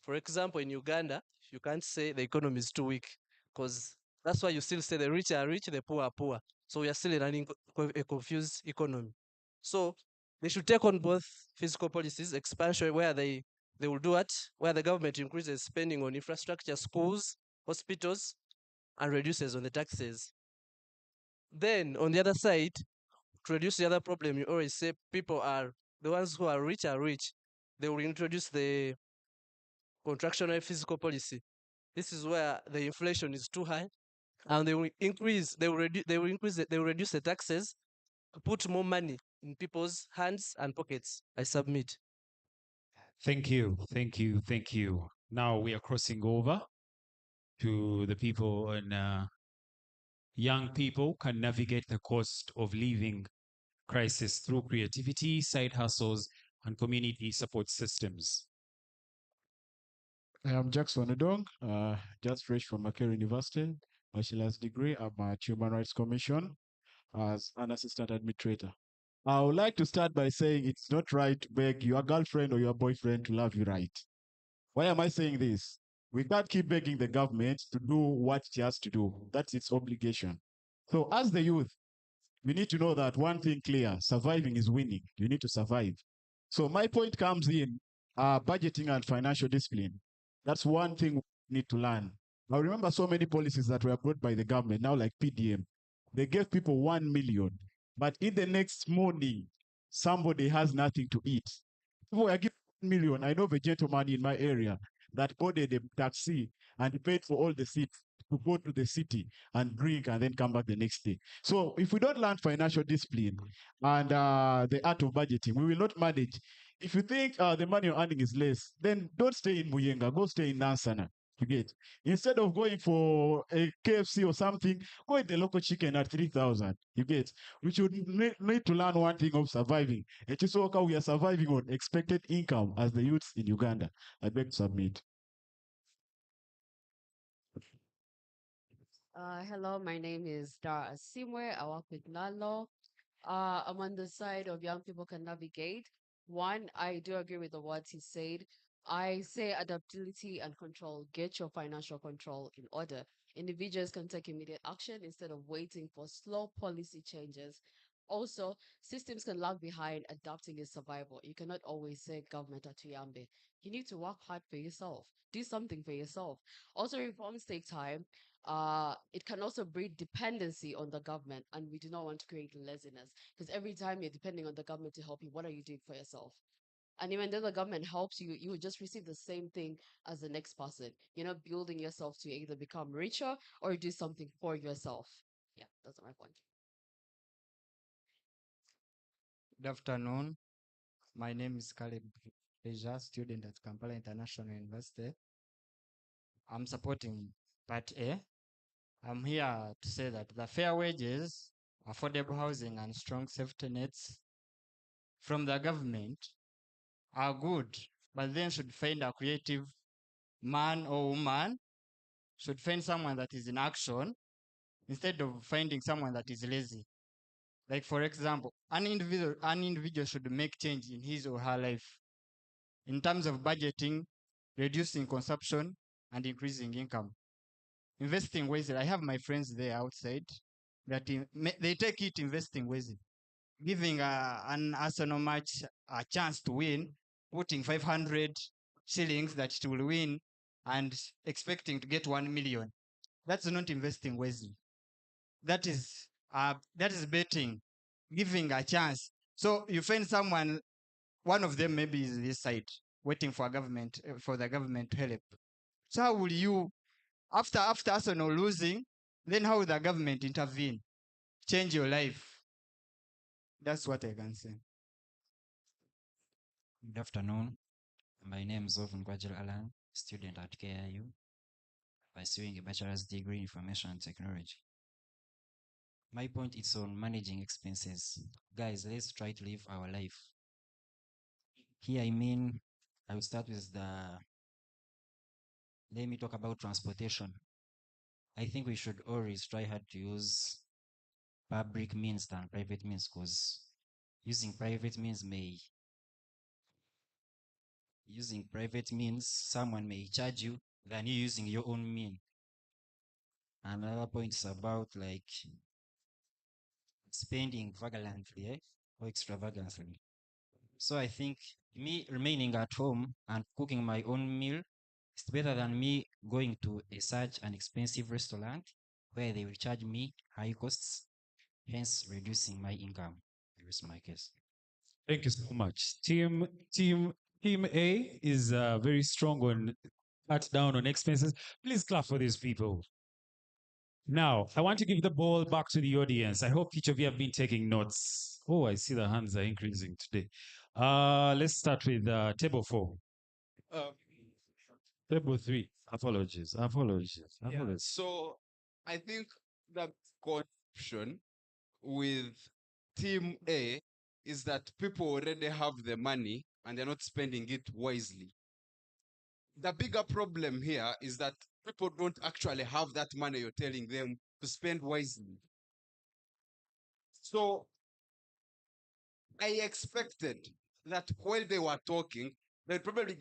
For example, in Uganda, you can't say the economy is too weak because that's why you still say the rich are rich, the poor are poor. So we are still running a confused economy. So they should take on both fiscal policies, expansionary, where they will do it, where the government increases spending on infrastructure, schools, hospitals, and reduces on the taxes. Then on the other side, to reduce the other problem, you always say people are the ones who are rich. They will introduce the contractional fiscal policy. This is where the inflation is too high, and they will increase. They will reduce the taxes to put more money in people's hands and pockets. I submit. Thank you, thank you, thank you. Now we are crossing over to the people on young people can navigate the cost of living crisis through creativity, side hustles, and community support systems. I'm Jackson Odong, just fresh from Makerere University, bachelor's degree. I'm at Human Rights Commission as an assistant administrator. I would like to start by saying it's not right to beg your girlfriend or your boyfriend to love you right. Why am I saying this? We can't keep begging the government to do what it has to do. That's its obligation. So as the youth, we need to know that one thing clear, surviving is winning. You need to survive. So my point comes in budgeting and financial discipline. That's one thing we need to learn. I remember so many policies that were brought by the government, now like PDM. They gave people 1 million, but in the next morning, somebody has nothing to eat. People were given 1 million. I know of a gentleman in my area that ordered a taxi and paid for all the seats to go to the city and drink and then come back the next day. So if we don't learn financial discipline and the art of budgeting, we will not manage. If you think the money you're earning is less, then don't stay in Muyenga, go stay in Nansana. You get, instead of going for a KFC or something, go eat the local chicken at 3,000. You get, we should need to learn one thing of surviving. It is how we are surviving on expected income as the youths in Uganda. I beg to submit. Hello, my name is Dara Asimwe. I work with Nalo. I'm on the side of young people can navigate. One, I do agree with the words he said. I say adaptability and control. Get your financial control in order. Individuals can take immediate action instead of waiting for slow policy changes. Also, systems can lag behind. Adapting is survival. You cannot always say government at Tuyambe. You need to work hard for yourself. Do something for yourself. Also, reforms take time. It can also breed dependency on the government, and we do not want to create laziness because every time you're depending on the government to help you, what are you doing for yourself? And even though the government helps you, you will just receive the same thing as the next person. You're not building yourself to either become richer or do something for yourself. Yeah, that's my point. Good afternoon. My name is Caleb Deja, student at Kampala International University. I'm supporting Part A. I'm here to say that the fair wages, affordable housing, and strong safety nets from the government are good, but then should find a creative man or woman, should find someone that is in action instead of finding someone that is lazy. Like, for example, an individual should make change in his or her life in terms of budgeting, reducing consumption, and increasing income. Investing wisely. I have my friends there outside that they take it investing wisely, giving an Arsenal match a chance to win, putting 500 shillings that it will win, and expecting to get 1 million. That's not investing wisely. That is betting, giving a chance. So you find someone, one of them maybe is this side, waiting for the government to help. So how will you, after Arsenal losing, then how will the government intervene, change your life? That's what I can say. Good afternoon. My name is Ovin Gwajil Alan, student at KIU, pursuing a bachelor's degree in information technology. My point is on managing expenses. Guys, let's try to live our life. Here, I will start with let me talk about transportation. I think we should always try hard to use public means than private means, because using private means, someone may charge you than you using your own mean. Another point is about like spending vagantly or extravagantly. So I think me remaining at home and cooking my own meal is better than me going to such an expensive restaurant where they will charge me high costs, hence reducing my income. Here's my case. Thank you so much. Team A is very strong on cut down on expenses. Please clap for these people. Now, I want to give the ball back to the audience. I hope each of you have been taking notes. Oh, I see the hands are increasing today. Let's start with table 4. Table 3. Apologies. Yeah, so I think the confusion with team A is that people already have the money and they're not spending it wisely. The bigger problem here is that people don't actually have that money you're telling them to spend wisely. So I expected that while they were talking, they'd probably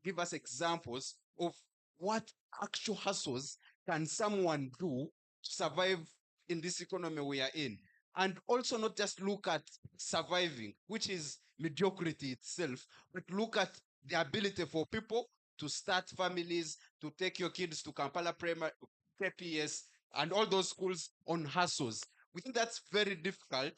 give us examples of what actual hustles can someone do to survive in this economy we are in. And also not just look at surviving, which is mediocrity itself, but look at the ability for people to start families, to take your kids to Kampala Primary, KPS, and all those schools on hustles. We think that's very difficult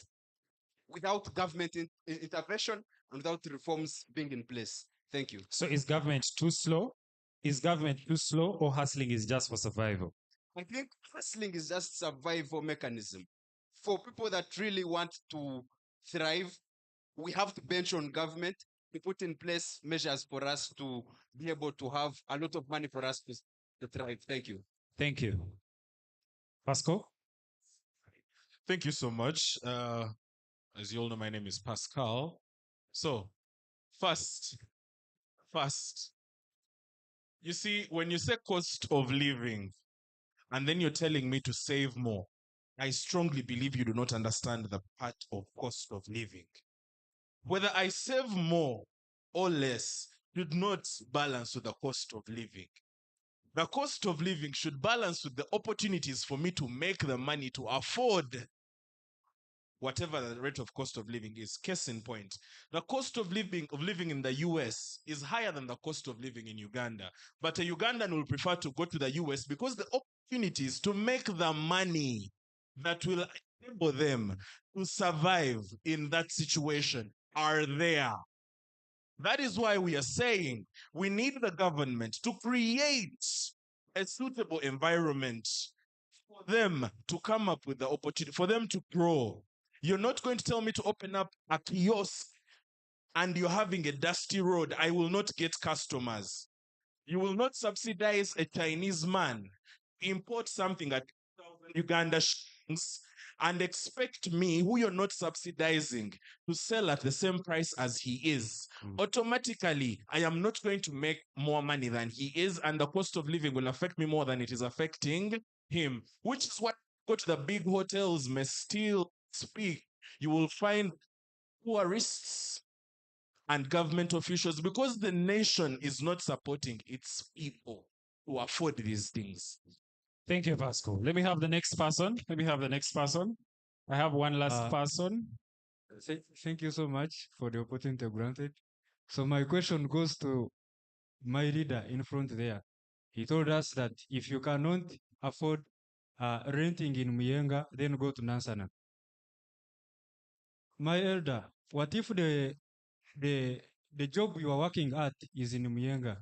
without government intervention and without reforms being in place. Thank you. So is government too slow? Is government too slow, or hustling is just for survival? I think hustling is just survival mechanism. For people that really want to thrive, we have to bench on government to put in place measures for us to be able to have a lot of money for us to to thrive. Thank you. Thank you. Pascal? Thank you so much. As you all know, my name is Pascal. So, first, you see, when you say cost of living, and then you're telling me to save more, I strongly believe you do not understand the part of cost of living. Whether I save more or less should not balance with the cost of living. The cost of living should balance with the opportunities for me to make the money to afford whatever the rate of cost of living is. Case in point, the cost of living in the US is higher than the cost of living in Uganda. But a Ugandan will prefer to go to the US because the opportunities to make the money that will enable them to survive in that situation are there. That is why we are saying we need the government to create a suitable environment for them to come up with the opportunity, for them to grow. You're not going to tell me to open up a kiosk and you're having a dusty road. I will not get customers. You will not subsidize a Chinese man to import something at 2,000 Uganda shillings and expect me, who you're not subsidizing, to sell at the same price as he is. Automatically, I am not going to make more money than he is, and the cost of living will affect me more than it is affecting him, which is what go to the big hotels may still speak. You will find tourists and government officials because the nation is not supporting its people to afford these things. Thank you, Pascal. Let me have the next person. I have one last person. Thank you so much for the opportunity granted. So my question goes to my leader in front there. He told us that if you cannot afford renting in Muyenga, then go to Nansana. My elder, what if the job you are working at is in Muyenga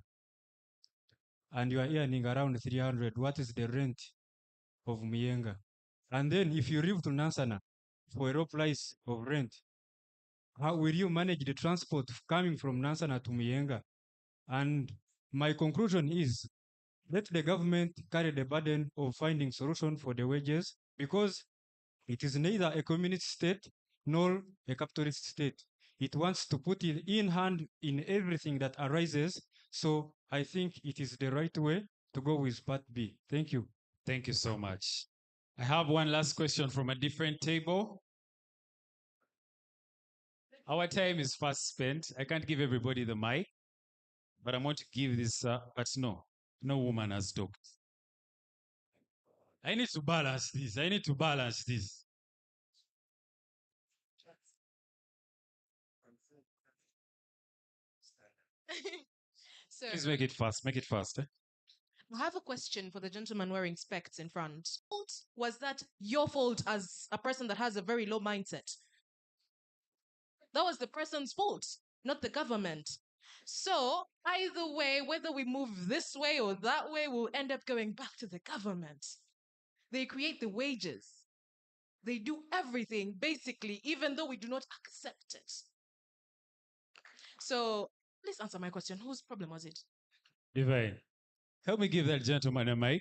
and you are earning around 300? What is the rent of Muyenga? And then if you live to Nansana for a low price of rent, how will you manage the transport coming from Nansana to Muyenga? And my conclusion is, let the government carry the burden of finding solution for the wages, because it is neither a communist state nor a capitalist state. It wants to put it in hand in everything that arises. So I think it is the right way to go with part B. Thank you. Thank you so much. I have one last question from a different table. Our time is fast spent. I can't give everybody the mic, but I'm going to give this, but no woman has talked. I need to balance this. So, Please make it fast. Eh? I have a question for the gentleman wearing specs in front. Was that your fault as a person that has a very low mindset? That was the person's fault, not the government. So, either way, whether we move this way or that way, we'll end up going back to the government. They create the wages. They do everything, basically, even though we do not accept it. So, please answer my question. Whose problem was it? Divine, help me give that gentleman a mic.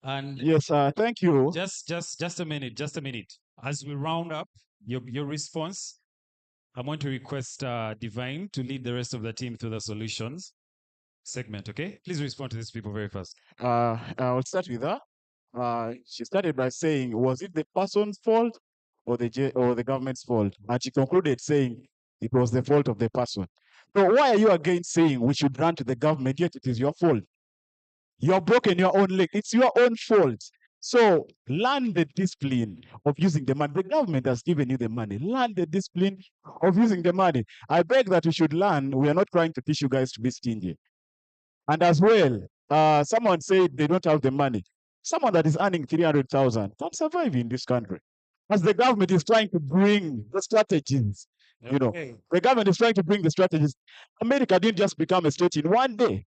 And yes, thank you. Just a minute. As we round up your response, I'm going to request Divine to lead the rest of the team through the solutions segment, okay? Please respond to these people very fast. I'll start with her. She started by saying, was it the person's fault or the government's fault? And she concluded saying it was the fault of the person. So why are you again saying we should run to the government, yet it is your fault? You're broken your own leg. It's your own fault. So learn the discipline of using the money. The government has given you the money. Learn the discipline of using the money. I beg that you should learn. We are not trying to teach you guys to be stingy. And as well, someone said they don't have the money. Someone that is earning 300,000 can't survive in this country. As the government is trying to bring the strategies, the government is trying to bring the strategies. America didn't just become a state in one day.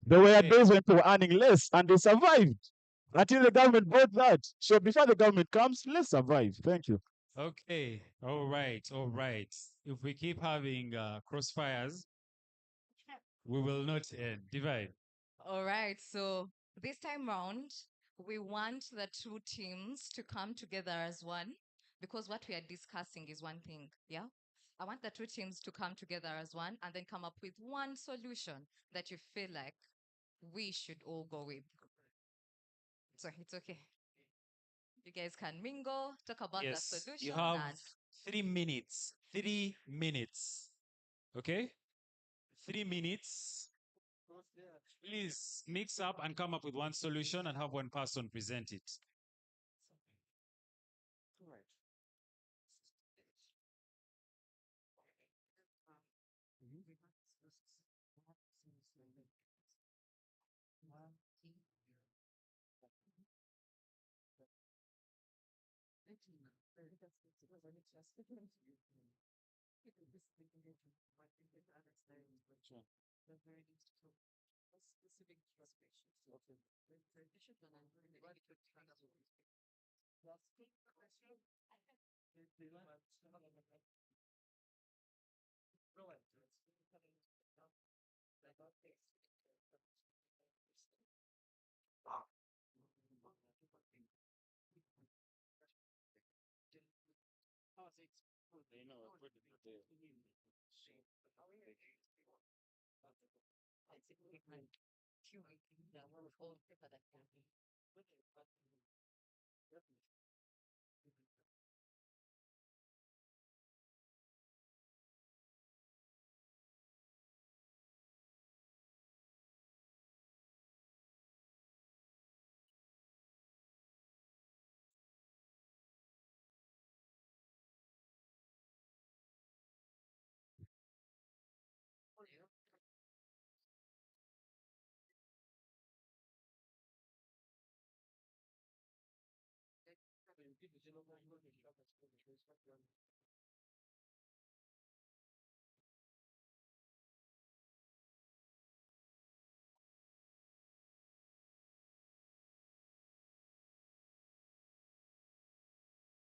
There were days when people were earning less and they survived until the government brought that. So before the government comes, let's survive. Thank you. Okay. All right. If we keep having crossfires, we will not end. Divide. All right, so this time round, we want the two teams to come together as one because what we are discussing is one thing, yeah? I want the two teams to come together as one and then come up with one solution that you feel like we should all go with. So it's okay. You guys can mingle, talk about the Yes, solution, you have and 3 minutes. 3 minutes. Okay? 3 minutes. Please mix up and come up with one solution and have one person present it.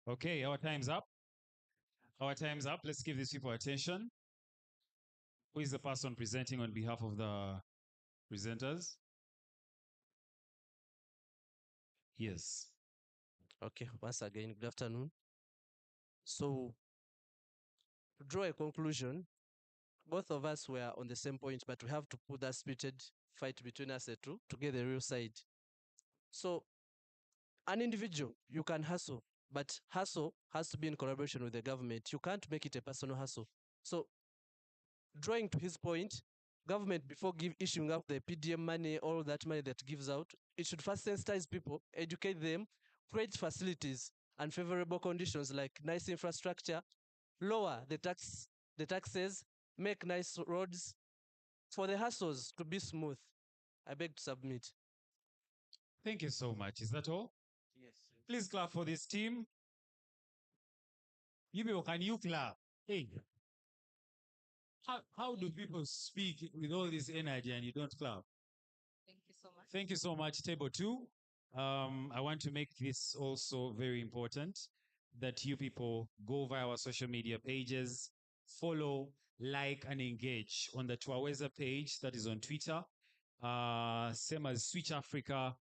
Okay, our time's up. Our time's up. Let's give these people attention. Who is the person presenting on behalf of the presenters? Yes. Okay, once again, good afternoon. So, to draw a conclusion, both of us were on the same point, but we have to put that spirited fight between us two to get the real side. So, an individual, you can hustle, but hustle has to be in collaboration with the government. You can't make it a personal hustle. So, drawing to his point, government, before issuing out the PDM money, all that money that gives out, it should first sensitize people, educate them, create facilities and favorable conditions like nice infrastructure, lower the taxes, make nice roads for the hustles to be smooth. I beg to submit. Thank you so much. Is that all? Yes. Please clap for this team. You people, can you clap? Hey. How do people speak with all this energy and you don't clap? thank you so much. Thank you so much, Table 2. I want to make this also very important that you people go via our social media pages, follow, like, and engage on the Twaweza page that is on Twitter, same as Switch Africa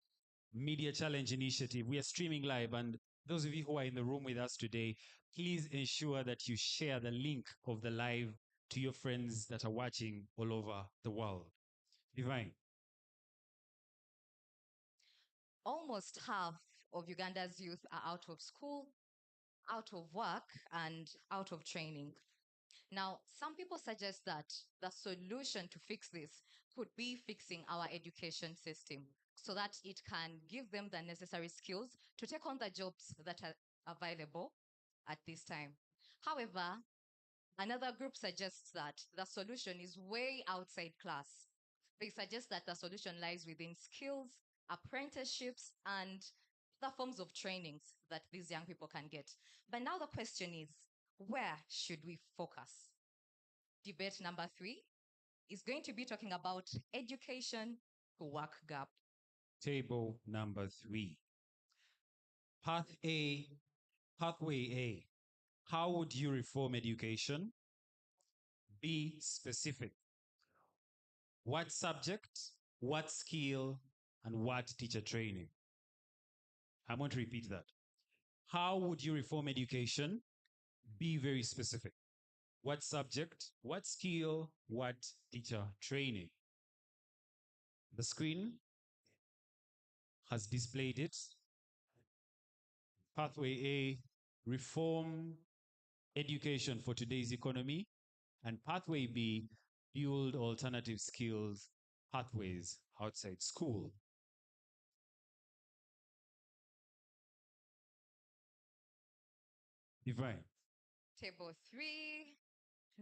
Media Challenge Initiative. We are streaming live, and those of you who are in the room with us today, please ensure that you share the link of the live to your friends that are watching all over the world. Divine. Almost half of Uganda's youth are out of school, out of work, and out of training. Now, some people suggest that the solution to fix this could be fixing our education system so that it can give them the necessary skills to take on the jobs that are available at this time. However, another group suggests that the solution is way outside class. They suggest that the solution lies within skills, apprenticeships, and the forms of trainings that these young people can get. But now the question is, where should we focus? Debate number 3 is going to be talking about education to work gap. Table number 3. Pathway A. How would you reform education? Be specific. What subject what skill, and what teacher training? I'm going to repeat that. How would you reform education? Be very specific. What subject, what skill, what teacher training? The screen has displayed it. Pathway A, reform education for today's economy. And pathway B, build alternative skills pathways outside school. Divine. Table 3,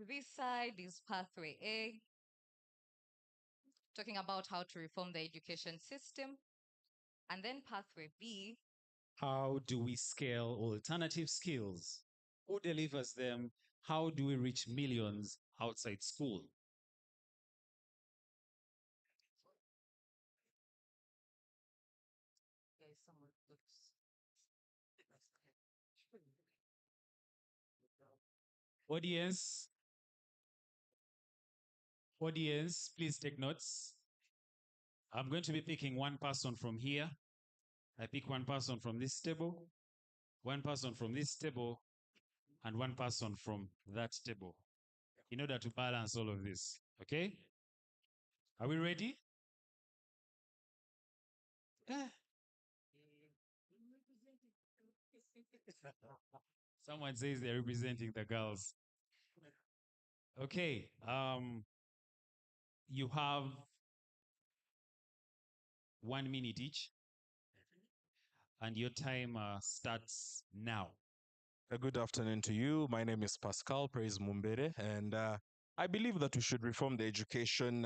this side is pathway A, talking about how to reform the education system. And then pathway B. How do we scale alternative skills? Who delivers them? How do we reach millions outside school? Audience, please take notes. I'm going to be picking one person from here. I pick one person from this table, one person from this table, and one person from that table in order to balance all of this. Okay? Are we ready? Someone says they're representing the girls. Okay. You have 1 minute each, and your timer starts now. Good afternoon to you. My name is Pascal Praise Mumbere, and I believe that we should reform the education,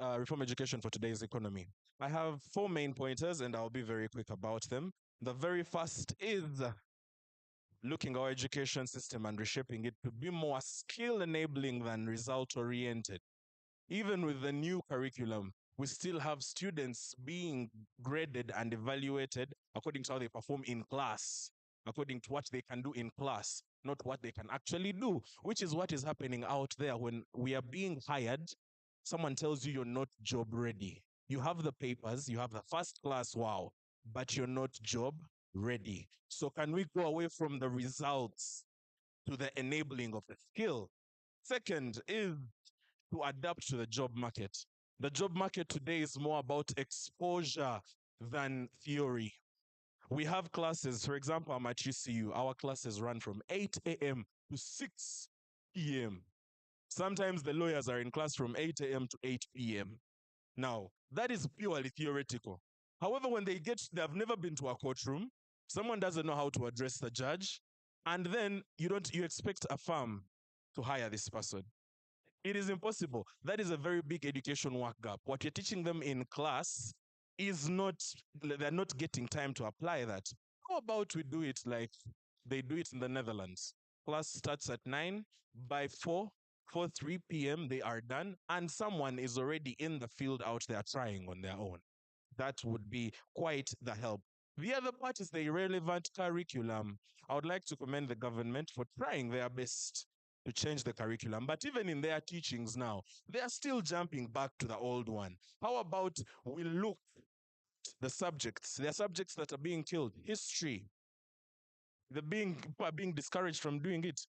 reform education for today's economy. I have 4 main pointers, and I'll be very quick about them. The very first is looking our education system and reshaping it to be more skill enabling than result oriented. Even with the new curriculum, we still have students being graded and evaluated according to how they perform in class, according to what they can do in class, not what they can actually do, which is what is happening out there when we are being hired. Someone tells you you're not job ready. You have the papers, you have the first class, wow, but you're not job ready. So can we go away from the results to the enabling of the skill? Second is to adapt to the job market. The job market today is more about exposure than theory. We have classes, for example, I'm at UCU, our classes run from 8 a.m. to 6 p.m. Sometimes the lawyers are in class from 8 a.m. to 8 p.m. Now, that is purely theoretical. However, when they've never been to a courtroom, someone doesn't know how to address the judge, and then you expect a firm to hire this person. It is impossible. That is a very big education work gap. What you're teaching them in class is not, they're not getting time to apply that. How about we do it like they do it in the Netherlands? Class starts at 9, by 3 p.m. they are done, and someone is already in the field out there trying on their own. That would be quite the help. The other part is the irrelevant curriculum. I would like to commend the government for trying their best to change the curriculum. But even in their teachings now, they are still jumping back to the old one. How about we look at the subjects? There are subjects that are being killed. History. People are being discouraged from doing it.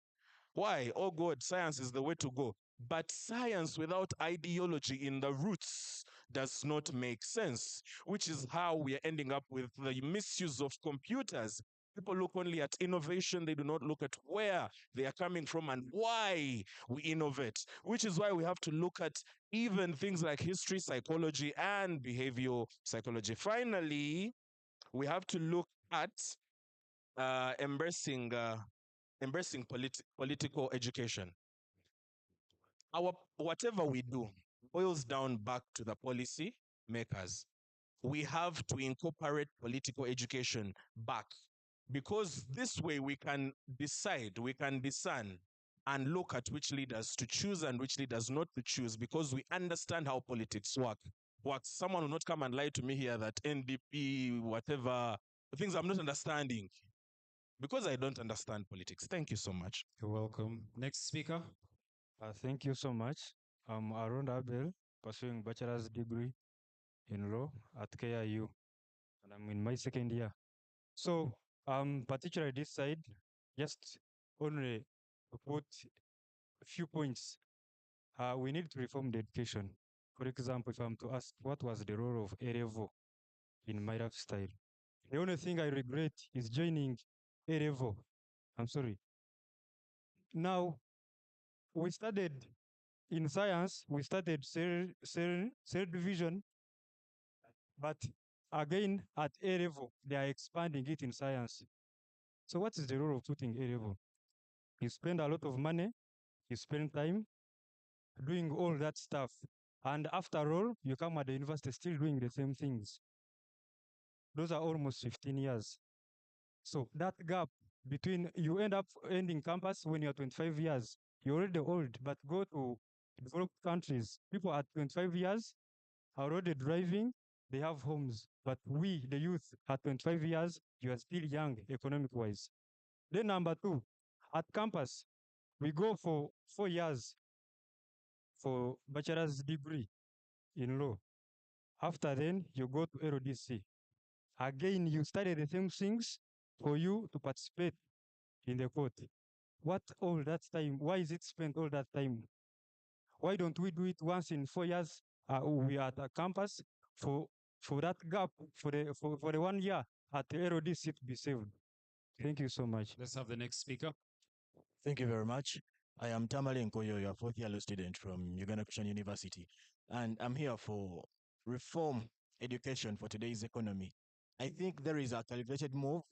Why? Oh God, science is the way to go. But science without ideology in the roots does not make sense, which is how we are ending up with the misuse of computers. People look only at innovation, they do not look at where they are coming from and why we innovate, which is why we have to look at even things like history, psychology, and behavioral psychology. Finally, we have to look at embracing political education. Whatever we do boils down back to the policy makers. We have to incorporate political education back, because this way we can decide, we can discern and look at which leaders to choose and which leaders not to choose, because we understand how politics works. Someone will not come and lie to me here that NDP, whatever, things I'm not understanding, because I don't understand politics. Thank you so much. You're welcome. Next speaker. Thank you so much. I'm Aaron Abel. pursuing bachelor's degree in law at KIU, and I'm in my second year. So, particularly this side, just only to put a few points. We need to reform the education. For example, if I'm to ask what was the role of A-level in my lifestyle, the only thing I regret is joining A-level. I'm sorry. Now, we started in science, we started cell division, but again, at A-level, they are expanding it in science. So what is the role of putting A-level? You spend a lot of money, you spend time doing all that stuff. And after all, you come at the university still doing the same things. Those are almost 15 years. So that gap between you end up ending campus when you're 25 years, you're already old, but go to developed countries, people at 25 years are already driving, they have homes. But we, the youth, at 25 years, you are still young economic wise. Then number two, at campus, we go for 4 years for bachelor's degree in law. After then, you go to LDC. Again, you study the same things for you to participate in the court. What all that time? Why is it spent all that time? Why don't we do it once in 4 years? We are at a campus for that gap for the 1 year at the LDC to be saved. Thank you so much. Let's have the next speaker. Thank you very much. I am Tamale Nkoyo, your fourth year law student from Uganda Christian University, and I'm here for reform education for today's economy. I think there is a calculated move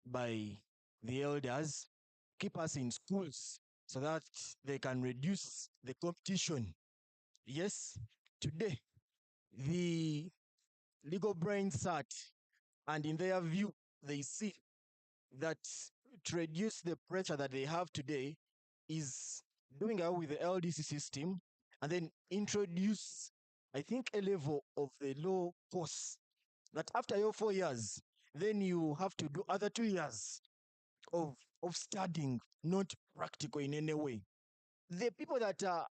by the elders, keep us in schools so that they can reduce the competition. Yes, today, the legal brain sat, and in their view, they see that to reduce the pressure that they have today is doing away with the LDC system and then introduce, I think, a level of the law course that after your 4 years, then you have to do other 2 years of studying, not practical in any way. The people that are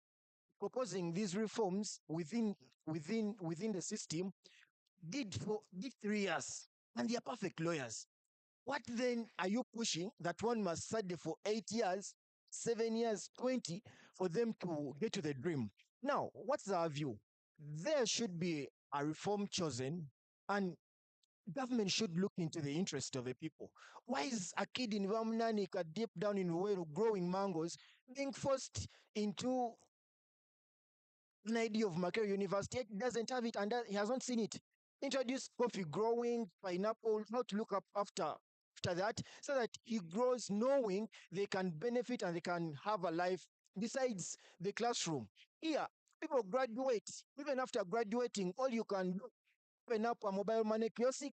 proposing these reforms within the system did 3 years, and they are perfect lawyers. What then are you pushing that one must study for 8 years, 7 years, 20 for them to get to the dream? Now, what's our view? There should be a reform chosen, and government should look into the interest of the people. Why is a kid in Vamnanika deep down in Uwezo growing mangoes being forced into an idea of Makerere University? It doesn't have it and he has not seen it. Introduce coffee growing, pineapple, how to look up after that, so that he grows knowing they can benefit and they can have a life besides the classroom. Here, people graduate. Even after graduating, all you can do, open up a mobile money kiosk,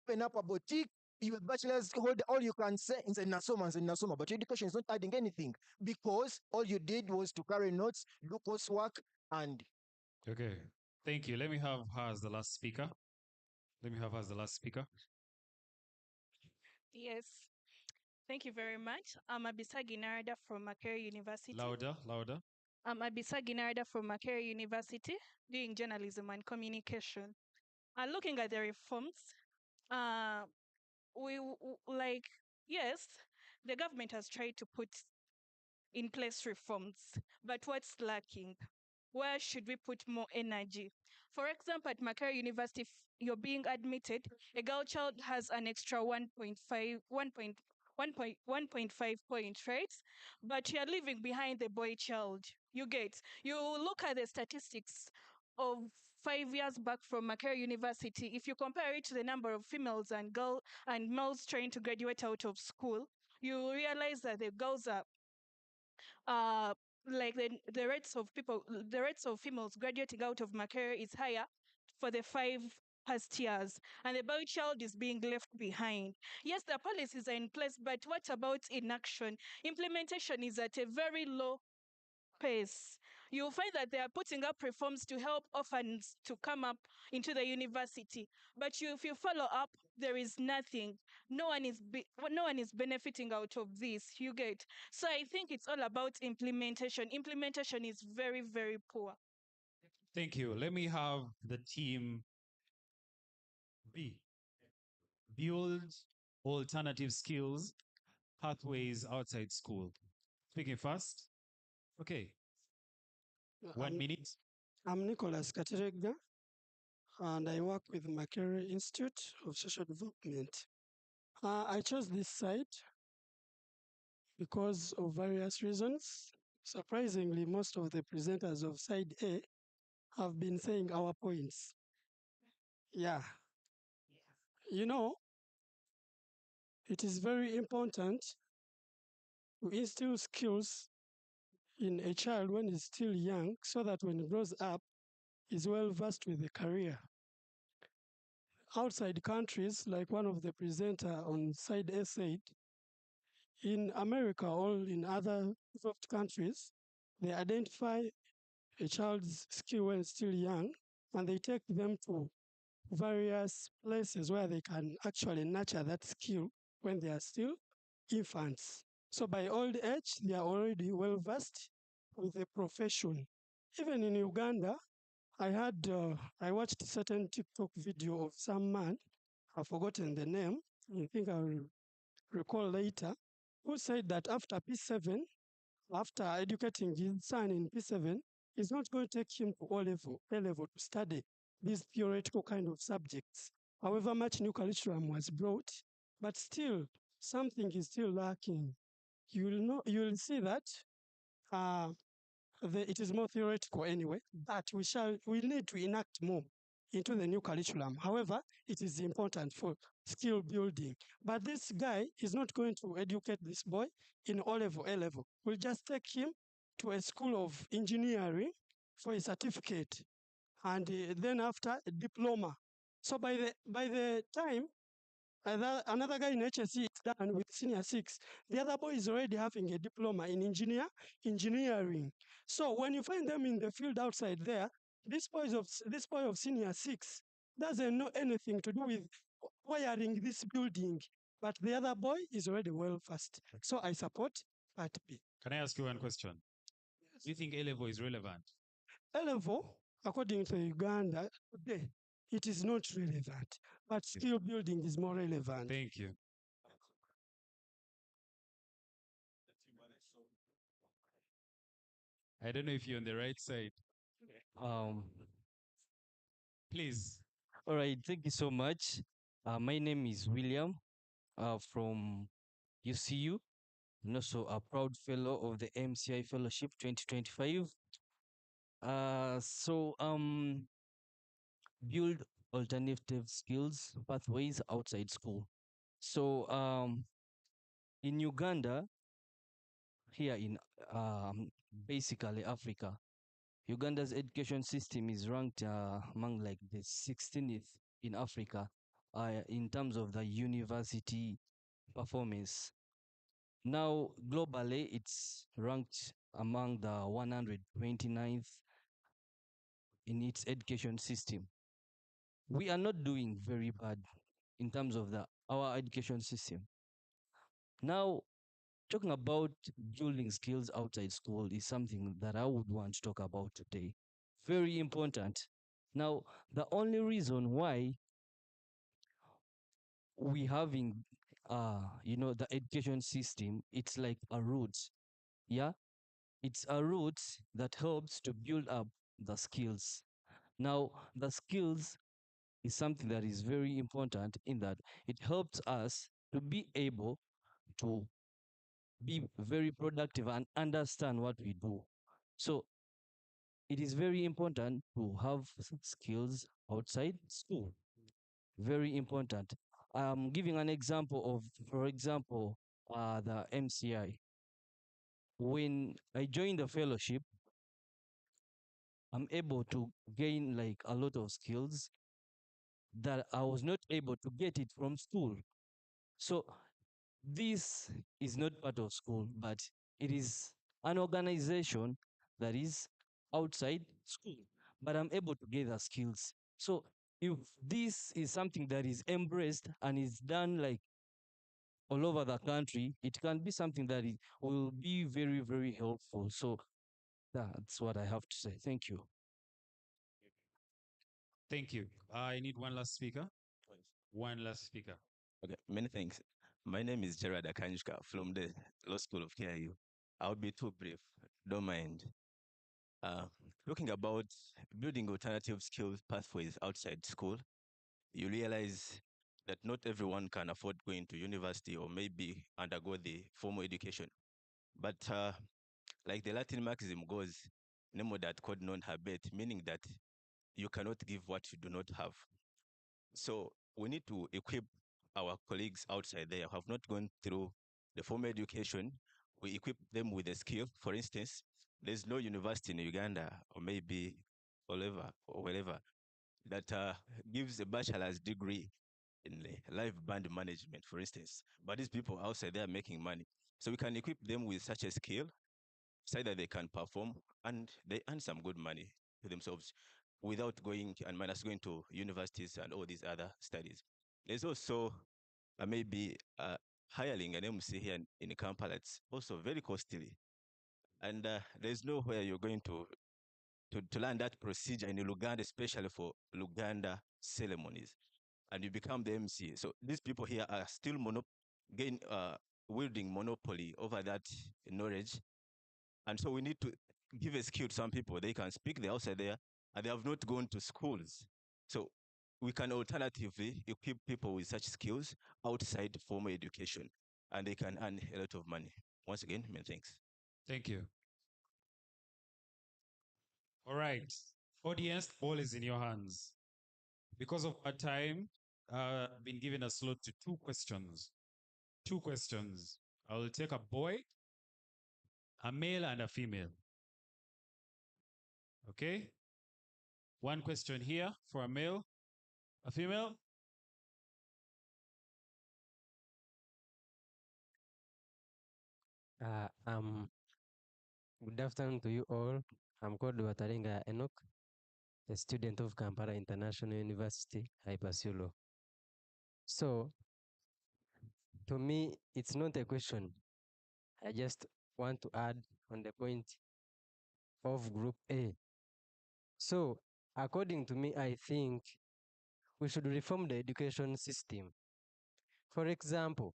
open up a boutique, your bachelor's hold, all you can say is Nasoma, but your education is not adding anything because all you did was to carry notes, do coursework, and Okay. Thank you. Let me have her as the last speaker. Yes. Thank you very much. I'm Abisagi Narada from Makerere University. Louder. I'm Abisagi Narada from Makerere University, doing journalism and communication. Looking at the reforms, yes, the government has tried to put in place reforms, but what's lacking? Where should we put more energy? For example, at Makerere University, if you're being admitted, a girl child has an extra 1.5 points, right? But you're leaving behind the boy child. You look at the statistics of 5 years back from Makerere University. If you compare it to the number of females and males trying to graduate out of school, you realize that the girls are like the rates of females graduating out of Makerere is higher for the 5 past years, and the boy child is being left behind. Yes, the policies are in place, but what about inaction? Implementation is at a very low pace. You'll find that they are putting up reforms to help orphans to come up into the university. But if you follow up, there is nothing. No one is benefiting out of this. You get. So I think it's all about implementation. Implementation is very, very poor. Thank you. Let me have the team B. Build alternative skills pathways outside school. Speaking first. Okay. 1 minute. I'm Nicholas Kateregga, and I work with Makerere Institute of Social Development. I chose this site because of various reasons. Surprisingly, most of the presenters of side A have been saying our points. Yeah. You know, it is very important to instill skills in a child when he's still young so that when he grows up, he's well versed with the career. Outside countries, like one of the presenter on side A said, in America or in other developed countries, they identify a child's skill when still young and they take them to various places where they can actually nurture that skill when they are still infants. So by old age, they are already well versed with the profession. Even in Uganda, I watched a certain TikTok video of some man, I've forgotten the name, I think I will recall later, who said that after P7, after educating his son in P7, it's not going to take him to A level to study these theoretical kind of subjects. However much new curriculum was brought, but still something is still lacking. You will see that it is more theoretical anyway, but we need to enact more into the new curriculum. However, it is important for skill building. But this guy is not going to educate this boy in O level, A level. We'll just take him to a school of engineering for a certificate, and then after a diploma. So by the time another guy in HSC is done with senior 6, the other boy is already having a diploma in engineering. So when you find them in the field outside there, this boy of senior 6 doesn't know anything to do with wiring this building, but the other boy is already well versed. So I support part B. Can I ask you one question? Do you think A level is relevant? A level, according to Uganda today, it is not relevant, but skill building is more relevant. Thank you. I don't know if you're on the right side. Um, Please. All right, thank you so much. My name is William from UCU, and also a proud fellow of the MCI Fellowship 2025. Build alternative skills pathways outside school. So in Uganda, here in basically Africa, Uganda's education system is ranked among like the 16th in Africa in terms of the university performance. Now, globally, it's ranked among the 129th in its education system. We are not doing very bad in terms of our education system. Now, talking about building skills outside school is something that I would want to talk about today. Very important. Now, the only reason why we having the education system, it's like a route. Yeah, it's a route that helps to build up the skills. Now, the skills is something that is very important in that it helps us to be able to be very productive and understand what we do. So it is very important to have skills outside school. Very important. I'm giving an example of, for example, the MCI. When I joined the fellowship, I'm able to gain like a lot of skills that I was not able to get it from school. So this is not part of school, but it is an organization that is outside school. But I'm able to gather skills. So if this is something that is embraced and is done like all over the country, it can be something that will be very, very helpful. So that's what I have to say. Thank you. Thank you. I need one last speaker. One last speaker. Okay, many thanks. My name is Gerard Akanjka from the Law School of KIU. I'll be too brief, don't mind. Uh, Looking about building alternative skills pathways outside school, you realize that not everyone can afford going to university or maybe undergo the formal education. But like the Latin maxim goes, nemo dat quod non habet, meaning that you cannot give what you do not have. So we need to equip our colleagues outside there who have not gone through the formal education. We equip them with a skill. For instance, there's no university in Uganda or maybe or wherever that gives a bachelor's degree in live band management, for instance. But these people outside there are making money. So we can equip them with such a skill so that they can perform and they earn some good money to themselves without going and minus going to universities and all these other studies. There's also maybe hiring an MC here in Kampala. It's also very costly. And there's nowhere you're going to learn that procedure in Uganda, especially for Luganda ceremonies. And you become the MC. So these people here are still wielding monopoly over that knowledge. And so we need to give a skill to some people. They can speak, they're outside there, and they have not gone to schools. So we can alternatively equip people with such skills outside formal education, and they can earn a lot of money. Once again, many thanks. Thank you. All right. Audience, ball is in your hands. Because of our time, I've been given a slot to 2 questions. 2 questions. I will take a boy, a male, and a female. Okay? 1 question here for a male, a female. Good afternoon to you all. I'm called Wataringa Enoch, a student of Kampala International University. I pursue law. So, to me, it's not a question. I just want to add on the point of Group A. So, according to me, I think we should reform the education system. For example,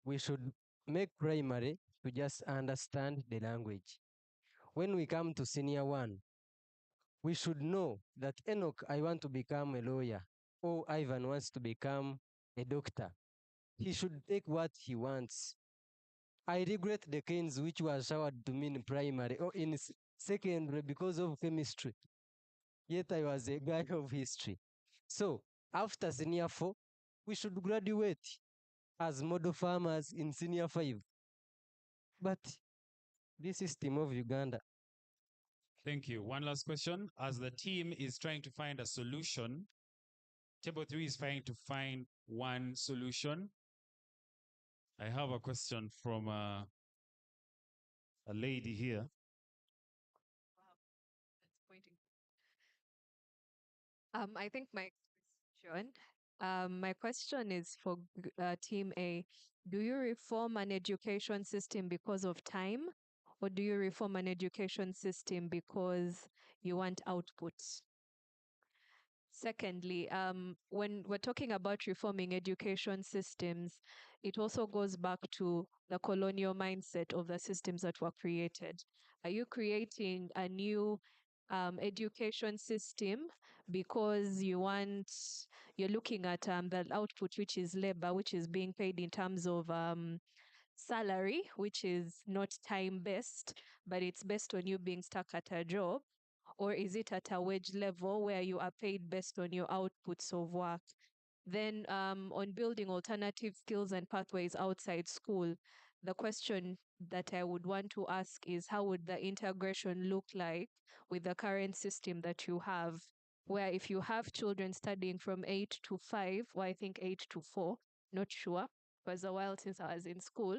we should make primary to just understand the language. When we come to senior 1, we should know that Enoch, I want to become a lawyer, or Ivan wants to become a doctor. He should take what he wants. I regret the canes which was showered to me in primary or in secondary because of chemistry. Yet I was a guy of history. So after senior 4, we should graduate as model farmers in senior 5. But this system of Uganda. Thank you. One last question. As the team is trying to find a solution, Table 3 is trying to find one solution. I have a question from a lady here. I think my question is for Team A. Do you reform an education system because of time, or do you reform an education system because you want output? Secondly, when we're talking about reforming education systems, it also goes back to the colonial mindset of the systems that were created. Are you creating a new education system because you're looking at the output, which is labor, which is being paid in terms of salary, which is not time-based, but it's based on you being stuck at a job? Or is it at a wage level where you are paid based on your outputs of work? Then on building alternative skills and pathways outside school, the question that I would want to ask is, how would the integration look like with the current system that you have, where if you have children studying from 8 to 5, or I think 8 to 4, not sure, it was a while since I was in school,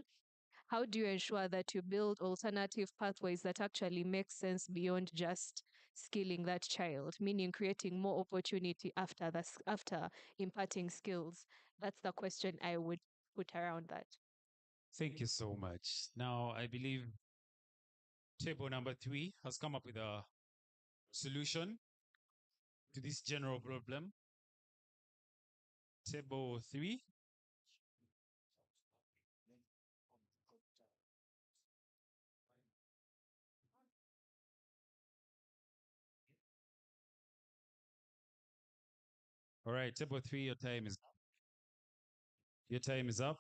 how do you ensure that you build alternative pathways that actually make sense beyond just skilling that child, meaning creating more opportunity after imparting skills? That's the question I would put around that. Thank you so much. Now, I believe table number 3 has come up with a solution. to this general problem. Table 3. All right, table 3, your time is up. Your time is up.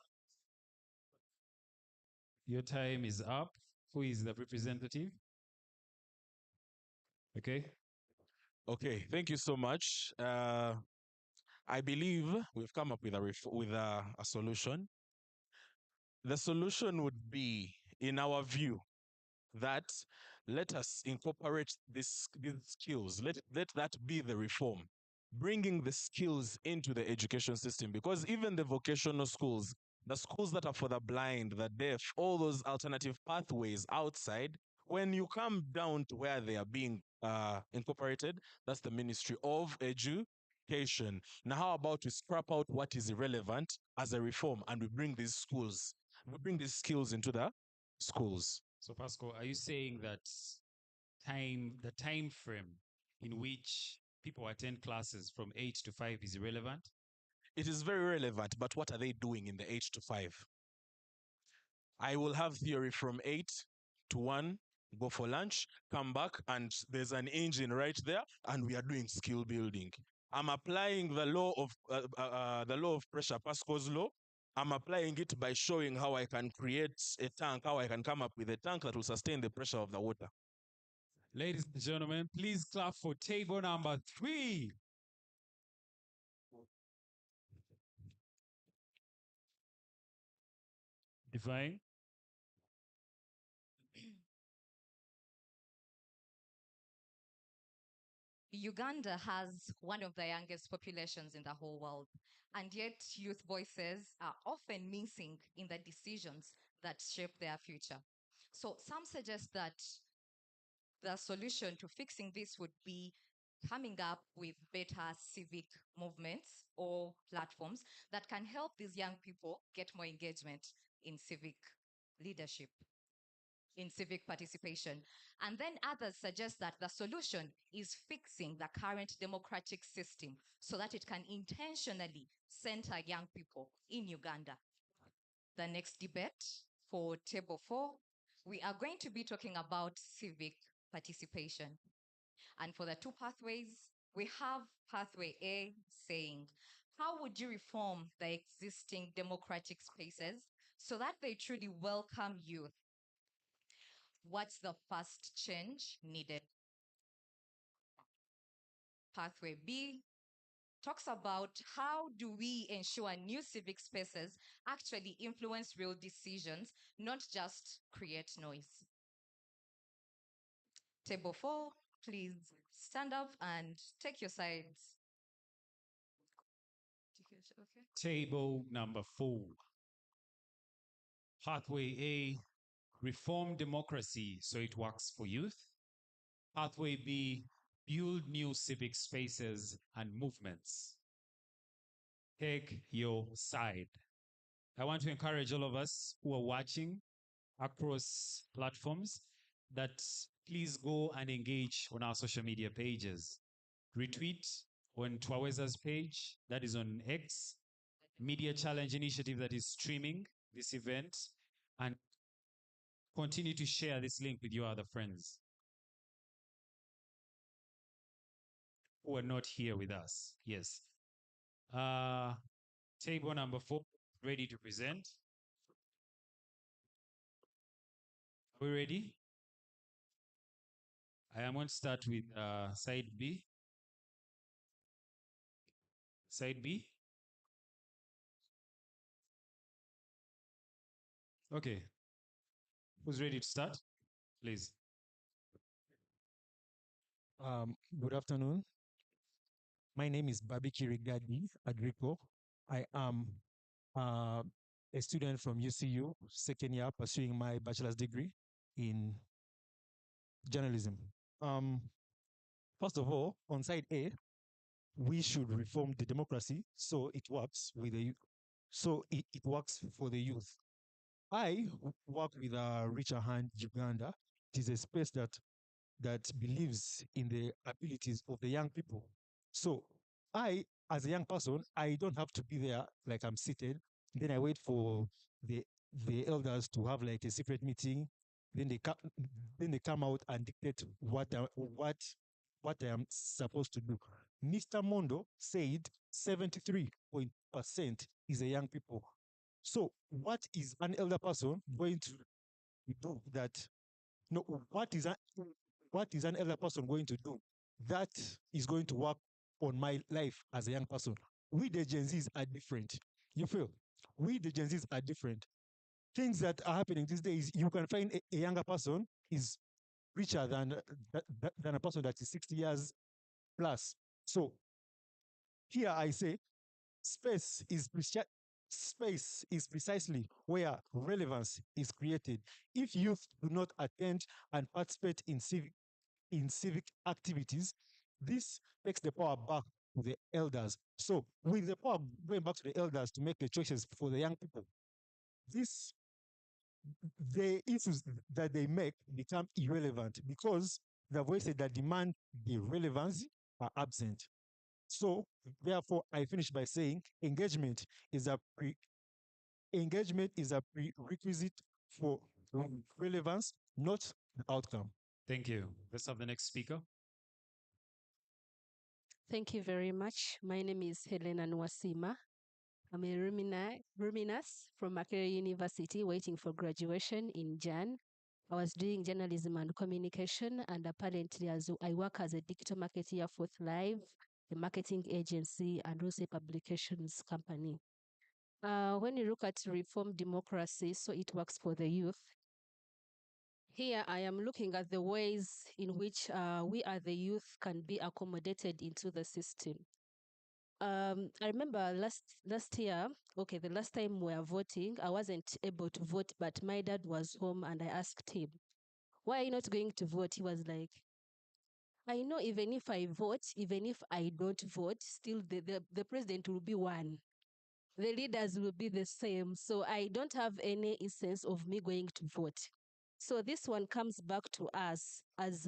Your time is up. Who is the representative? Okay. Okay, thank you so much. I believe we've come up with a solution. The solution would be, in our view, that let us incorporate these skills. Let that be the reform, bringing the skills into the education system, because even the vocational schools, the schools that are for the blind, the deaf, all those alternative pathways outside, when you come down to where they are being incorporated, that's the Ministry of Education. Now, how about we scrap out what is irrelevant as a reform, and we bring these skills into the schools? So Pascal, are you saying that the time frame in which people attend classes from 8 to 5 is irrelevant? It is very relevant, but what are they doing in the 8 to 5? I will have theory from 8 to 1, go for lunch, come back, and there's an engine right there, and we are doing skill building. I'm applying the law of pressure, Pascal's law. I'm applying it by showing how I can create a tank, how I can come up with a tank that will sustain the pressure of the water. Ladies and gentlemen, please clap for table number 3. Define. Uganda has one of the youngest populations in the whole world, and yet youth voices are often missing in the decisions that shape their future. So some suggest that the solution to fixing this would be coming up with better civic movements or platforms that can help these young people get more engagement in civic leadership, in civic participation. And then others suggest that the solution is fixing the current democratic system so that it can intentionally center young people in Uganda. The next debate for table 4, we are going to be talking about civic participation. And for the 2 pathways, we have pathway A saying, how would you reform the existing democratic spaces so that they truly welcome youth? What's the first change needed? Pathway B talks about how do we ensure new civic spaces actually influence real decisions, not just create noise. Table 4, please stand up and take your sides. Okay. Table number 4. Pathway A, reform democracy so it works for youth. Pathway B, build new civic spaces and movements. Take your side. I want to encourage all of us who are watching across platforms that please go and engage on our social media pages. Retweet on Twaweza's page, that is on X, Media Challenge Initiative that is streaming this event, and continue to share this link with your other friends who are not here with us. Yes. Table number 4, ready to present. Are we ready? I am going to start with side B. Side B. Okay. Who's ready to start? Please. Good afternoon. My name is Babiki Rigadi Agrico. I am a student from UCU, second year, pursuing my bachelor's degree in journalism. First of all, on side A, we should reform the democracy so it works with the youth. So it works for the youth. I work with Richer Hand Uganda. It is a space that believes in the abilities of the young people. So as a young person, I don't have to be there like I'm seated. Then I wait for the elders to have like a secret meeting. Then they come out and dictate what I am supposed to do. Mr. Mondo said 73% is a young people. So what is an elder person going to do that? No, what is an elder person going to do that is going to work on my life as a young person? We the Gen Zs are different. You feel? We the Gen Zs are different. Things that are happening these days, you can find a younger person is richer than a person that is 60 years plus. So here I say space is precisely where relevance is created. If youth do not attend and participate in civic activities, this takes the power back to the elders. So with the power going back to the elders to make the choices for the young people, the issues that they make become irrelevant because the voices that demand the relevance are absent. So therefore, I finish by saying engagement is a prerequisite for relevance, not the outcome. Thank you. Let's have the next speaker. Thank you very much. My name is Helena Nwasima. I'm a Ruminas from Makerere University waiting for graduation in Jan. I was doing journalism and communication, and apparently I work as a digital marketer for Thrive, a marketing agency, and also a publications company. When you look at reform democracy, so it works for the youth. Here I am looking at the ways in which we as the youth can be accommodated into the system. I remember last year, okay, the last time we were voting, I wasn't able to vote, but my dad was home and I asked him, why are you not going to vote? He was like, I know even if I vote, even if I don't vote, still the president will be one. The leaders will be the same. So I don't have any essence of me going to vote. So this one comes back to us as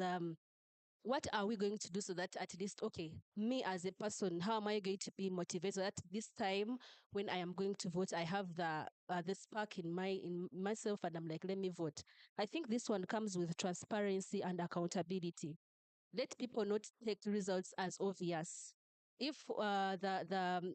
what are we going to do so that at least, okay, me as a person, how am I going to be motivated so that this time when I am going to vote, I have the spark in myself and I'm like, let me vote. I think this one comes with transparency and accountability. Let people not take results as obvious. If the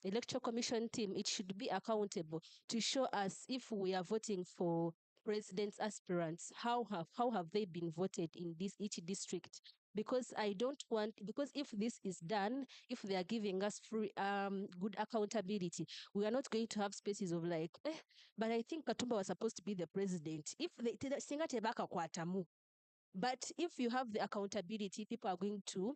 electoral commission team, it should be accountable to show us if we are voting for president's aspirants, how have they been voted in each district? Because I don't want, because if this is done, if they are giving us free good accountability, we are not going to have spaces of like, but I think Katumba was supposed to be the president. If they singatebaka kwatamu. But if you have the accountability, people are going to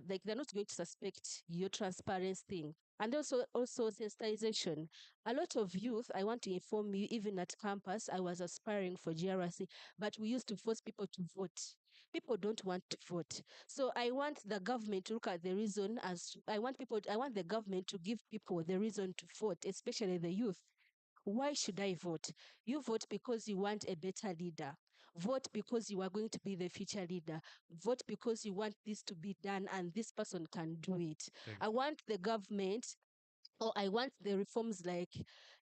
like they're not going to suspect your transparency thing. And also sensitization. A lot of youth, I want to inform you, even at campus, I was aspiring for GRC, but we used to force people to vote. People don't want to vote. So I want the government to look at the reason as I want the government to give people the reason to vote, especially the youth. Why should I vote? You vote because you want a better leader. Vote because you are going to be the future leader. Vote because you want this to be done and this person can do it. I want the government or I want the reforms like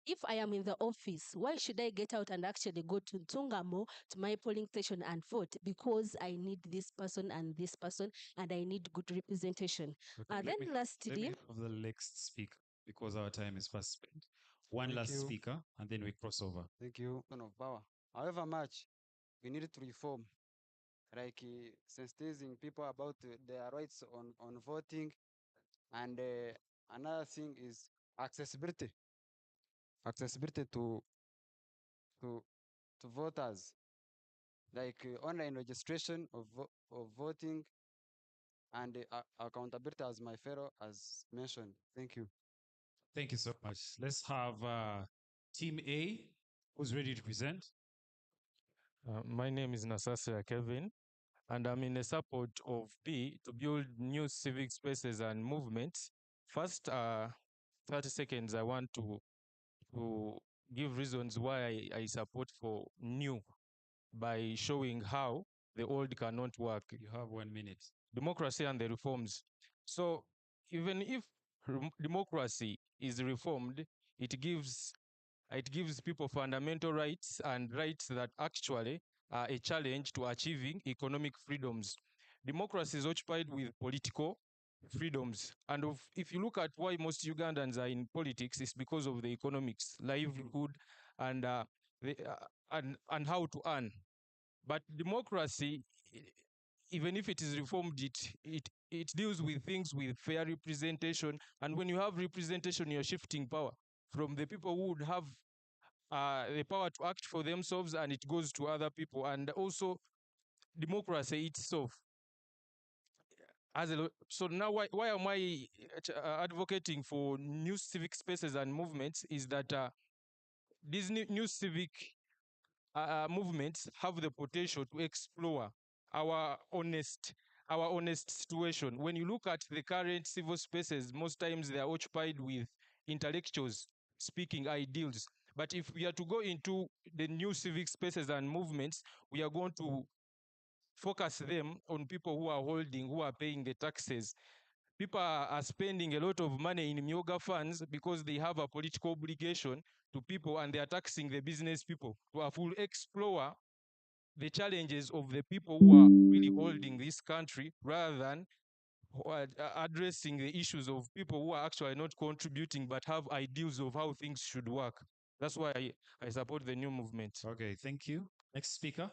if I am in the office, why should I get out and actually go to Tungamo to my polling station and vote? Because I need this person and I need good representation. Let Then me lastly, have the next speaker because our time is fast spent. One last speaker and then we cross over. Thank you. Of power. However much we need to reform, like sensitizing people about their rights on voting, and another thing is accessibility. Accessibility to to voters, like online registration of voting, and accountability, as my fellow has mentioned. Thank you. Thank you so much. Let's have Team A, who's ready to present. My name is Nasasya Kevin, and I'm in the support of B to build new civic spaces and movements. First, 30 seconds, I want to give reasons why I support for new by showing how the old cannot work. You have 1 minute. Democracy and the reforms. So even if democracy is reformed, it gives people fundamental rights and rights that actually are a challenge to achieving economic freedoms. Democracy is occupied with political freedoms. And if you look at why most Ugandans are in politics, it's because of the economics, livelihood, and and how to earn. But democracy, even if it is reformed, it deals with things with fair representation. And when you have representation, you're shifting power from the people who would have the power to act for themselves, and it goes to other people. And also, democracy itself so now why am I advocating for new civic spaces and movements is that these new civic movements have the potential to explore our honest situation. When you look at the current civil spaces, most times they are occupied with intellectuals speaking ideals. But if we are to go into the new civic spaces and movements, we are going to focus them on people who are paying the taxes. People are spending a lot of money in Myoga funds because they have a political obligation to people, and they are taxing the business people to a full explore the challenges of the people who are really holding this country, rather than addressing the issues of people who are actually not contributing but have ideals of how things should work. That's why I support the new movement. Okay, thank you. Next speaker.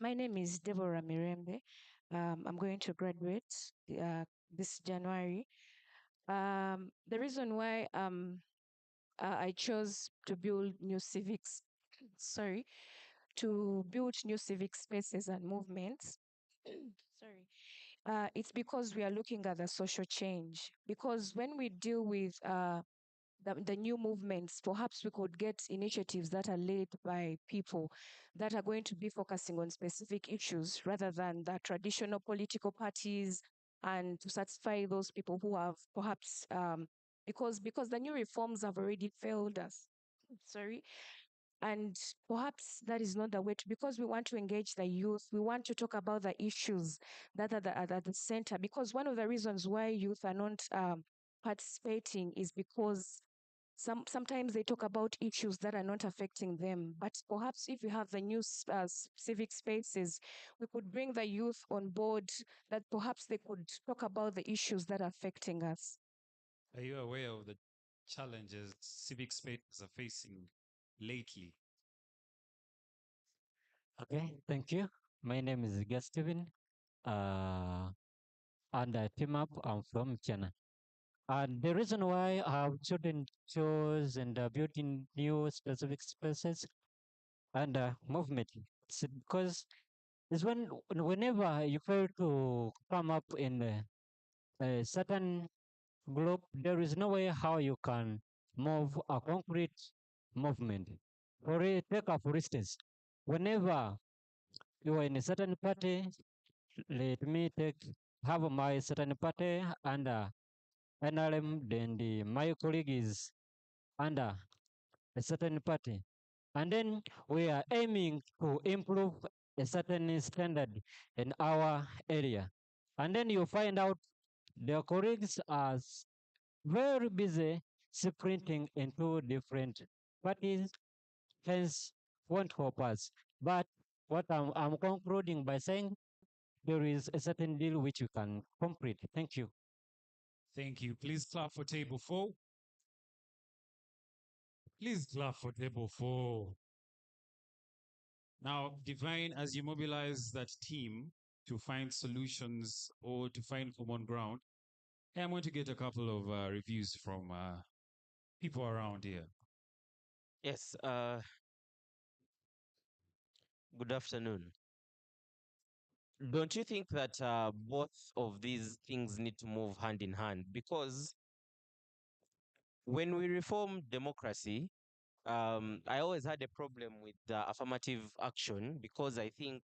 My name is Deborah Mirembe. I'm going to graduate this January. The reason why I chose to build new civics, sorry, to build new civic spaces and movements, sorry, it's because we are looking at the social change. Because when we deal with the new movements, perhaps we could get initiatives that are led by people that are going to be focusing on specific issues rather than the traditional political parties, and to satisfy those people who have perhaps because the new reforms have already failed us. Sorry. And perhaps that is not the way to, because we want to engage the youth. We want to talk about the issues that are at the center. Because one of the reasons why youth are not participating is because sometimes they talk about issues that are not affecting them. But perhaps if we have the new civic spaces, we could bring the youth on board, that perhaps they could talk about the issues that are affecting us. Are you aware of the challenges civic spaces are facing lately? Okay, thank you. My name is Steven, and I team up. I'm from China. And the reason why I have chose and building new specific spaces and movement is because it's whenever you fail to come up in a certain group, there is no way how you can move a concrete movement. For instance, whenever you are in a certain party, let me have my certain party under NRM, then my colleague is under a certain party. And then we are aiming to improve a certain standard in our area. And then you find out their colleagues are very busy sprinting into different parties, hence won't help us. But what I'm concluding by saying, there is a certain deal which you can complete. Thank you. Thank you. Please clap for table 4. Please clap for table 4. Now, Divine, as you mobilize that team to find solutions or to find common ground, I'm going to get a couple of reviews from people around here. Yes. Good afternoon. Don't you think that both of these things need to move hand in hand? Because when we reform democracy, I always had a problem with the affirmative action, because I think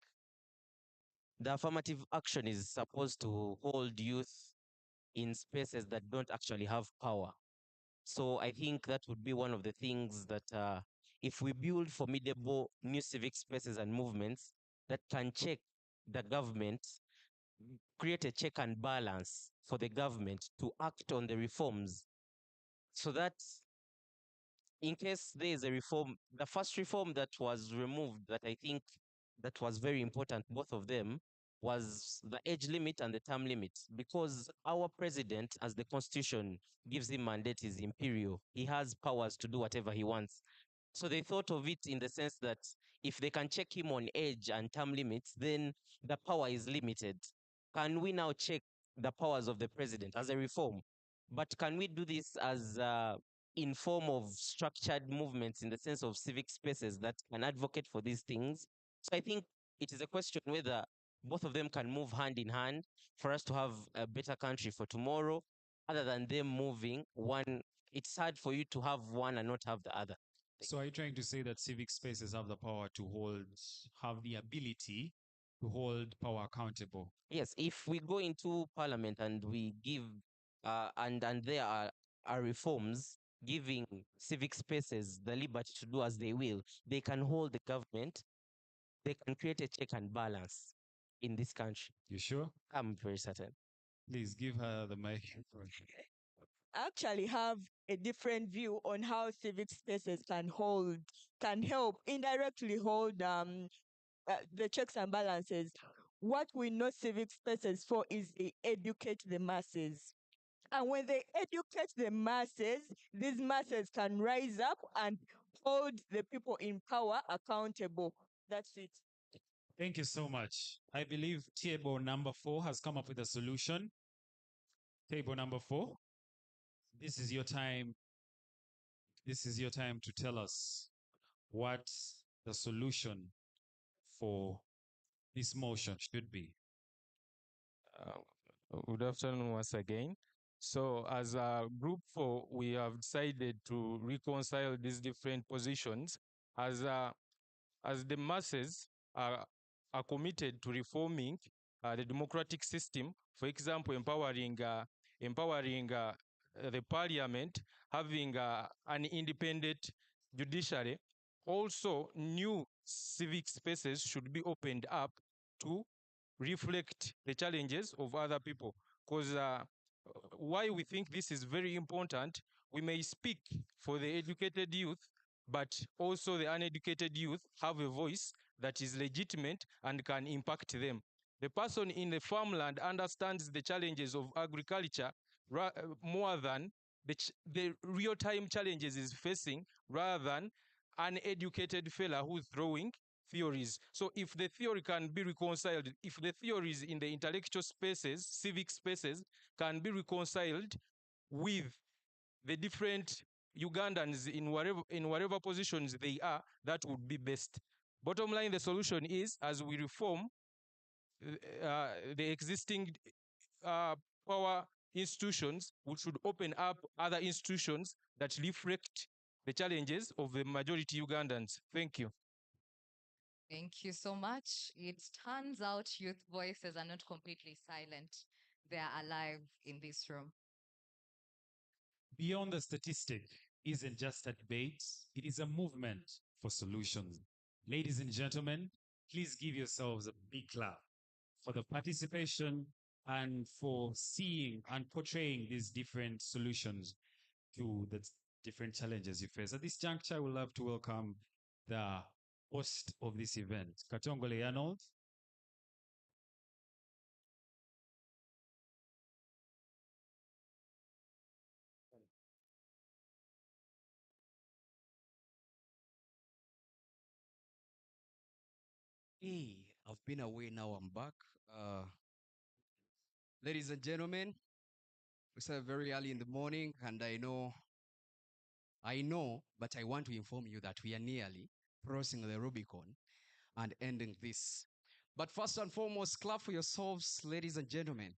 the affirmative action is supposed to hold youth in spaces that don't actually have power. So I think that would be one of the things that if we build formidable new civic spaces and movements that can check the government, create a check and balance for the government to act on the reforms, so that in case there is a reform, the first reform that was removed that I think that was very important, both of them, was the age limit and the term limit, because our president, as the constitution gives him mandate, is imperial. He has powers to do whatever he wants. So they thought of it in the sense that if they can check him on age and term limits, then the power is limited. Can we now check the powers of the president as a reform? But can we do this as in form of structured movements in the sense of civic spaces that can advocate for these things? So I think it is a question whether both of them can move hand in hand for us to have a better country for tomorrow. Other than them moving one, it's hard for you to have one and not have the other. So are you trying to say that civic spaces have the power to have the ability to hold power accountable? Yes, if we go into parliament and we give, and there are reforms giving civic spaces the liberty to do as they will, they can hold the government, they can create a check and balance in this country. You sure? I'm very certain. Please give her the mic. Actually have a different view on how civic spaces can help indirectly hold the checks and balances. What we know civic spaces for is they educate the masses. And when they educate the masses, these masses can rise up and hold the people in power accountable. That's it. Thank you so much. I believe table number 4 has come up with a solution. Table number 4, this is your time. This is your time to tell us what the solution for this motion should be. Good afternoon once again. So as a group 4, we have decided to reconcile these different positions as the masses are committed to reforming the democratic system. For example, empowering the parliament, having an independent judiciary. Also, new civic spaces should be opened up to reflect the challenges of other people. Because why we think this is very important, we may speak for the educated youth, but also the uneducated youth have a voice that is legitimate and can impact them. The person in the farmland understands the challenges of agriculture more than the real-time challenges is facing, rather than an educated fella who's throwing theories. So if the theory can be reconciled, if the theories in the intellectual spaces, civic spaces, can be reconciled with the different Ugandans in whatever positions they are, that would be best. Bottom line, the solution is, as we reform the existing power institutions, we should open up other institutions that reflect the challenges of the majority Ugandans. Thank you. Thank you so much. It turns out youth voices are not completely silent. They are alive in this room. Beyond the statistic isn't just a debate, it is a movement for solutions. Ladies and gentlemen, please give yourselves a big clap for the participation and for seeing and portraying these different solutions to the different challenges you face. At this juncture, I would love to welcome the host of this event, Katongole Arnold. Hey, I've been away now, I'm back. Ladies and gentlemen, it's very early in the morning, and I know, but I want to inform you that we are nearly crossing the Rubicon and ending this. But first and foremost, clap for yourselves, ladies and gentlemen.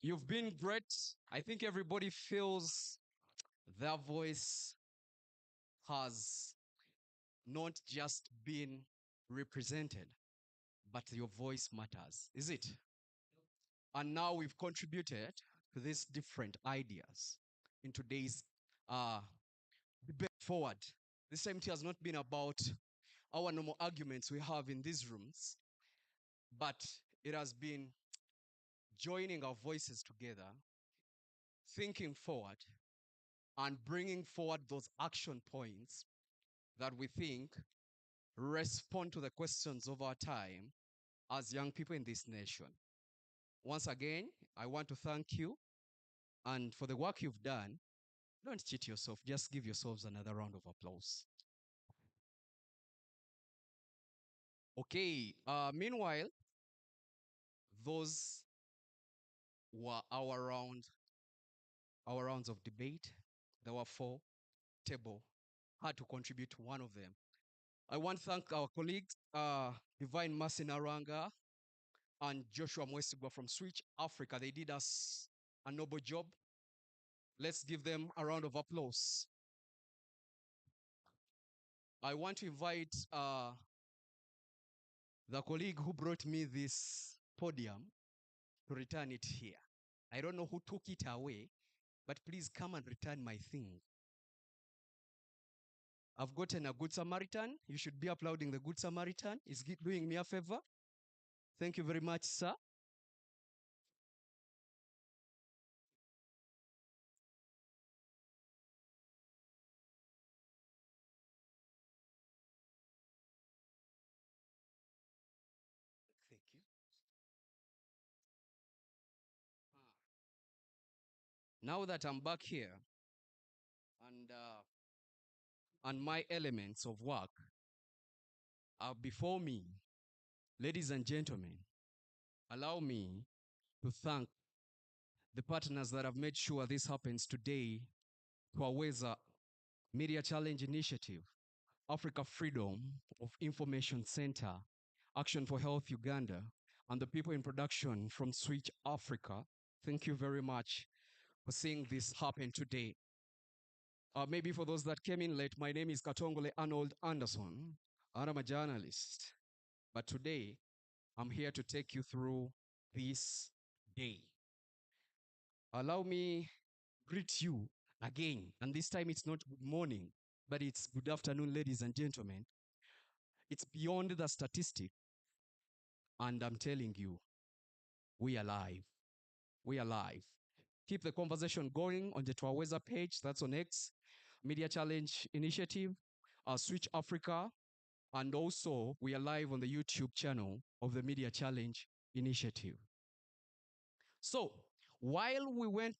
You've been great. I think everybody feels their voice has not just been represented, but your voice matters, is it? And now we've contributed to these different ideas in today's debate. forward. This MT has not been about our normal arguments we have in these rooms, but it has been joining our voices together, thinking forward, and bringing forward those action points that we think respond to the questions of our time as young people in this nation. Once again, I want to thank you, and for the work you've done. Don't cheat yourself, just give yourselves another round of applause. Okay, meanwhile, those were our rounds of debate. There were 4. Table had to contribute to one of them. I want to thank our colleagues, Divine Masinaranga and Joshua Mwesigwa from Switch Africa. They did us a noble job. Let's give them a round of applause. I want to invite the colleague who brought me this podium to return it here. I don't know who took it away, but please come and return my thing. I've gotten a good Samaritan. You should be applauding the good Samaritan. He's doing me a favor. Thank you very much, sir. Thank you. Now that I'm back here and my elements of work are before me, ladies and gentlemen, allow me to thank the partners that have made sure this happens today. Twaweza Media Challenge Initiative, Africa Freedom of Information Center, Action for Health Uganda, and the people in production from Switch Africa. Thank you very much for seeing this happen today. Maybe for those that came in late, my name is Katongole Arnold Anderson, and I'm a journalist. But today, I'm here to take you through this day. Allow me greet you again, and this time it's not good morning, but it's good afternoon, ladies and gentlemen. It's beyond the statistic, and I'm telling you, we are live. We are live. Keep the conversation going on the Twaweza page, that's on X, Media Challenge Initiative, Switch Africa, and also we are live on the YouTube channel of the Media Challenge Initiative. So, while we went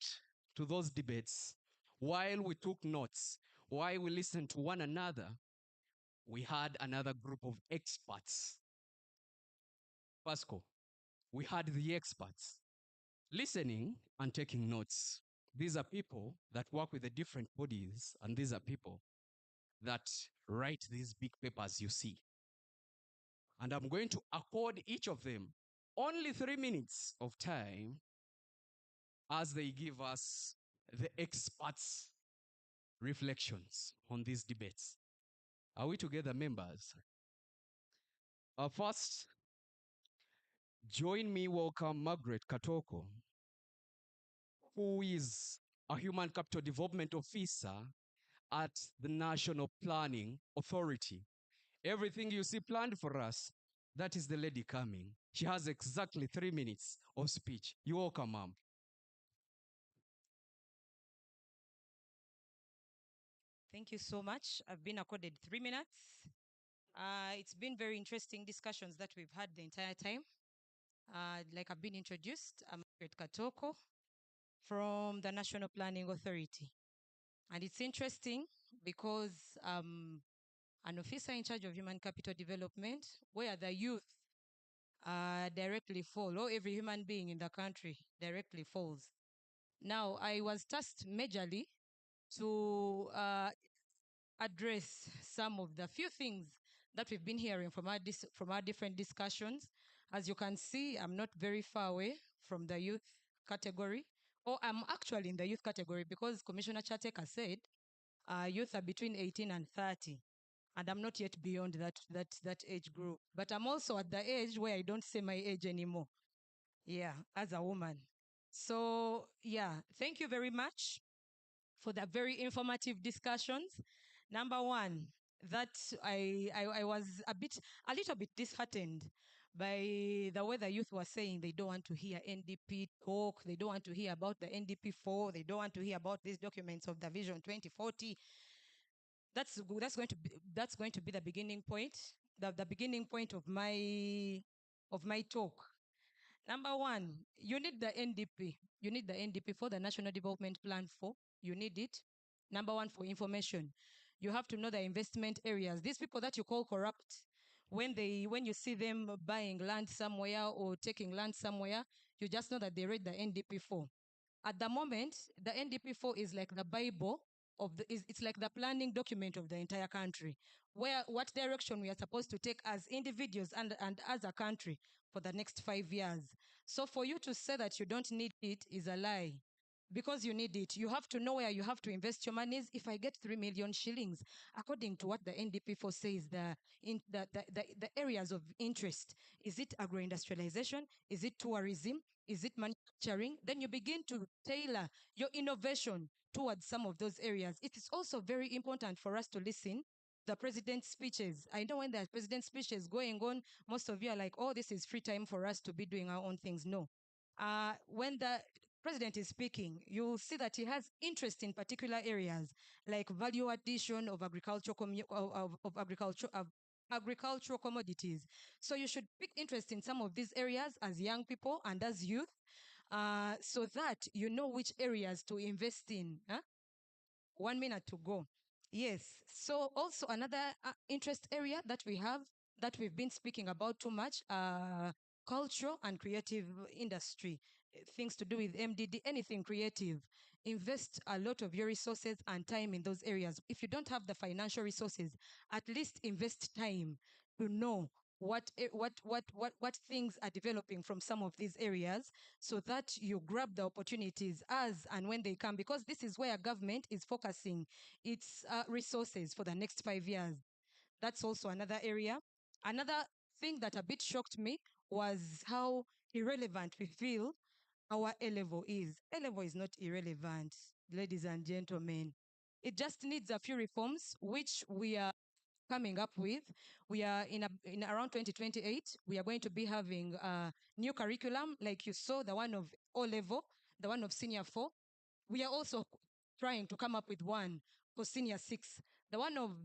to those debates, while we took notes, while we listened to one another, we had another group of experts. Pasco, we had the experts listening and taking notes. These are people that work with the different bodies, and these are people that write these big papers you see. And I'm going to accord each of them only 3 minutes of time as they give us the experts' reflections on these debates. Are we together, members? First, join me welcome Margaret Katoko, who is a Human Capital Development Officer at the National Planning Authority. Everything you see planned for us, that is the lady coming. She has exactly 3 minutes of speech. You're welcome, ma'am. Thank you so much. I've been accorded 3 minutes. It's been very interesting discussions that we've had the entire time. Like I've been introduced, I'm Margaret Katoko from the National Planning Authority. And it's interesting because I'm an officer in charge of human capital development, where the youth directly fall, or every human being in the country directly falls. Now, I was tasked majorly to address some of the few things that we've been hearing from our different discussions. As you can see, I'm not very far away from the youth category, or I'm actually in the youth category because Commissioner Chateka said youth are between 18 and 30. And I'm not yet beyond that age group. But I'm also at the age where I don't say my age anymore. Yeah, as a woman. So, yeah, thank you very much for the very informative discussions. Number one, that I was a little bit disheartened by the way the youth were saying they don't want to hear NDP talk, they don't want to hear about the NDP 4, they don't want to hear about these documents of the Vision 2040. That's going to be the beginning point, the beginning point of my talk. Number one, you need the NDP. You need the NDP for the National Development Plan 4. You need it. Number one, for information. You have to know the investment areas. These people that you call corrupt, when you see them buying land somewhere or taking land somewhere, you just know that they read the NDP 4. At the moment, the NDP 4 is like the Bible it's like the planning document of the entire country, where what direction we are supposed to take as individuals and as a country for the next 5 years. So for you to say that you don't need it is a lie. Because you need it. You have to know where you have to invest your monies. If I get 3 million shillings, according to what the NDP4 says, the areas of interest, is it agro-industrialization? Is it tourism? Is it manufacturing? Then you begin to tailor your innovation towards some of those areas. It is also very important for us to listen the president's speeches. I know when the president's speeches going on, most of you are like, oh, this is free time for us to be doing our own things. No. When the president is speaking, you'll see that he has interest in particular areas like value addition of agricultural commodities. So you should pick interest in some of these areas as young people and as youth, so that you know which areas to invest in. 1 minute to go. Yes. So also another interest area that we have that we've been speaking about too much, cultural and creative industry, things to do with MDD, anything creative. Invest a lot of your resources and time in those areas. If you don't have the financial resources, at least invest time to know what things are developing from some of these areas, so that you grab the opportunities as and when they come, because this is where government is focusing its resources for the next 5 years. That's also another area. Another thing that a bit shocked me was how irrelevant we feel our A-level is. A-level is not irrelevant, ladies and gentlemen. It just needs a few reforms, which we are coming up with. We are in around 2028. We are going to be having a new curriculum, like you saw, the one of O-level, the one of senior 4. We are also trying to come up with one for senior 6. The one of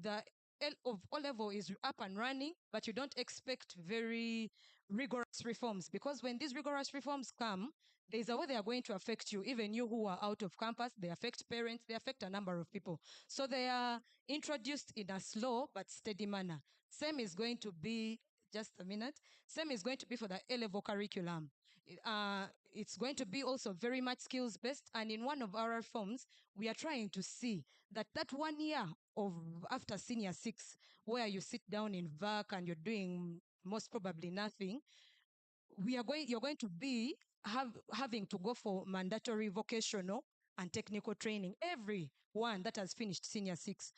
O-level is up and running, but you don't expect very rigorous reforms, because when these rigorous reforms come, there's a way they are going to affect you, even you who are out of campus. They affect parents, they affect a number of people. So they are introduced in a slow but steady manner. Same is going to be, just a minute, same is going to be for the A-level curriculum. It's going to be also very much skills-based, and in one of our reforms, we are trying to see that 1 year of after senior 6, where you sit down in VAC and you're doing most probably nothing, you're going to be having to go for mandatory vocational and technical training. Everyone that has finished senior 6,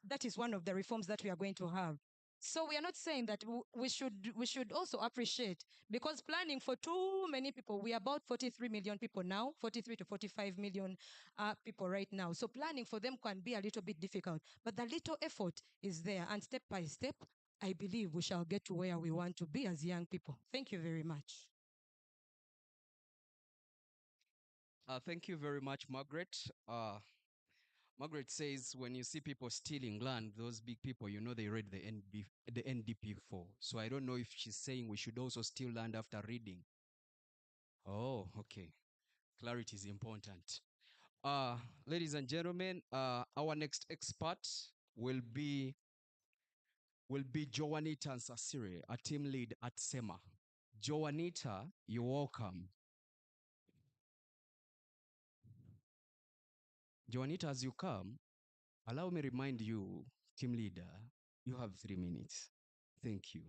that is one of the reforms that we are going to have. So we are not saying that we should also appreciate, because planning for too many people, we are about 43 million people now, 43 to 45 million people right now. So planning for them can be a little bit difficult, but the little effort is there, and step by step, I believe we shall get to where we want to be as young people. Thank you very much. Thank you very much, Margaret. Margaret says when you see people stealing land, those big people, you know they read the NDP4. So I don't know if she's saying we should also steal land after reading. Oh, okay. Clarity is important. Ladies and gentlemen, our next expert will be Joanita Nsasire, a team lead at SEMA. Joanita, you're welcome. Joanita, as you come, allow me remind you, team leader, you have 3 minutes. Thank you.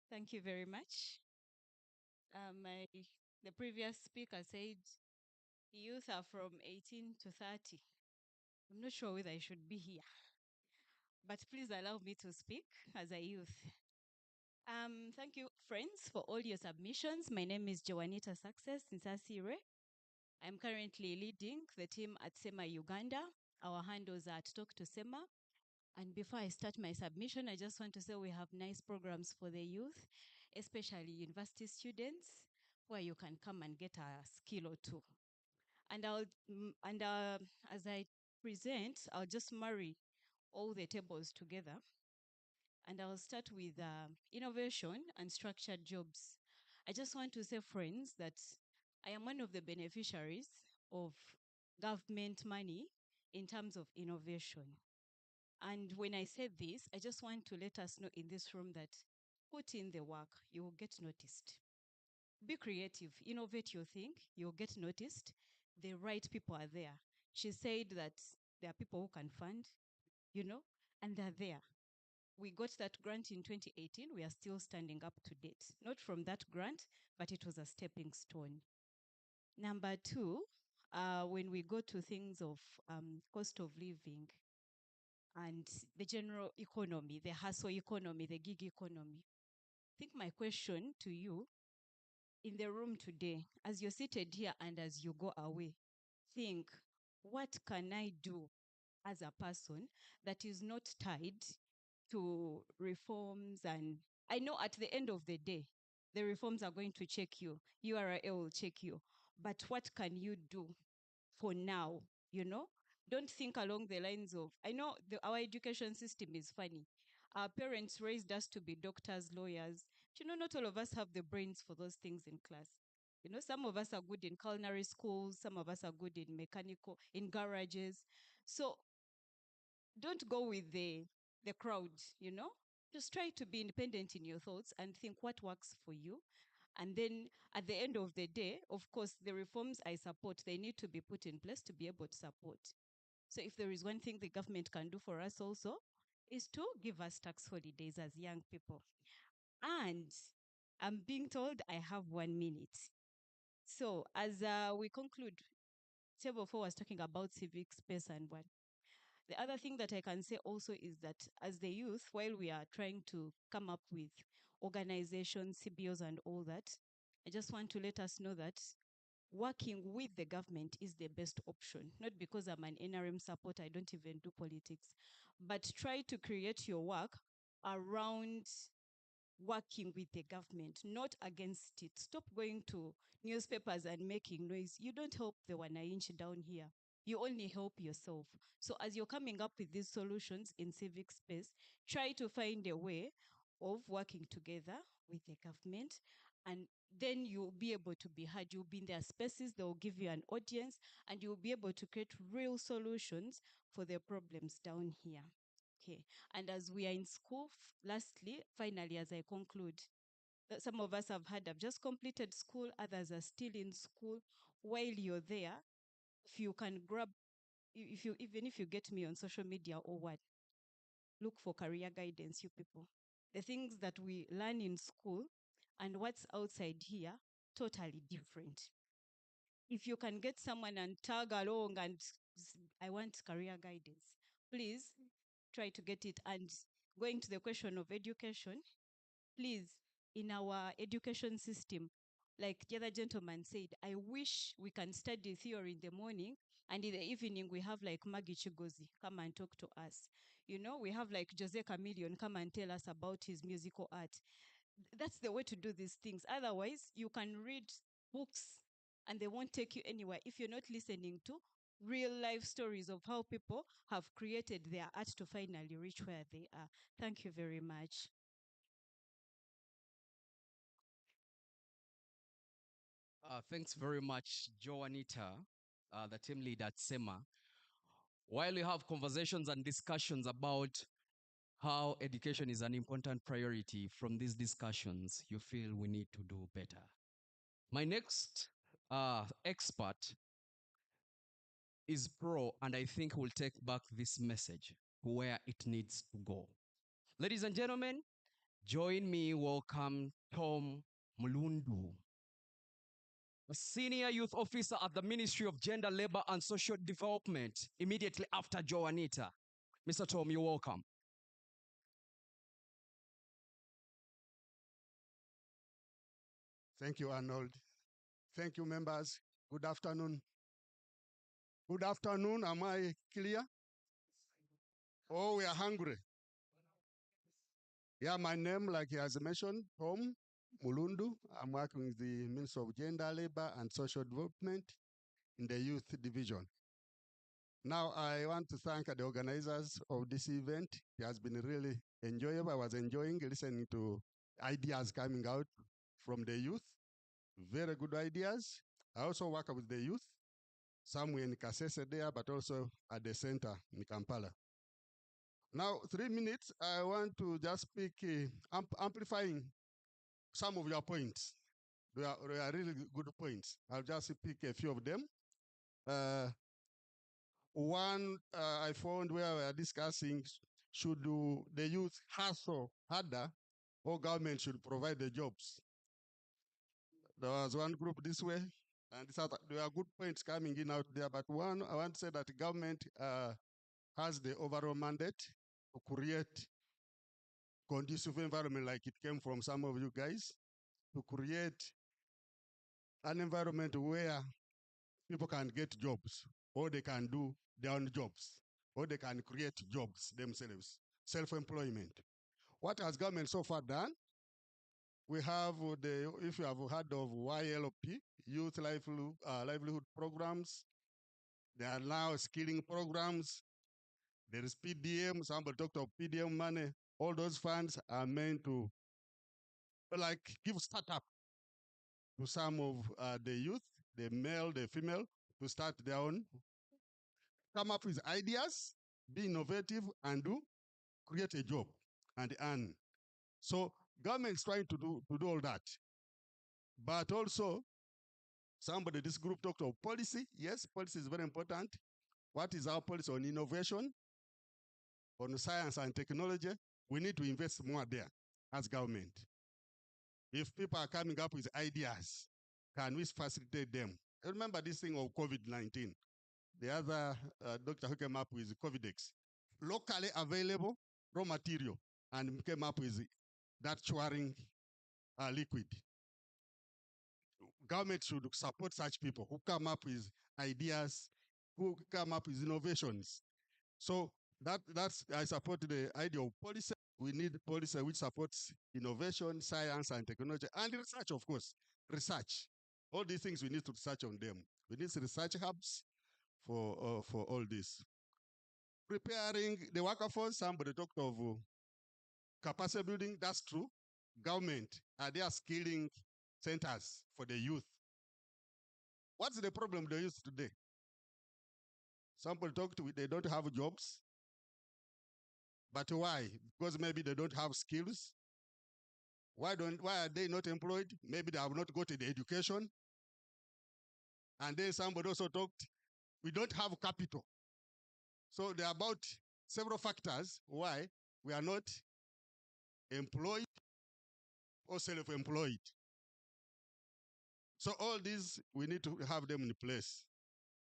Thank you very much. The previous speaker said youth are from 18 to 30. I'm not sure whether I should be here, but please allow me to speak as a youth. Thank you, friends, for all your submissions. My name is Joanita Success Nsasire. I'm currently leading the team at SEMA Uganda. Our handles are at Talk to SEMA. And before I start my submission, I just want to say we have nice programs for the youth, especially university students, where you can come and get a skill or two. And as I present, I'll just marry all the tables together. And I'll start with innovation and structured jobs. I just want to say, friends, that I am one of the beneficiaries of government money in terms of innovation. And when I say this, I just want to let us know in this room that put in the work, you will get noticed. Be creative, innovate your thing, you'll get noticed. The right people are there. She said that there are people who can fund, and they're there. We got that grant in 2018. We are still standing up to date. Not from that grant, but it was a stepping stone. Number two, when we go to things of cost of living and the general economy, the hustle economy, the gig economy, I think my question to you in the room today, as you're seated here and as you go away, think, what can I do as a person that is not tied to reforms? And I know at the end of the day, the reforms are going to check you. URA will check you. But what can you do for now? Don't think along the lines of, I know our education system is funny. Our parents raised us to be doctors, lawyers. Not all of us have the brains for those things in class. Some of us are good in culinary schools, some of us are good in mechanical, in garages. So don't go with the crowd. Just try to be independent in your thoughts and think what works for you. And then at the end of the day, of course, the reforms I support, they need to be put in place to be able to support. So if there is one thing the government can do for us also, is to give us tax holidays as young people. And I'm being told I have 1 minute. So as we conclude, Table 4 was talking about civic space and what. The other thing that I can say also is that as the youth, while we are trying to come up with organizations, CBOs and all that, I just want to let us know that working with the government is the best option. Not because I'm an NRM supporter, I don't even do politics, but try to create your work around working with the government, not against it. Stop going to newspapers and making noise. You don't help the Wananchi down here. You only help yourself. So as you're coming up with these solutions in civic space, try to find a way of working together with the government, and then you'll be able to be heard. You'll be in their spaces, they'll give you an audience, and you'll be able to create real solutions for the problems down here. Okay. And as we are in school, lastly, finally, as I conclude, some of us have just completed school, others are still in school. While you're there, if you can grab, even if you get me on social media or what, look for career guidance, you people. The things that we learn in school and what's outside here, totally different. If you can get someone and tag along and I want career guidance, please try to get it. And going to the question of education, please, in our education system, like the other gentleman said, I wish we can study theory in the morning and in the evening we have like Maggie Chigozi come and talk to us. We have like Jose Chameleon come and tell us about his musical art. That's the way to do these things. Otherwise, you can read books and they won't take you anywhere if you're not listening to real life stories of how people have created their art to finally reach where they are. Thank you very much. Thanks very much, Joanita, the team lead at SEMA. While we have conversations and discussions about how education is an important priority, from these discussions, you feel we need to do better. My next expert is pro, and I think will take back this message where it needs to go. Ladies and gentlemen, join me, welcome Tom Mulundu, a senior youth officer at the Ministry of Gender, Labor and Social Development, immediately after Joanita. Mr. Tom, you're welcome. Thank you, Arnold. Thank you, members. Good afternoon. Good afternoon. Am I clear? Oh, we are hungry. Yeah, my name, like he has mentioned, Tom Mulundu. I'm working with the Ministry of Gender, Labor, and Social Development in the Youth Division. Now, I want to thank the organizers of this event. It has been really enjoyable. I was enjoying listening to ideas coming out from the youth. Very good ideas. I also work with the youth, somewhere in Kasese there, but also at the center in Kampala. Now, 3 minutes, I want to just speak, amplifying some of your points. They are really good points. I'll just pick a few of them. One I found where we are discussing, should the youth hustle harder or government should provide the jobs? There was one group this way, and there are good points coming in out there, but one, I want to say that the government has the overall mandate to create conducive environment like it came from some of you guys, to create an environment where people can get jobs, or they can do their own jobs, or they can create jobs themselves, self-employment. What has government so far done? We have if you have heard of YLP, Youth Livelihood Programs, there are now skilling programs, there is PDM, somebody talked of PDM money. All those funds are meant to give startup to some of the youth, the male, the female, to start their own, come up with ideas, be innovative, and create a job and earn. So government is trying to do all that. But also, this group talked of policy. Yes, policy is very important. What is our policy on innovation, on science and technology? We need to invest more there as government. If people are coming up with ideas, can we facilitate them? Remember this thing of COVID-19. The other doctor who came up with Covidex. Locally available raw material and came up with that churning liquid. Government should support such people who come up with ideas, who come up with innovations. So that's I support the idea of policy. We need policy which supports innovation, science, and technology, and research, of course. Research. All these things we need to research on them. We need research hubs for all this. Preparing the workforce, somebody talked of capacity building, that's true. Government, are there skilling centers for the youth? What's the problem with the youth today? Somebody talked with, they don't have jobs. But why? Because maybe they don't have skills. Why are they not employed? Maybe they have not got the education. And then somebody also talked, we don't have capital. So there are about several factors why we are not employed or self-employed. So all these, we need to have them in place.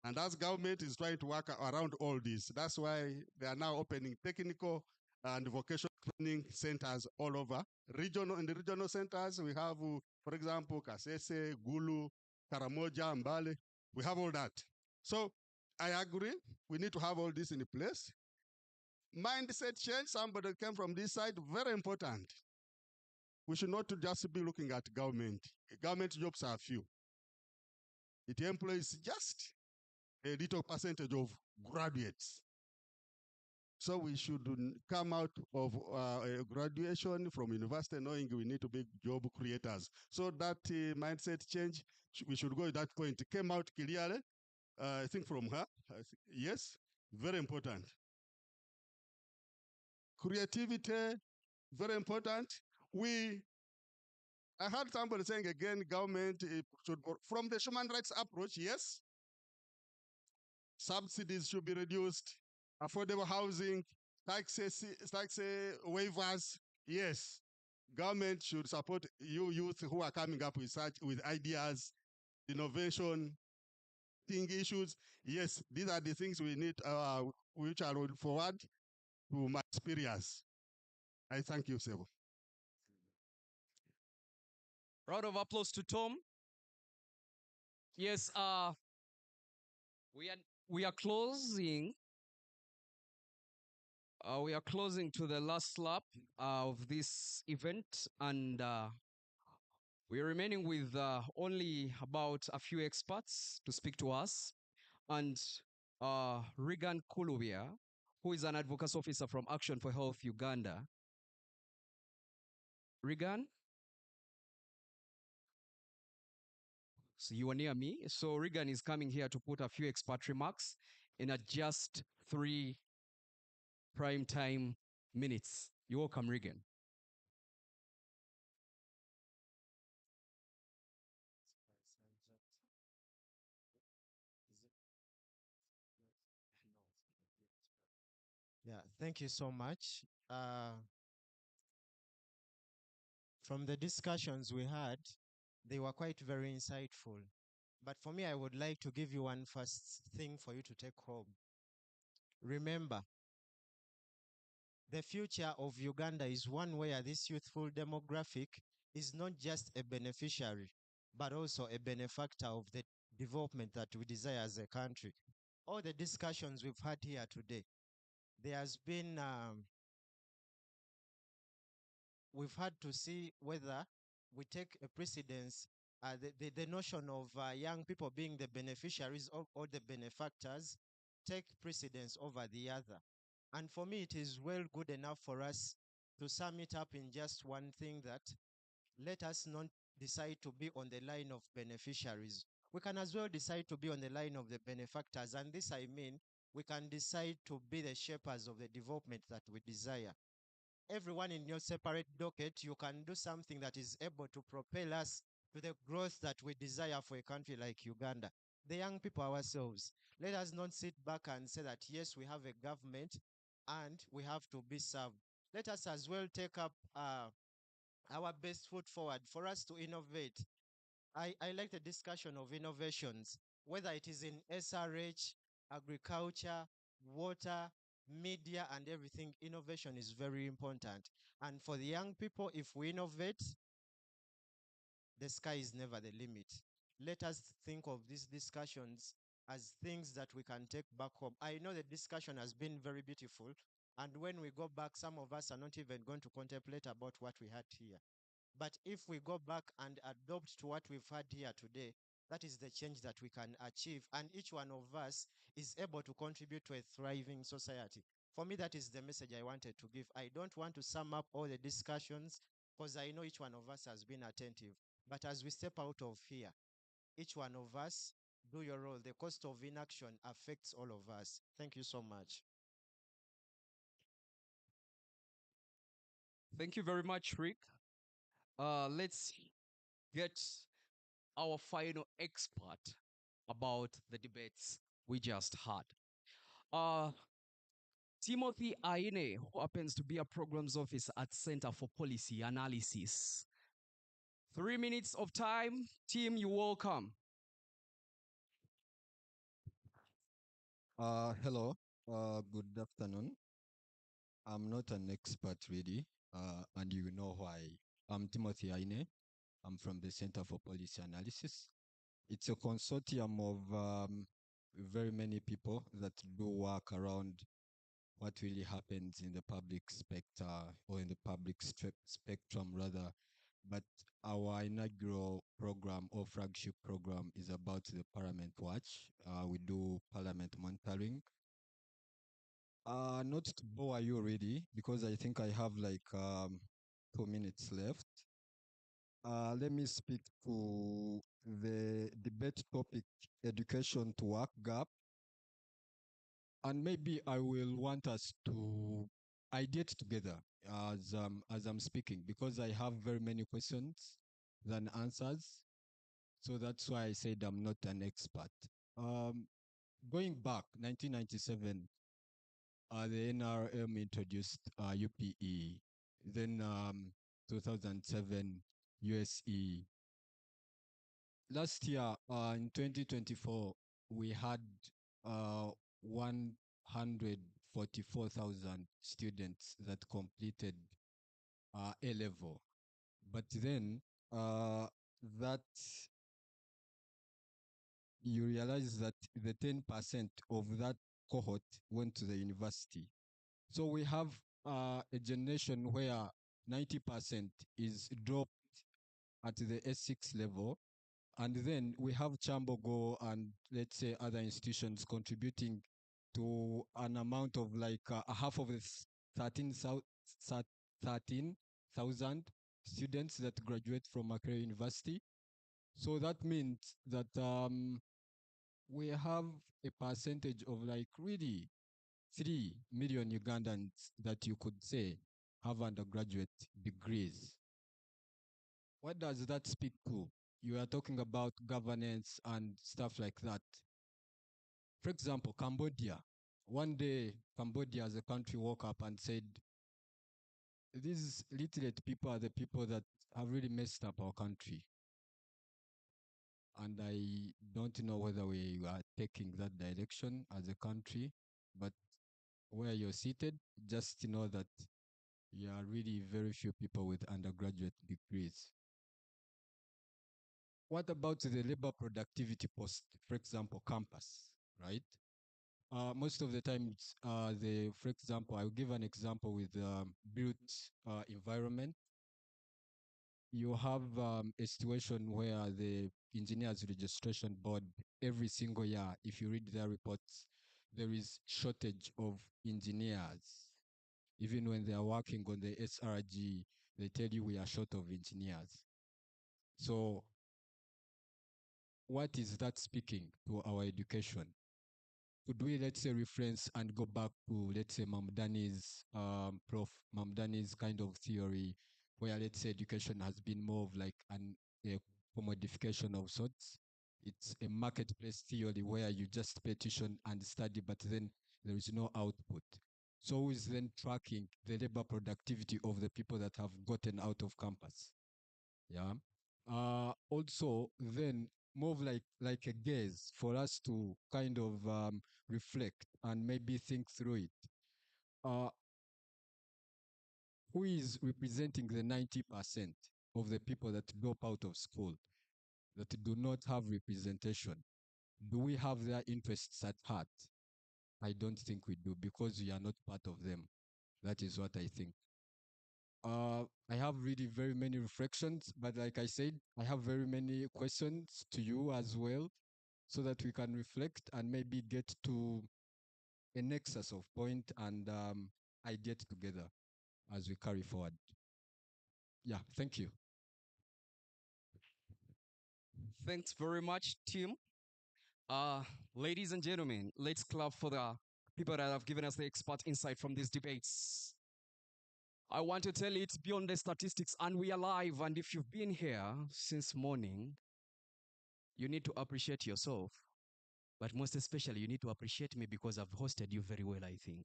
And as government is trying to work around all this, that's why they are now opening technical and vocational training centers all over. In the regional centers, we have, for example, Kasese, Gulu, Karamoja, Mbale. We have all that. So I agree, we need to have all this in place. Mindset change, somebody came from this side, very important. We should not just be looking at government. Government jobs are few. It employs just a little percentage of graduates. So we should come out of a graduation from university knowing we need to be job creators. So that mindset change, we should go at that point. It came out clearly, I think from her. Yes, very important. Creativity, very important. I heard somebody saying again, government should, from the human rights approach, yes. Subsidies should be reduced, affordable housing, tax waivers, yes. Government should support youth who are coming up with ideas, innovation, issues. Yes, these are the things we need, which are rolled forward to my experience. I thank you, Sebo. Round of applause to Tom. Yes, we we are closing. We are closing to the last lap of this event, and we are remaining with only about a few experts to speak to us. And Regan Kulubia, who is an advocacy officer from Action for Health Uganda. Regan? So you are near me. So Regan is coming here to put a few expert remarks in a just 3 prime time minutes. You're welcome, Regan. Yeah, thank you so much. From the discussions we had, they were quite very insightful. But for me, I would like to give you one first thing for you to take home. Remember, the future of Uganda is one where this youthful demographic is not just a beneficiary, but also a benefactor of the development that we desire as a country. All the discussions we've had here today, there has been we've had to see whether we take a precedence, the notion of young people being the beneficiaries or the benefactors take precedence over the other. And for me, it is well good enough for us to sum it up in just one thing, that let us not decide to be on the line of beneficiaries. We can as well decide to be on the line of the benefactors. And this, I mean, we can decide to be the shapers of the development that we desire. Everyone in your separate docket, you can do something that is able to propel us to the growth that we desire for a country like Uganda. The young people ourselves, let us not sit back and say that, yes, we have a government and we have to be served. Let us as well take up our best foot forward for us to innovate. I like the discussion of innovations, whether it is in SRH, agriculture, water, media, and everything. Innovation is very important. And for the young people, if we innovate, the sky is never the limit. Let us think of these discussions as things that we can take back home. I know the discussion has been very beautiful, and when we go back, some of us are not even going to contemplate about what we had here. But if we go back and adopt to what we've had here today, that is the change that we can achieve. And each one of us is able to contribute to a thriving society. For me, that is the message I wanted to give. I don't want to sum up all the discussions because I know each one of us has been attentive. But as we step out of here, each one of us, do your role. The cost of inaction affects all of us. Thank you so much. Thank you very much, Rick. Let's get our final expert about the debates we just had. Timothy Aine, who happens to be a programs officer at Center for Policy Analysis. 3 minutes of time. Team, you're welcome. Hello, good afternoon. I'm not an expert really, and you know why. I'm Timothy Aine. I'm from the Center for Policy Analysis. It's a consortium of very many people that do work around what really happens in the public spectre, or in the public spectrum rather. But our inaugural program or flagship program is about the Parliament Watch. We do Parliament monitoring. Not to bore you already, because I think I have like 2 minutes left. Let me speak to the debate topic, education to work gap. And maybe I will want us to ideate together as I'm speaking, because I have very many questions than answers. So that's why I said I'm not an expert. Going back, 1997, the NRM introduced UPE. Then 2007, USE. Last year, in 2024, we had 144,000 students that completed A-level. But then that you realize that the 10% of that cohort went to the university. So we have a generation where 90% is dropped at the S6 level. And then we have Chambogo and let's say other institutions contributing to an amount of like a half of the 13,000 students that graduate from Makerere University. So that means that we have a percentage of like really 3 million Ugandans that you could say have undergraduate degrees. What does that speak to? You are talking about governance and stuff like that. For example, Cambodia. One day, Cambodia as a country woke up and said, these literate people are the people that have really messed up our country. And I don't know whether we are taking that direction as a country, but where you're seated, just know that you are really very few people with undergraduate degrees. What about the labor productivity post, for example, campus, right? Most of the time, for example, I'll give an example with built environment. You have a situation where the engineers registration board every single year, if you read their reports, there is shortage of engineers. Even when they are working on the SRG, they tell you we are short of engineers. So what is that speaking to our education? Could we, let's say, reference and go back to, let's say, Mamdani's, Prof. Mamdani's kind of theory, where, let's say, education has been more of like a commodification of sorts. It's a marketplace theory where you just pay tuition and study, but then there is no output. So who is then tracking the labor productivity of the people that have gotten out of campus? Yeah. Also, then move like a gaze for us to kind of reflect and maybe think through it. Who is representing the 90% of the people that drop out of school that do not have representation? Do we have their interests at heart? I don't think we do, because we are not part of them. That is what I think. I have really very many reflections, but like I said, I have very many questions to you as well, so that we can reflect and maybe get to a nexus of point and idea together as we carry forward. Yeah, thank you. Thanks very much, team. Ladies and gentlemen, let's clap for the people that have given us the expert insight from these debates. I want to tell you it's beyond the statistics, and we are live. And if you've been here since morning, you need to appreciate yourself. But most especially, you need to appreciate me because I've hosted you very well, I think.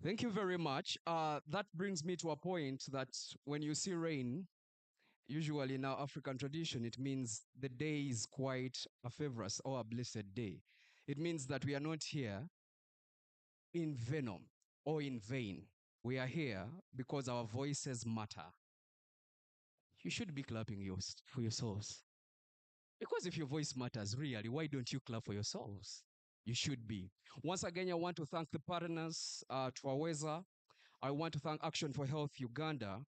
Thank you very much. That brings me to a point that when you see rain, usually in our African tradition, it means the day is quite a favorous or a blessed day. It means that we are not here in venom or in vain. We are here because our voices matter. You should be clapping for yourselves. Because if your voice matters, really, why don't you clap for yourselves? You should be. Once again, I want to thank the partners, Twaweza. I want to thank Action for Health Uganda.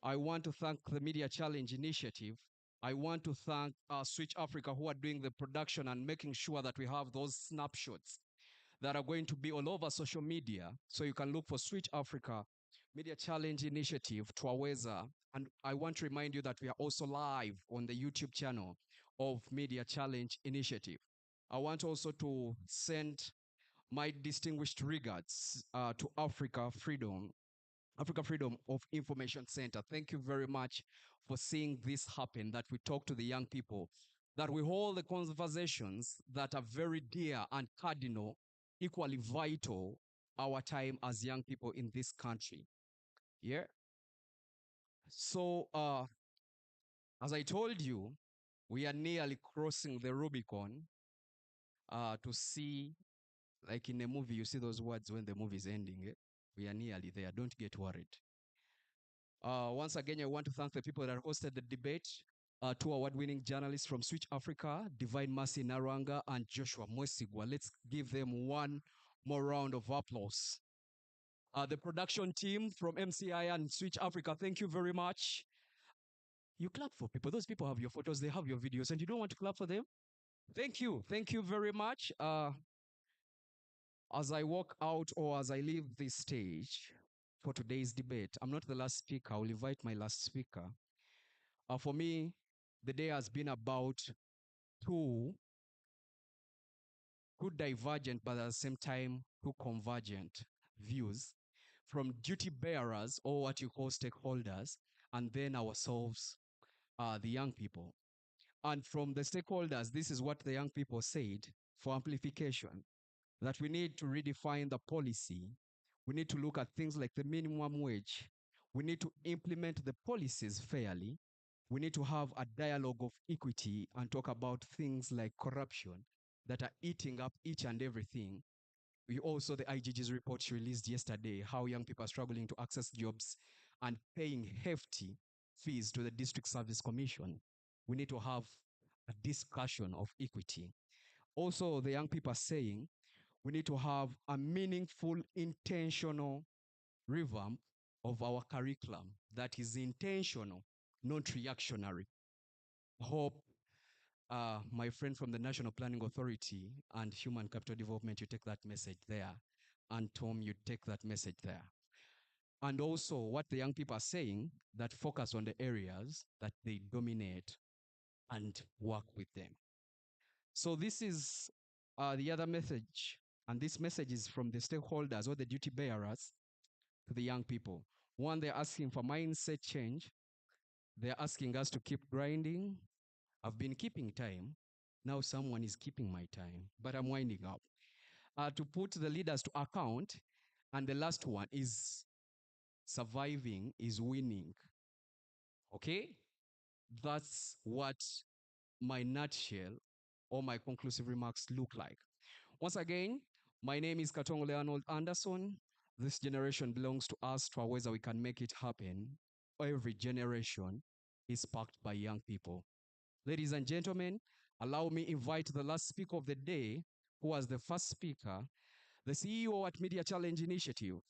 I want to thank the Media Challenge Initiative. I want to thank Switch Africa, who are doing the production and making sure that we have those snapshots that are going to be all over social media. So you can look for Switch Africa, Media Challenge Initiative, Twaweza. And I want to remind you that we are also live on the YouTube channel of Media Challenge Initiative. I want also to send my distinguished regards to Africa Freedom of Information Center. Thank you very much for seeing this happen, that we talk to the young people, that we hold the conversations that are very dear and cardinal, equally vital, our time as young people in this country. Yeah. So, as I told you, we are nearly crossing the Rubicon to see, like in a movie, you see those words when the movie is ending. Eh? We are nearly there. Don't get worried. Once again, I want to thank the people that hosted the debate. two award-winning journalists from Switch Africa, Divine Mercy Naranga and Joshua Mwesigwa. Let's give them one more round of applause. The production team from MCI and Switch Africa, thank you very much. You clap for people. Those people have your photos, they have your videos, and you don't want to clap for them? Thank you. Thank you very much. As I walk out or as I leave this stage for today's debate, I'm not the last speaker. I'll invite my last speaker. For me, the day has been about two divergent, but at the same time, two convergent views from duty bearers, or what you call stakeholders, and then ourselves, the young people. And from the stakeholders, this is what the young people said for amplification, that we need to redefine the policy. We need to look at things like the minimum wage. We need to implement the policies fairly. We need to have a dialogue of equity and talk about things like corruption that are eating up each and everything. We also, the IGG's report released yesterday, how young people are struggling to access jobs and paying hefty fees to the District Service Commission. We need to have a discussion of equity. Also, the young people are saying we need to have a meaningful, intentional revamp of our curriculum that is intentional, not reactionary. I hope my friend from the National Planning Authority and Human Capital Development, you take that message there. And Tom, you take that message there. And also what the young people are saying, that focus on the areas that they dominate and work with them. So this is the other message, and this message is from the stakeholders or the duty bearers to the young people. One, they're asking for mindset change. They're asking us to keep grinding. I've been keeping time. Now someone is keeping my time, but I'm winding up. To put the leaders to account. And the last one is surviving is winning. Okay? That's what my nutshell or my conclusive remarks look like. Once again, my name is Katongo Leonard Anderson. This generation belongs to us. Twaweza, we can make it happen. Every generation is sparked by young people. Ladies and gentlemen, allow me invite the last speaker of the day, who was the first speaker, the CEO at Media Challenge Initiative,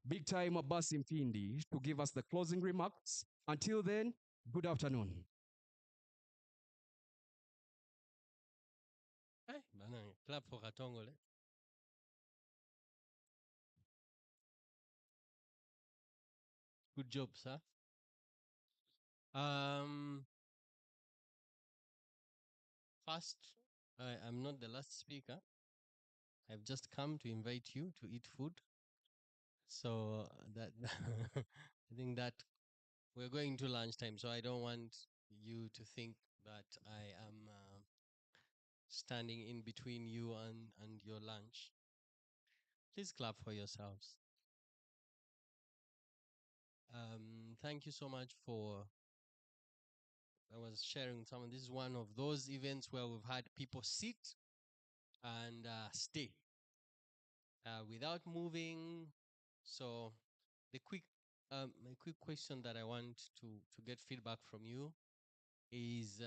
Big Time Abbas Mpindi, to give us the closing remarks. Until then, good afternoon. Clap for Katongo. Good job, sir. First, I'm not the last speaker. I've just come to invite you to eat food. So that I think that we're going to lunchtime, so I don't want you to think that I am standing in between you and your lunch. Please clap for yourselves. Thank you so much for, I was sharing someone, this is one of those events where we've had people sit and stay without moving. So the quick question that I want to get feedback from you is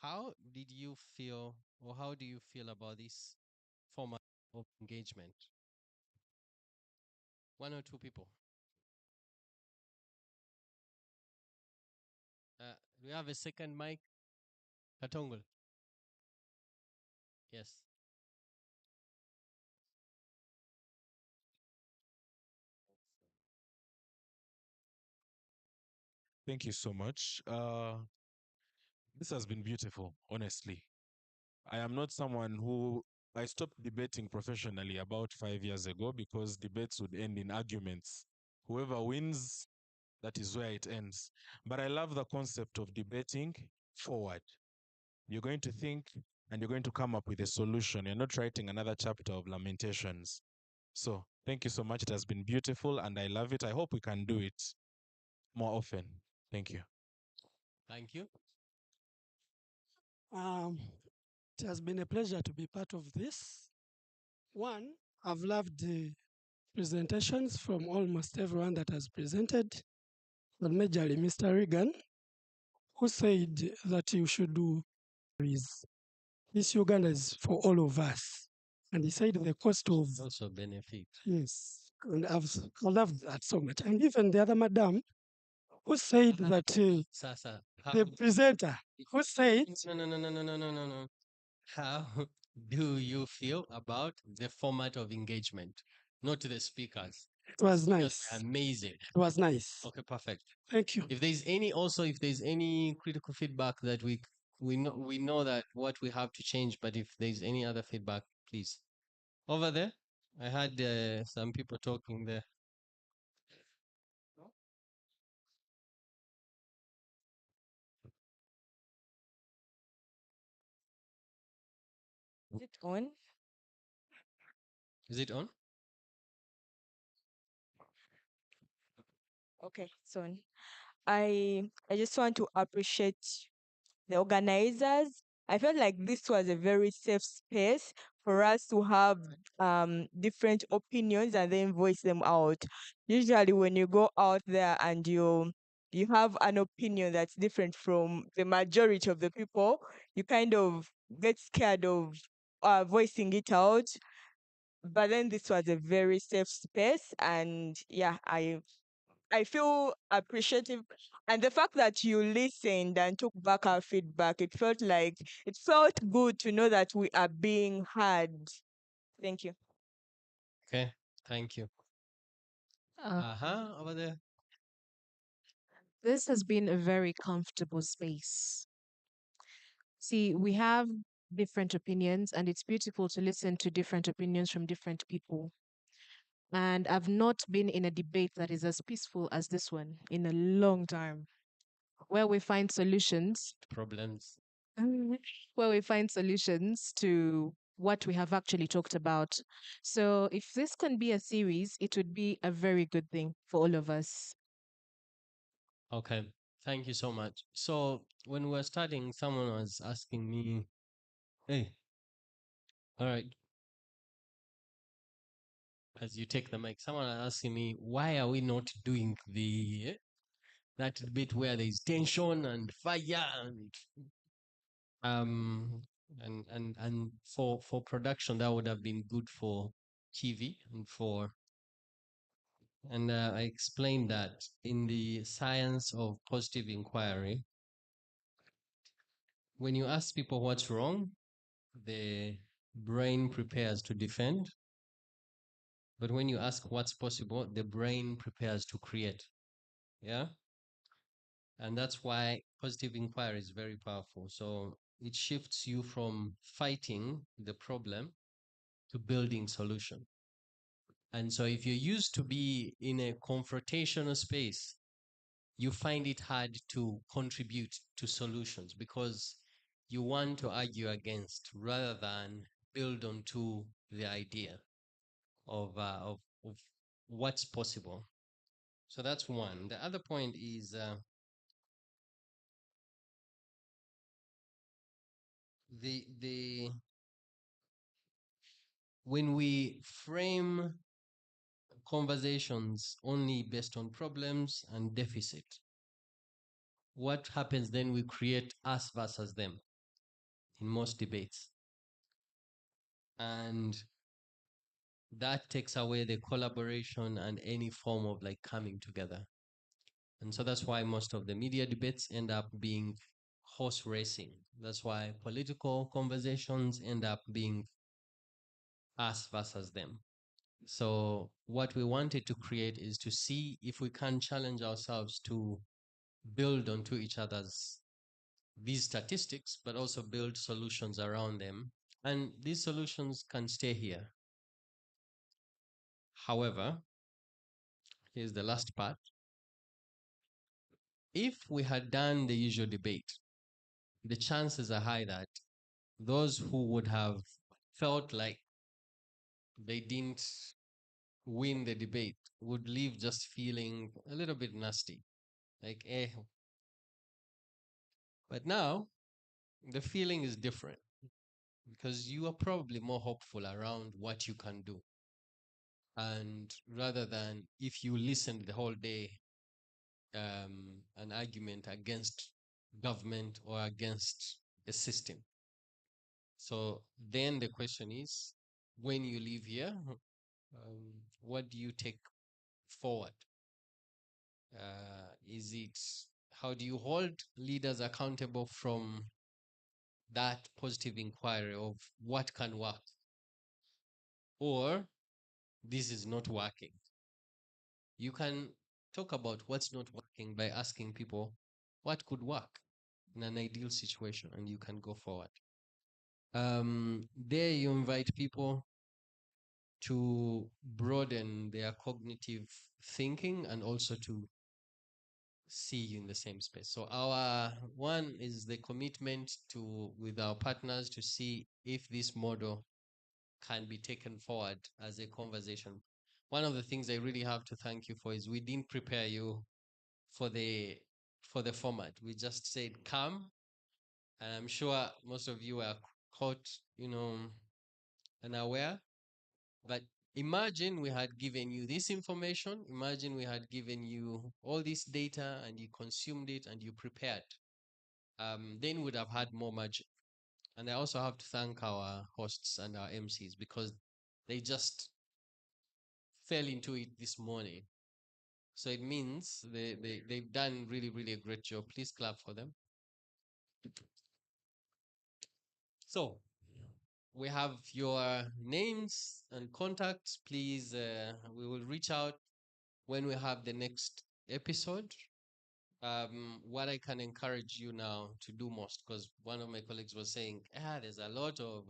how did you feel, or how do you feel about this format of engagement? One or two people. Do we have a second mic? Katongol. Yes. Thank you so much. This has been beautiful, honestly. I am not someone who, I stopped debating professionally about 5 years ago because debates would end in arguments. Whoever wins, that is where it ends. But I love the concept of debating forward. You're going to think and you're going to come up with a solution. You're not writing another chapter of lamentations. So thank you so much. It has been beautiful and I love it. I hope we can do it more often. Thank you. Thank you. It has been a pleasure to be part of this. One, I've loved the presentations from almost everyone that has presented, but majorly Mr. Regan. who said that you should do is this Uganda is for all of us. And he said the cost of Also benefit. yes, and I love that so much. And even the other madam who said that Sasa, the presenter who said no. How do you feel about the format of engagement? Not the speakers. it was Speakers nice. were amazing. It was nice. Okay, perfect. Thank you. If there's any critical feedback that we know that what we have to change, but if there's any other feedback, please. Over there, I had some people talking there. Is it on? Is it on? Okay, it's on. I just want to appreciate the organizers. I felt like this was a very safe space for us to have different opinions and then voice them out. Usually when you go out there and you have an opinion that's different from the majority of the people, you kind of get scared of voicing it out. But then this was a very safe space, and yeah, I feel appreciative. And the fact that you listened and took back our feedback, it felt good to know that we are being heard. Thank you. Okay, thank you. Over there. This has been a very comfortable space. See, we have different opinions, and it's beautiful to listen to different opinions from different people. And I've not been in a debate that is as peaceful as this one in a long time, where we find solutions, Problems. where we find solutions to what we have actually talked about. So, if this can be a series, it would be a very good thing for all of us. Okay, thank you so much. So when we were starting, someone was asking me, "Hey, all right." As you take the mic, someone was asking me, "Why are we not doing that bit where there is tension and fire um and for production that would have been good for TV and I explained that in the science of positive inquiry, when you ask people what's wrong, the brain prepares to defend. But when you ask what's possible, the brain prepares to create. Yeah? And that's why positive inquiry is very powerful. So it shifts you from fighting the problem to building solution. And so if you're used to be in a confrontational space, you find it hard to contribute to solutions because you want to argue against rather than build onto the idea of what's possible. So that's one. The other point is the when we frame conversations only based on problems and deficit, what happens then? We create us versus them in most debates. And that takes away the collaboration and any form of like coming together. And so that's why most of the media debates end up being horse racing. That's why political conversations end up being us versus them. So what we wanted to create is to see if we can challenge ourselves to build onto each other's these statistics, but also build solutions around them. And these solutions can stay here. However, here's the last part. If we had done the usual debate, the chances are high that those who would have felt like they didn't win the debate would leave just feeling a little bit nasty. Like, eh. But now, the feeling is different because you are probably more hopeful around what you can do. And rather than if you listened the whole day, an argument against government or against a system. So then the question is, when you leave here, what do you take forward? How do you hold leaders accountable from that positive inquiry of what can work? Or this is not working. You can talk about what's not working by asking people what could work in an ideal situation, and you can go forward. There you invite people to broaden their cognitive thinking and also to see you in the same space. So our one is the commitment to, with our partners, to see if this model can be taken forward as a conversation. One of the things I really have to thank you for is we didn't prepare you for the format. We just said come, and I'm sure most of you are caught, and aware. But imagine we had given you this information. Imagine we had given you all this data and you consumed it and you prepared. Then we'd have had more magic. And I also have to thank our hosts and our MCs because they just fell into it this morning. So it means they've done really, really a great job. Please clap for them. So we have your names and contacts. Please, we will reach out when we have the next episode. What I can encourage you now to do most, because one of my colleagues was saying, there's a lot of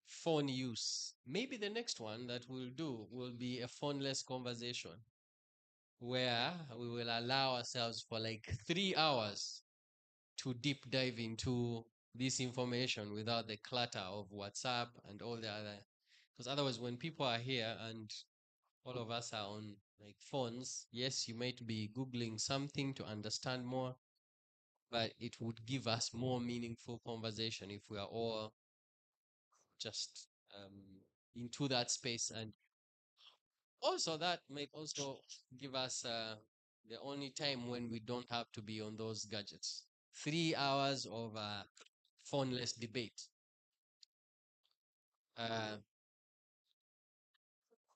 phone use. Maybe the next one that we'll do will be a phoneless conversation where we will allow ourselves for like 3 hours to deep dive into this information without the clutter of WhatsApp and all the other. Because otherwise, when people are here and all of us are on like phones, yes, you might be Googling something to understand more, but it would give us more meaningful conversation if we are all just into that space. And also that might also give us the only time when we don't have to be on those gadgets. 3 hours of phoneless debate.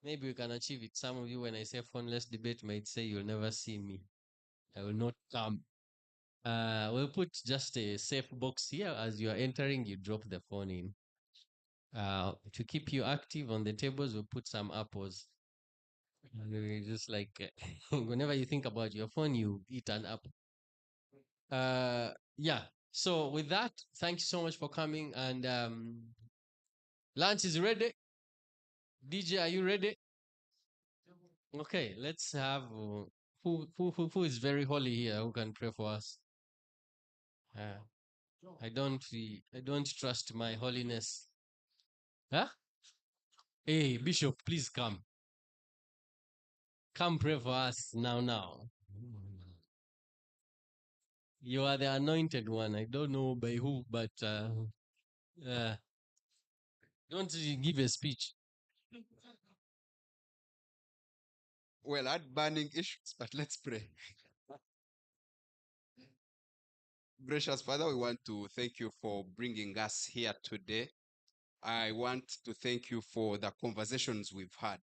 Maybe we can achieve it. Some of you, when I say phoneless debate, might say you'll never see me. I will not come. We'll put just a safe box here. As you are entering, you drop the phone in. To keep you active on the tables, we'll put some apples. And just like whenever you think about your phone, you eat an apple. Yeah. So with that, thank you so much for coming. And lunch is ready. DJ, are you ready? Okay, let's have who is very holy here who can pray for us. I don't trust my holiness. Huh? Hey, Bishop, please come. Come pray for us now. You are the anointed one. I don't know by who, but don't give a speech. Well, I had burning issues, but let's pray. Gracious Father, we want to thank you for bringing us here today. I want to thank you for the conversations we've had.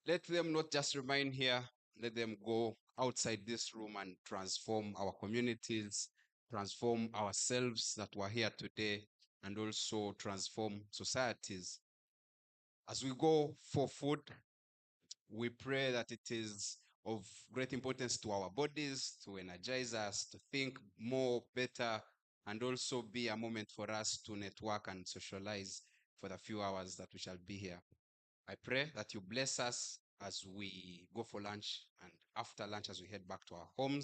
Let them not just remain here, let them go outside this room and transform our communities, transform ourselves that were here today, and also transform societies. As we go for food, we pray that it is of great importance to our bodies, to energize us, to think more, better, and also be a moment for us to network and socialize for the few hours that we shall be here. I pray that you bless us as we go for lunch and after lunch as we head back to our homes.